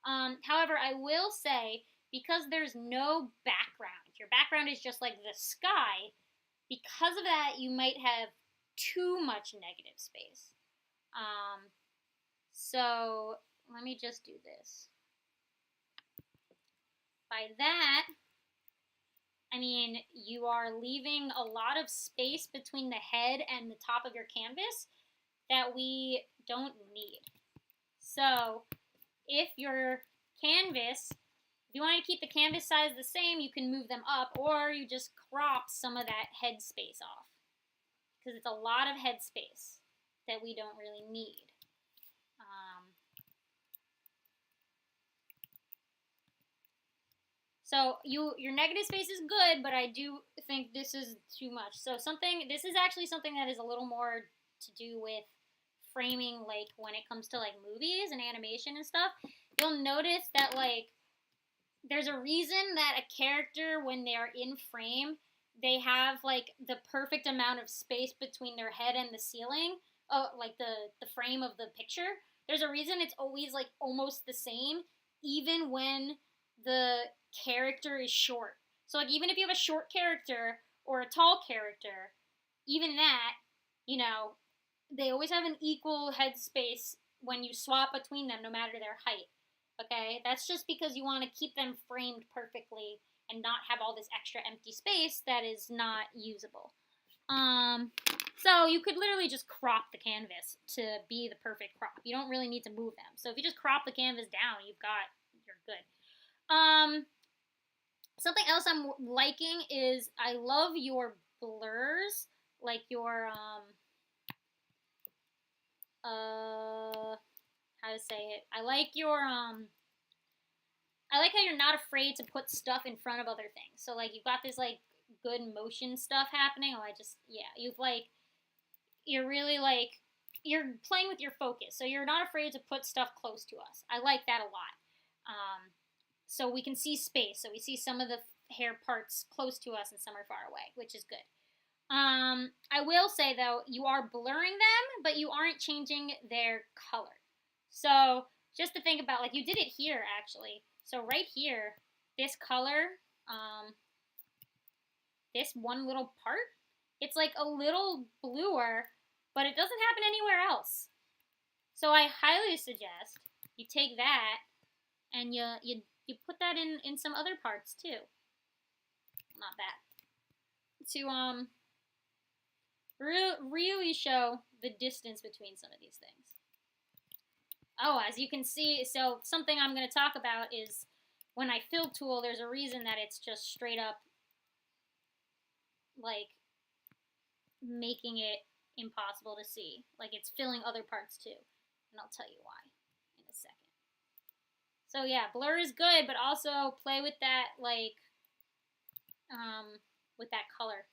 However, I will say, because there's no background, your background is just like the sky, because of that, you might have too much negative space. So let me just do this. By that, I mean you are leaving a lot of space between the head and the top of your canvas that we don't need. So if your canvas, if you want to keep the canvas size the same, you can move them up, or you just crop some of that head space off, because it's a lot of head space that we don't really need. So your negative space is good, but I do think this is too much. So this is actually something that is a little more to do with framing, like when it comes to like movies and animation and stuff. You'll notice that like there's a reason that a character, when they're in frame, they have like the perfect amount of space between their head and the ceiling, like the frame of the picture. There's a reason it's always like almost the same, even when the character is short. So like even if you have a short character or a tall character, even that, you know, they always have an equal head space when you swap between them, no matter their height. Okay, that's just because you want to keep them framed perfectly and not have all this extra empty space that is not usable. So you could literally just crop the canvas to be the perfect crop. You don't really need to move them. So if you just crop the canvas down, you're good. Something else I'm liking is I love your blurs, like your how to say it. I like how you're not afraid to put stuff in front of other things. So like you've got this like good motion stuff happening. You're really like you're playing with your focus. So you're not afraid to put stuff close to us. I like that a lot. So we can see space. So we see some of the hair parts close to us and some are far away, which is good. I will say though, you are blurring them, but you aren't changing their color. So just to think about, like you did it here actually. So right here, this color, this one little part, it's like a little bluer, but it doesn't happen anywhere else. So I highly suggest you take that and you put that in some other parts too. Not that. To really show the distance between some of these things. Oh, as you can see, so something I'm going to talk about is when I fill tool, there's a reason that it's just straight up like making it impossible to see. Like it's filling other parts too. And I'll tell you why in a second. So yeah, blur is good, but also play with that like with that color,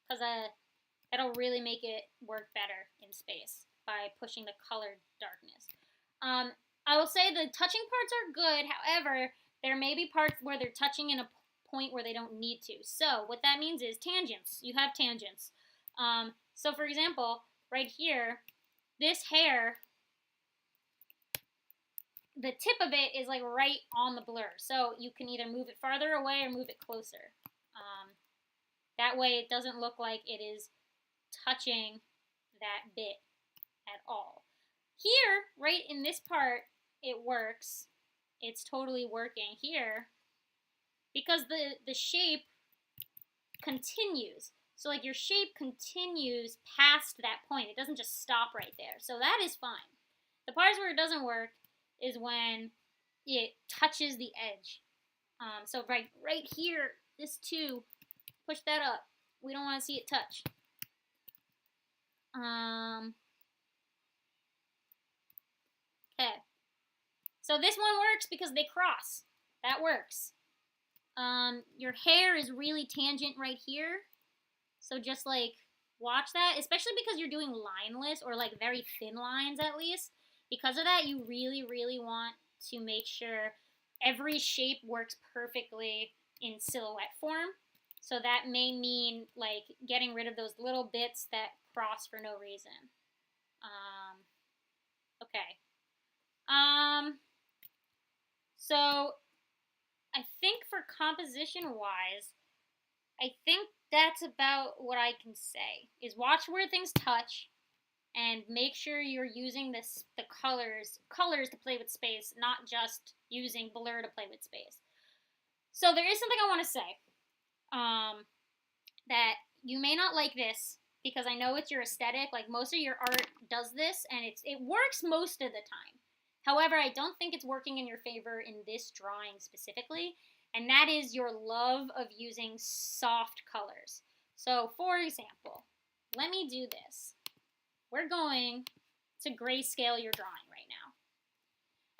because that'll really make it work better in space by pushing the colored darkness. I will say the touching parts are good. However, there may be parts where they're touching in a point where they don't need to. So what that means is tangents. You have tangents. So for example, right here, this hair, the tip of it is like right on the blur. So you can either move it farther away or move it closer. That way it doesn't look like it is touching that bit at all. Here, right in this part, it works. It's totally working here because the shape continues. So like your shape continues past that point. It doesn't just stop right there. So that is fine. The parts where it doesn't work is when it touches the edge. So right here, this too, push that up. We don't want to see it touch. Okay. So this one works because they cross. That works. Your hair is really tangent right here. So just like watch that, especially because you're doing lineless or like very thin lines at least. Because of that, you really, really want to make sure every shape works perfectly in silhouette form. So that may mean like getting rid of those little bits that cross for no reason. Okay. So I think for composition-wise, I think that's about what I can say. Is watch where things touch, and make sure you're using the colors to play with space, not just using blur to play with space. So there is something I want to say. That you may not like this because I know it's your aesthetic. Like most of your art does this, and it works most of the time. However, I don't think it's working in your favor in this drawing specifically, and that is your love of using soft colors. So, for example, let me do this. We're going to grayscale your drawing right now.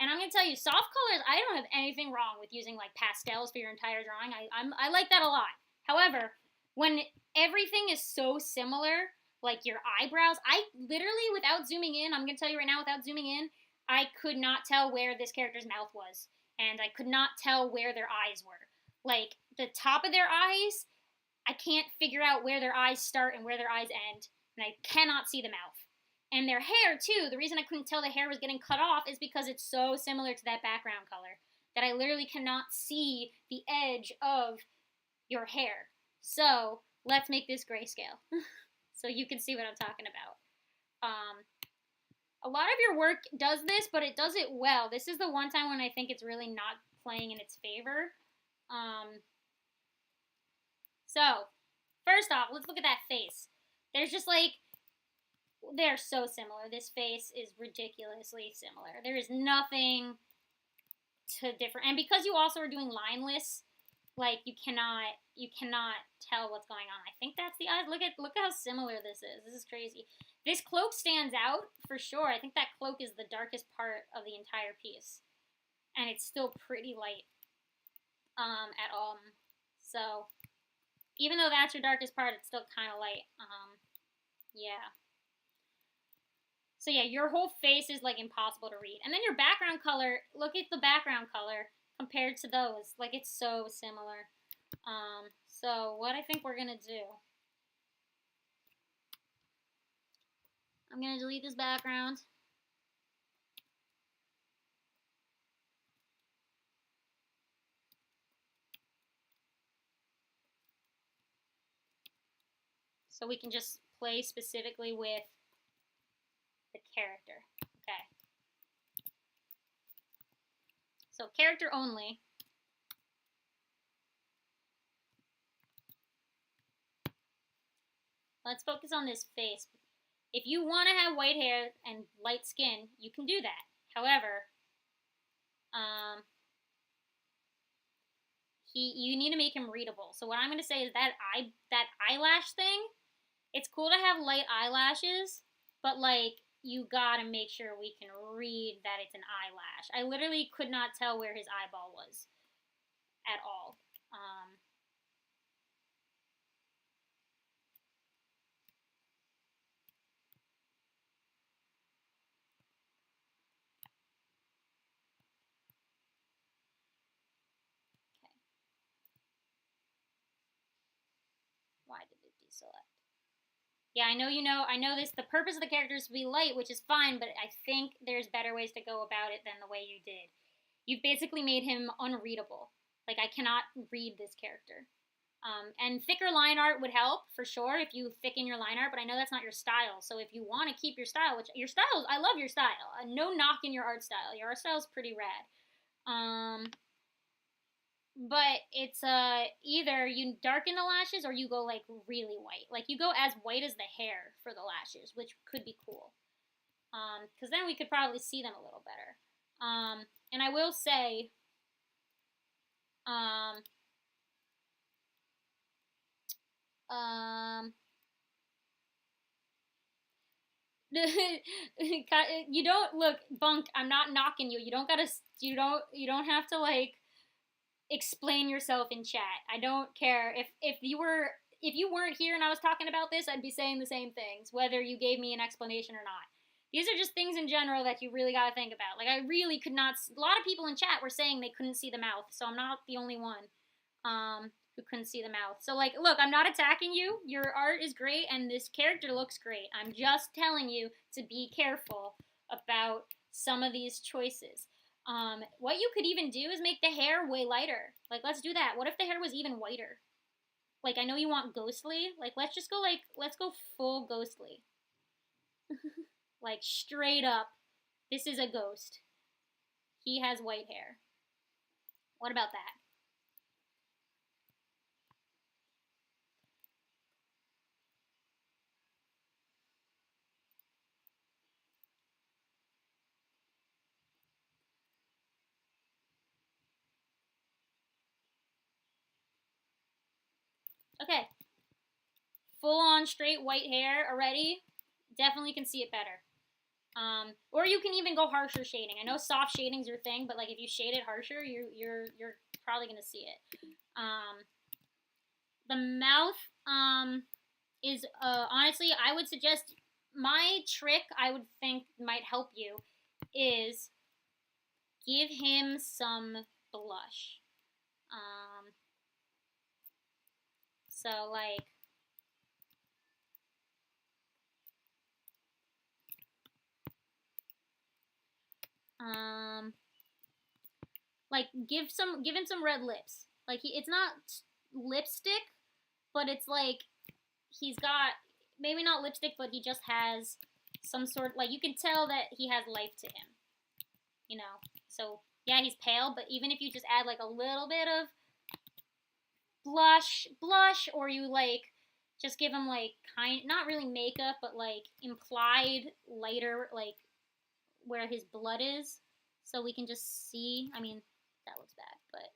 And I'm going to tell you, soft colors, I don't have anything wrong with using like pastels for your entire drawing. I like that a lot. However, when everything is so similar, like your eyebrows, I literally, without zooming in, I'm going to tell you right now, without zooming in, I could not tell where this character's mouth was. And I could not tell where their eyes were. Like, the top of their eyes, I can't figure out where their eyes start and where their eyes end. And I cannot see the mouth. And their hair, too, the reason I couldn't tell the hair was getting cut off is because it's so similar to that background color that I literally cannot see the edge of your hair. So, let's make this grayscale so you can see what I'm talking about. A lot of your work does this, but it does it well. This is the one time when I think it's really not playing in its favor. So, first off, let's look at that face. There's just like, they're so similar. This face is ridiculously similar. There is nothing to different. And because you also are doing lineless, like you cannot tell what's going on. I think that's the eyes. Look how similar this is. This is crazy. This cloak stands out for sure. I think that cloak is the darkest part of the entire piece. And it's still pretty light at all. So even though that's your darkest part, it's still kind of light. Yeah. So yeah, your whole face is like impossible to read. And then your background color, look at the background color compared to those. Like it's so similar. So what I think we're gonna do, I'm gonna delete this background. So we can just play specifically with the character. Okay. So character only. Let's focus on this face. If you want to have white hair and light skin, you can do that. However, you need to make him readable. So what I'm going to say is that eyelash thing, it's cool to have light eyelashes, but like you gotta make sure we can read that it's an eyelash. I literally could not tell where his eyeball was at all. Okay. Why did it deselect? Yeah, I know this. The purpose of the character is to be light, which is fine, but I think there's better ways to go about it than the way you did. You've basically made him unreadable. Like, I cannot read this character. And thicker line art would help, for sure, if you thicken your line art, but I know that's not your style. So if you want to keep your style, which your style, I love your style. No knock in your art style. Your art style is pretty rad. But it's either you darken the lashes or you go like really white. Like you go as white as the hair for the lashes, which could be cool. Because then we could probably see them a little better. And I will say, you don't look, Bunk. I'm not knocking you. You don't have to like explain yourself in chat. I don't care if you weren't here and I was talking about this, I'd be saying the same things, whether you gave me an explanation or not. These are just things in general that you really got to think about. Like I really could not. A lot of people in chat were saying they couldn't see the mouth, so I'm not the only one who couldn't see the mouth. So like, look, I'm not attacking you. Your art is great, and this character looks great. I'm just telling you to be careful about some of these choices. What you could even do is make the hair way lighter. Like, let's do that. What if the hair was even whiter? Like, I know you want ghostly. Like, let's just go, like, let's go full ghostly. Like, straight up. This is a ghost. He has white hair. What about that? Okay. Full on straight white hair already. Definitely can see it better. Or you can even go harsher shading. I know soft shading's your thing, but like if you shade it harsher, you're probably gonna see it. The mouth is honestly, I would suggest my trick. I would think might help you is give him some blush. So like. Like give him some red lips. Like it's not lipstick, but it's like he's got maybe not lipstick, but he just has some sort, like you can tell that he has life to him. You know. So yeah, he's pale, but even if you just add like a little bit of blush, or you like just give him like not really makeup, but like implied lighter, like where his blood is, so we can just see. I mean, that looks bad, but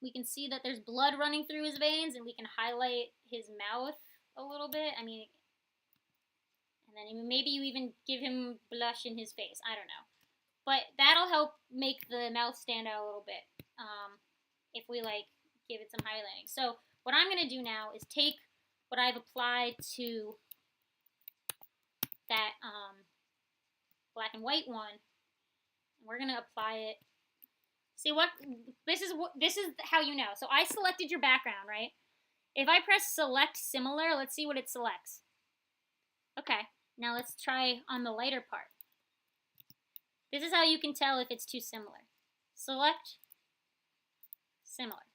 we can see that there's blood running through his veins, and we can highlight his mouth a little bit. I mean, and then maybe you even give him blush in his face. I don't know. But that'll help make the mouth stand out a little bit if we, like, give it some highlighting. So what I'm going to do now is take what I've applied to that black and white one, and we're going to apply it. See what this is how you know. So I selected your background, right? If I press select similar, let's see what it selects. Okay, now let's try on the lighter part. This is how you can tell if it's too similar. Select similar.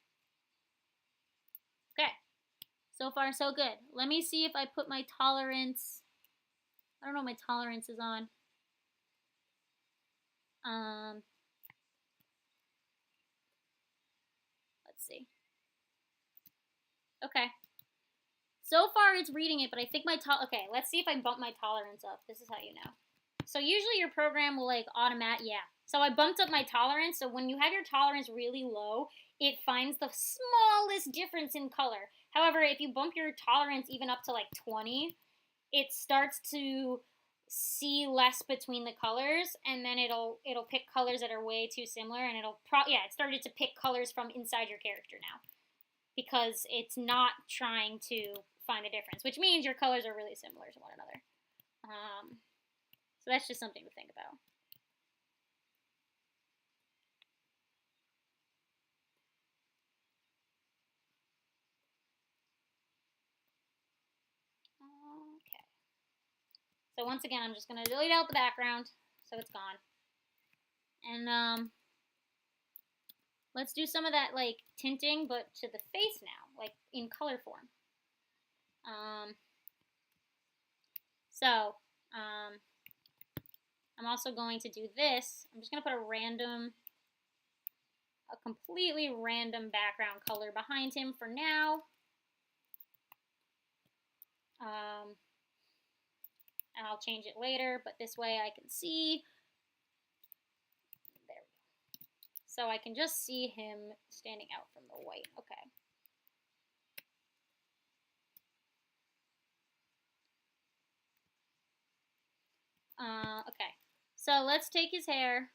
Okay, so far so good. Let me see if I put my tolerance. I don't know what my tolerance is on. Let's see. Okay. So far it's reading it, but I think my okay, let's see if I bump my tolerance up. This is how you know. So usually your program will like yeah. So I bumped up my tolerance. So when you have your tolerance really low, it finds the smallest difference in color. However, if you bump your tolerance even up to like 20, it starts to see less between the colors, and then it'll pick colors that are way too similar, and it started to pick colors from inside your character now, because it's not trying to find a difference, which means your colors are really similar to one another. So that's just something to think about. Okay. So once again, I'm just going to delete out the background so it's gone. And let's do some of that like tinting, but to the face now, like in color form. I'm also going to do this. I'm just going to put a completely random background color behind him for now. And I'll change it later, but this way I can see. There we go. So I can just see him standing out from the white. Okay. Okay. So let's take his hair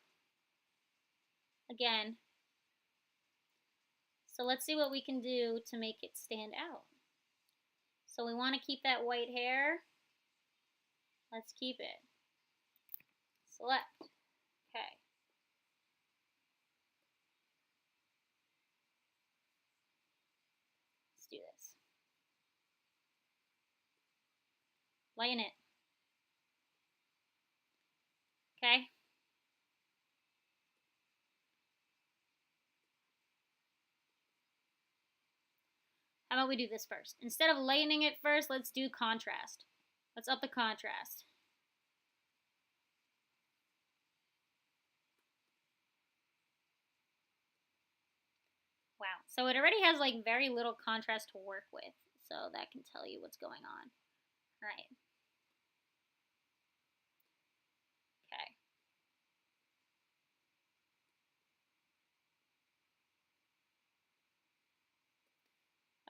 again. So let's see what we can do to make it stand out. So we want to keep that white hair. Let's keep it. Select. Okay. Let's do this. Lighten it. Okay. about we do this first? Instead of lightening it first, let's do contrast. Let's up the contrast. Wow. So it already has like very little contrast to work with. So that can tell you what's going on. All right. Okay.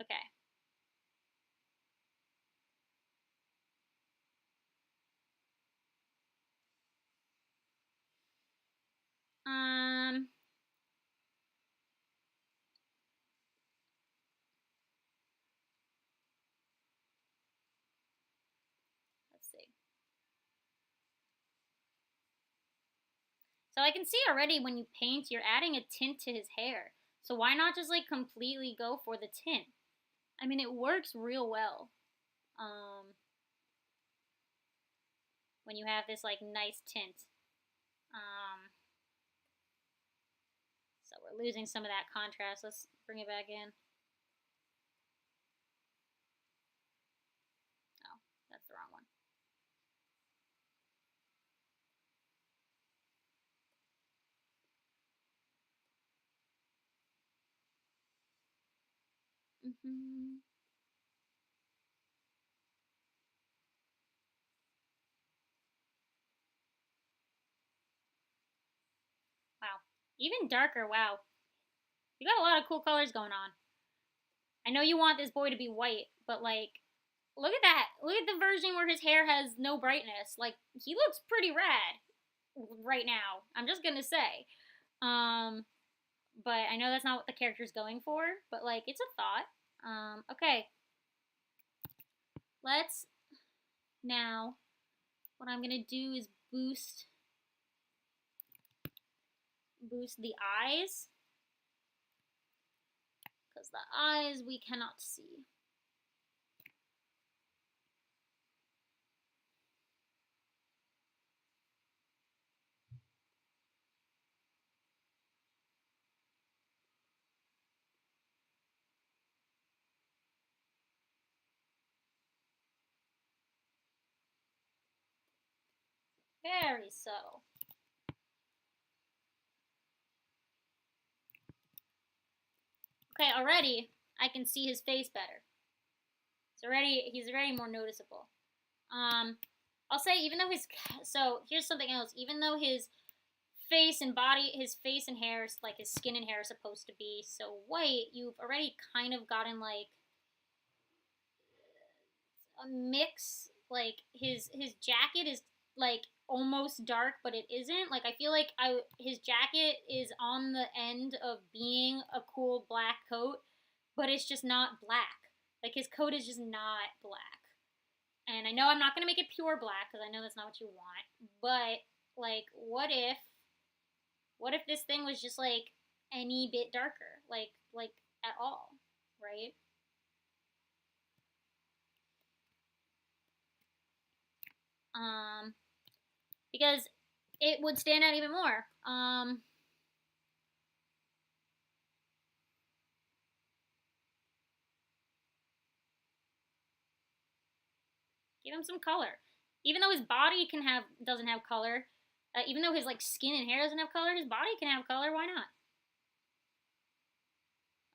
Okay. Let's see. So I can see already when you paint, you're adding a tint to his hair. So why not just like completely go for the tint? I mean, it works real well. When you have this like nice tint. So we're losing some of that contrast. Let's bring it back in. Oh, that's the wrong one. Wow. Even darker, wow. You got a lot of cool colors going on. I know you want this boy to be white, but like, look at that. Look at the version where his hair has no brightness. Like, he looks pretty rad right now. I'm just gonna say. But I know that's not what the character's going for, but like, it's a thought. Okay. Let's now, what I'm gonna do is boost the eyes, because the eyes we cannot see. Very subtle. Okay, already I can see his face better. He's already more noticeable. I'll say even though so here's something else. Even though his face and hair, like his skin and hair, is supposed to be so white, you've already kind of gotten like a mix. Like his jacket is like almost dark, but it isn't. Like I feel like his jacket is on the end of being a cool black coat, but it's just not black. Like his coat is just not black. And I know I'm not gonna make it pure black because I know that's not what you want. But like, what if this thing was just like any bit darker, like at all, right? Because it would stand out even more. Give him some color. Even though his body doesn't have color, even though his like skin and hair doesn't have color, his body can have color. Why not?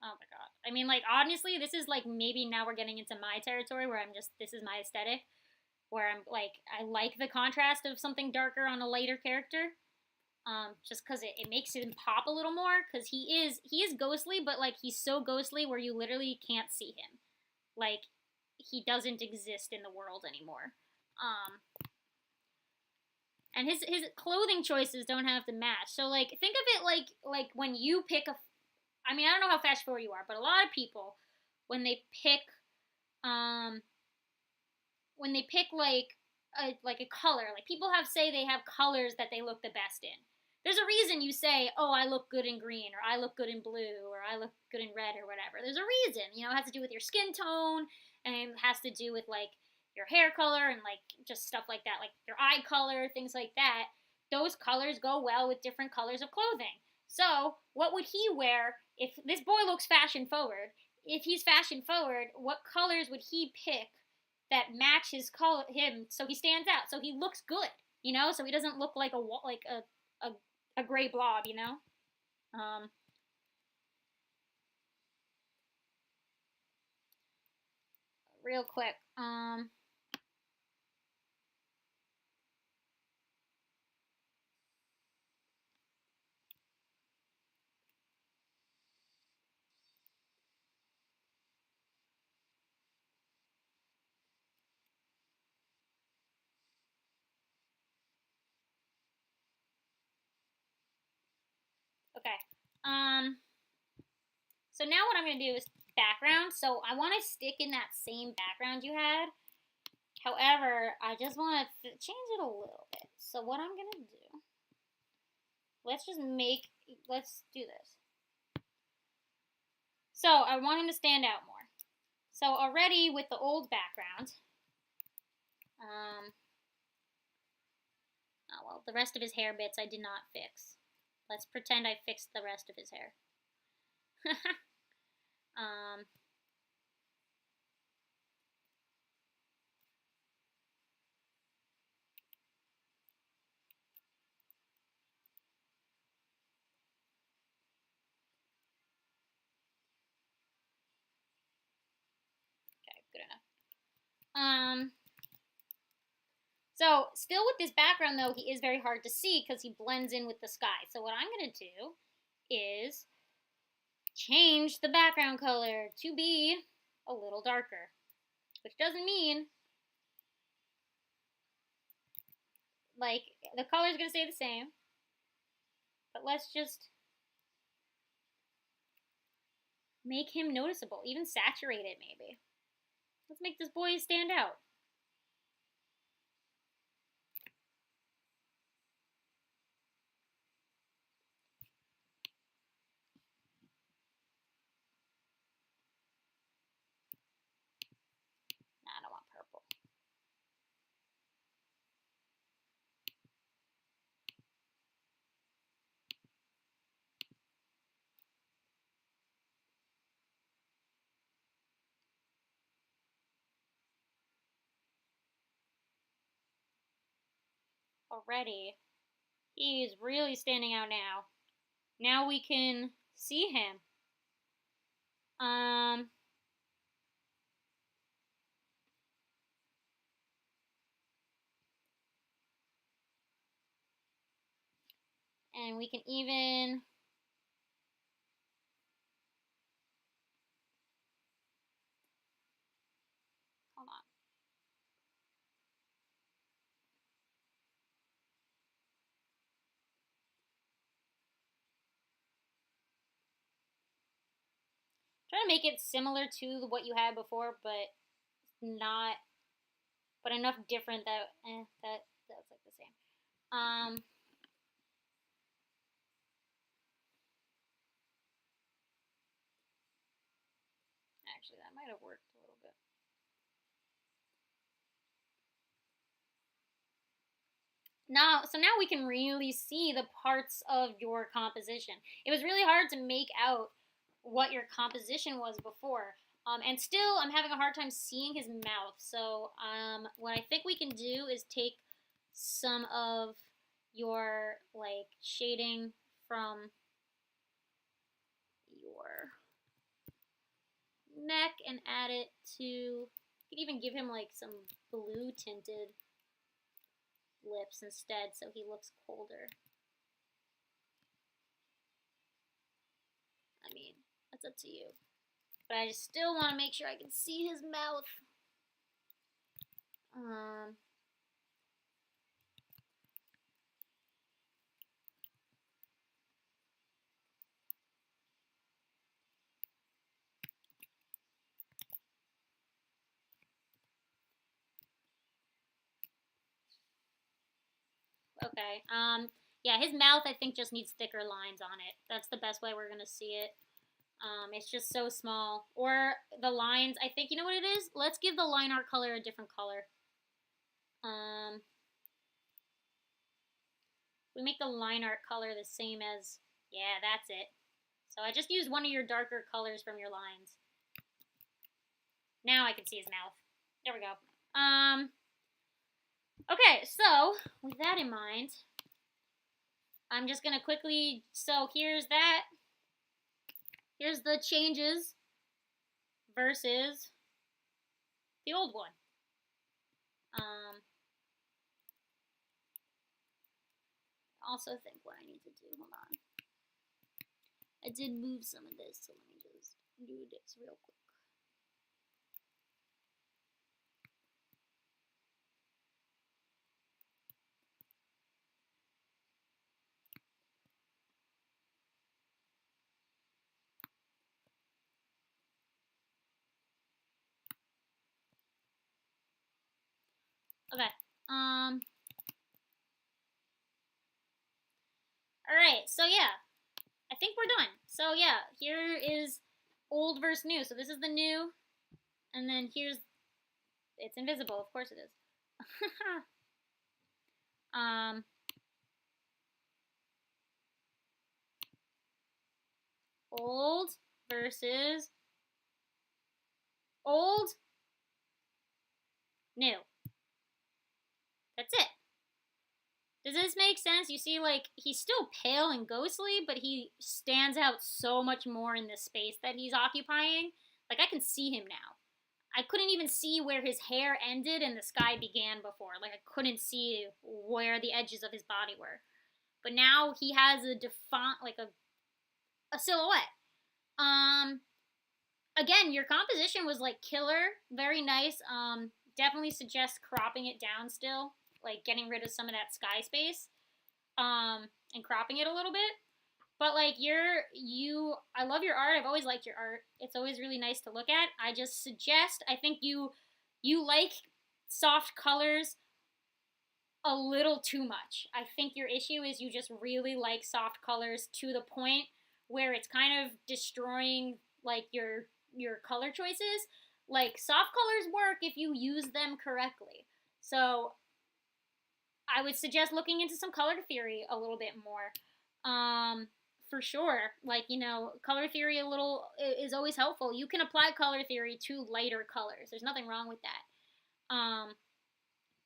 Oh my god. I mean, like honestly, this is like maybe now we're getting into my territory where this is my aesthetic, where I'm like I like the contrast of something darker on a lighter character. Just because it makes him pop a little more, because he is ghostly, but like he's so ghostly where you literally can't see him. Like he doesn't exist in the world anymore. And his clothing choices don't have to match. So like think of it like when you pick a, I mean I don't know how fast forward you are, but a lot of people when they pick like a color, like people say they have colors that they look the best in. There's a reason you say, oh, I look good in green, or I look good in blue, or I look good in red, or whatever. There's a reason. You know, it has to do with your skin tone, and it has to do with, like, your hair color, and, like, just stuff like that. Like, your eye color, things like that. Those colors go well with different colors of clothing. So, what would he wear if this boy looks fashion forward? if he's fashion forward, what colors would he pick that match him so he stands out, so he looks good, so he doesn't look like a gray blob, real quick. Okay. So now what I'm going to do is background. So I want to stick in that same background you had. However, I just want to change it a little bit. So what I'm going to do, let's do this. So I want him to stand out more. So already with the old background, oh well, the rest of his hair bits I did not fix. Let's pretend I fixed the rest of his hair. Okay, good enough. So still with this background though, he is very hard to see because he blends in with the sky. So what I'm going to do is change the background color to be a little darker, which doesn't mean like the color is going to stay the same, but let's just make him noticeable, even saturate it maybe. Let's make this boy stand out. Nah, I don't want purple. Already, he's really standing out now. Now we can see him. And we can even hold on. Try to make it similar to what you had before, but enough different that that's like the same. Actually, that might have worked a little bit. So now we can really see the parts of your composition. It was really hard to make out what your composition was before. And still, I'm having a hard time seeing his mouth. So what I think we can do is take some of your like shading from your neck and add it to, you could even give him like some blue tinted lips instead so he looks colder. I mean, that's up to you. But I just still want to make sure I can see his mouth. Okay. Yeah, his mouth I think just needs thicker lines on it. That's the best way we're gonna see it. It's just so small. Or the lines, I think, you know what it is? Let's give the line art color a different color. We make the line art color the same as, yeah, that's it. So I just used one of your darker colors from your lines. Now I can see his mouth. There we go. Okay, so with that in mind, I'm just gonna quickly, so here's that. Here's the changes versus the old one. Also think what I need to do, hold on. I did move some of this, so let me just do this real quick. Okay. Alright, so yeah. I think we're done. So yeah, here is old versus new. So this is the new, and then here's, it's invisible, of course it is. Old versus old, new. That's it. Does this make sense? You see, like, he's still pale and ghostly, but he stands out so much more in the space that he's occupying. Like, I can see him now. I couldn't even see where his hair ended and the sky began before. Like, I couldn't see where the edges of his body were. But now he has a like a silhouette. Again, your composition was, like, killer. Very nice. Definitely suggest cropping it down still. Like, getting rid of some of that sky space, and cropping it a little bit. But, like, I love your art. I've always liked your art. It's always really nice to look at. I just suggest, I think you like soft colors a little too much. I think your issue is you just really like soft colors to the point where it's kind of destroying, like, your color choices. Like, soft colors work if you use them correctly. So I would suggest looking into some color theory a little bit more. For sure. Like, color theory is always helpful. You can apply color theory to lighter colors. There's nothing wrong with that.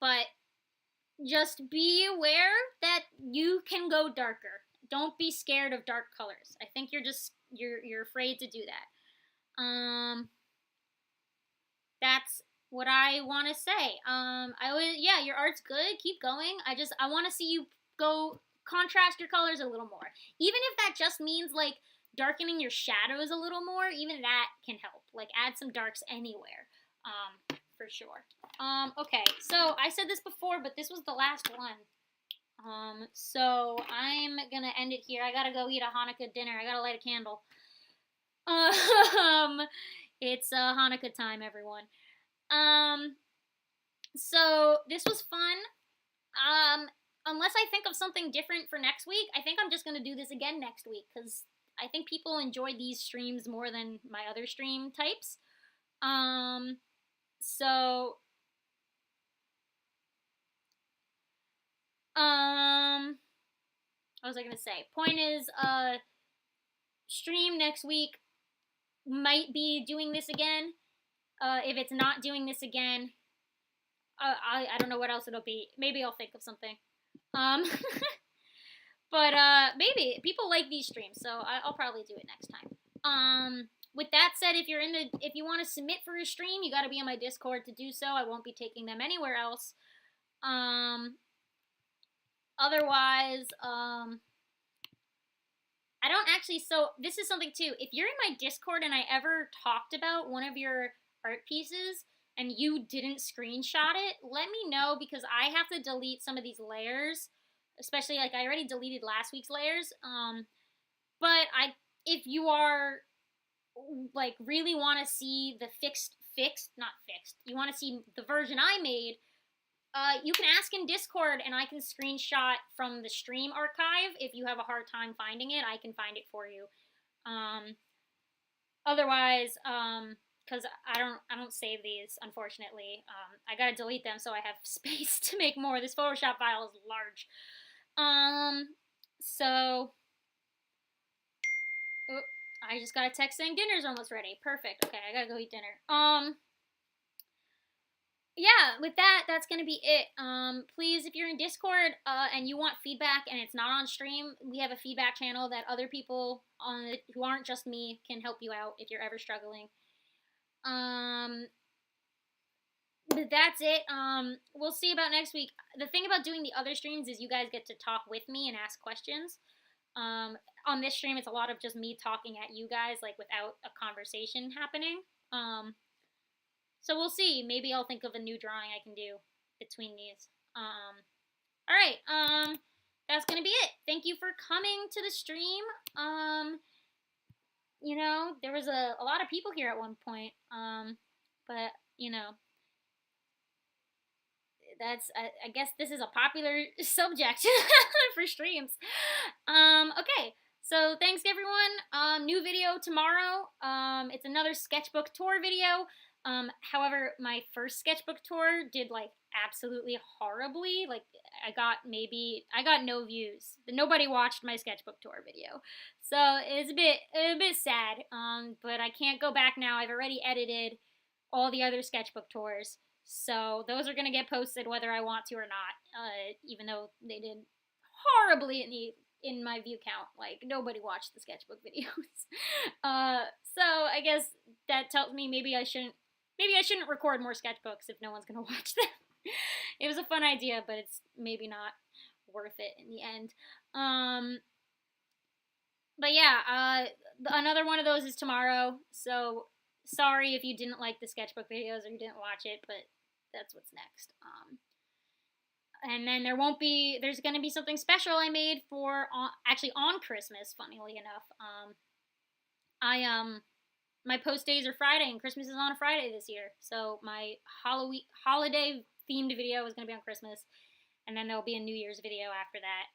But just be aware that you can go darker. Don't be scared of dark colors. I think you're afraid to do that. That's what I want to say. Yeah, your art's good. Keep going. I want to see you go contrast your colors a little more. Even if that just means, like, darkening your shadows a little more, even that can help. Like, add some darks anywhere. For sure. Okay, so I said this before, but this was the last one. So I'm gonna end it here. I gotta go eat a Hanukkah dinner. I gotta light a candle. It's Hanukkah time, everyone. So this was fun. Unless I think of something different for next week, I think I'm just gonna do this again next week because I think people enjoy these streams more than my other stream types. So what was I gonna say? Point is, stream next week might be doing this again. If it's not doing this again, I don't know what else it'll be. Maybe I'll think of something. But maybe people like these streams, so I'll probably do it next time. With that said, if you want to submit for a stream, you got to be on my Discord to do so. I won't be taking them anywhere else. Otherwise, I don't actually, so this is something too. If you're in my Discord and I ever talked about one of your art pieces and you didn't screenshot it, let me know because I have to delete some of these layers, especially, like, I already deleted last week's layers. But if you are, like, really want to see the not fixed, you want to see the version I made, you can ask in Discord and I can screenshot from the stream archive. If you have a hard time finding it, I can find it for you. Otherwise, because I don't save these, unfortunately. I gotta delete them so I have space to make more. This Photoshop file is large. So, I just got a text saying dinner's almost ready. Perfect. Okay, I gotta go eat dinner. yeah, with that, that's gonna be it. Please, if you're in Discord, and you want feedback and it's not on stream, we have a feedback channel that other people on it who aren't just me can help you out if you're ever struggling. Um, but that's it. We'll see about next week. The thing about doing the other streams is you guys get to talk with me and ask questions. On this stream, it's a lot of just me talking at you guys, like without a conversation happening. So we'll see. Maybe I'll think of a new drawing I can do between these. All right. That's gonna be it. Thank you for coming to the stream. You know, there was a lot of people here at one point. But you know, that's I guess this is a popular subject for streams. Okay. So thanks everyone. New video tomorrow. It's another sketchbook tour video. However, my first sketchbook tour did like absolutely horribly. Like I got no views. Nobody watched my sketchbook tour video. So it's a bit sad. But I can't go back now. I've already edited all the other sketchbook tours. So those are gonna get posted whether I want to or not. Even though they did horribly in my view count. Like nobody watched the sketchbook videos. So I guess that tells me maybe I shouldn't record more sketchbooks if no one's gonna watch them. It was a fun idea, but it's maybe not worth it in the end. But yeah, another one of those is tomorrow. So sorry if you didn't like the sketchbook videos or you didn't watch it, but that's what's next. And then there's gonna be something special I made for actually on Christmas. Funnily enough, my post days are Friday and Christmas is on a Friday this year. So my holiday themed video is gonna be on Christmas, and then there'll be a New Year's video after that.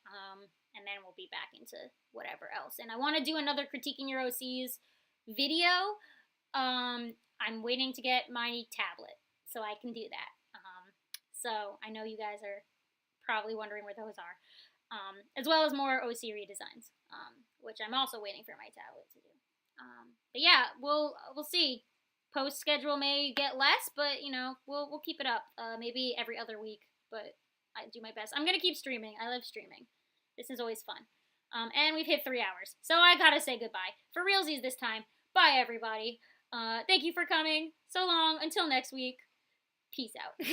And then we'll be back into whatever else. And I want to do another critiquing your OCs video. I'm waiting to get my tablet so I can do that. So I know you guys are probably wondering where those are, as well as more OC redesigns, which I'm also waiting for my tablet to do. But yeah, we'll see. Post schedule may get less, but you know we'll keep it up. Maybe every other week, but I do my best. I'm gonna keep streaming. I love streaming. This is always fun. And we've hit 3 hours, so I gotta say goodbye for realsies this time. Bye everybody. Thank you for coming. So long. Until next week. Peace out.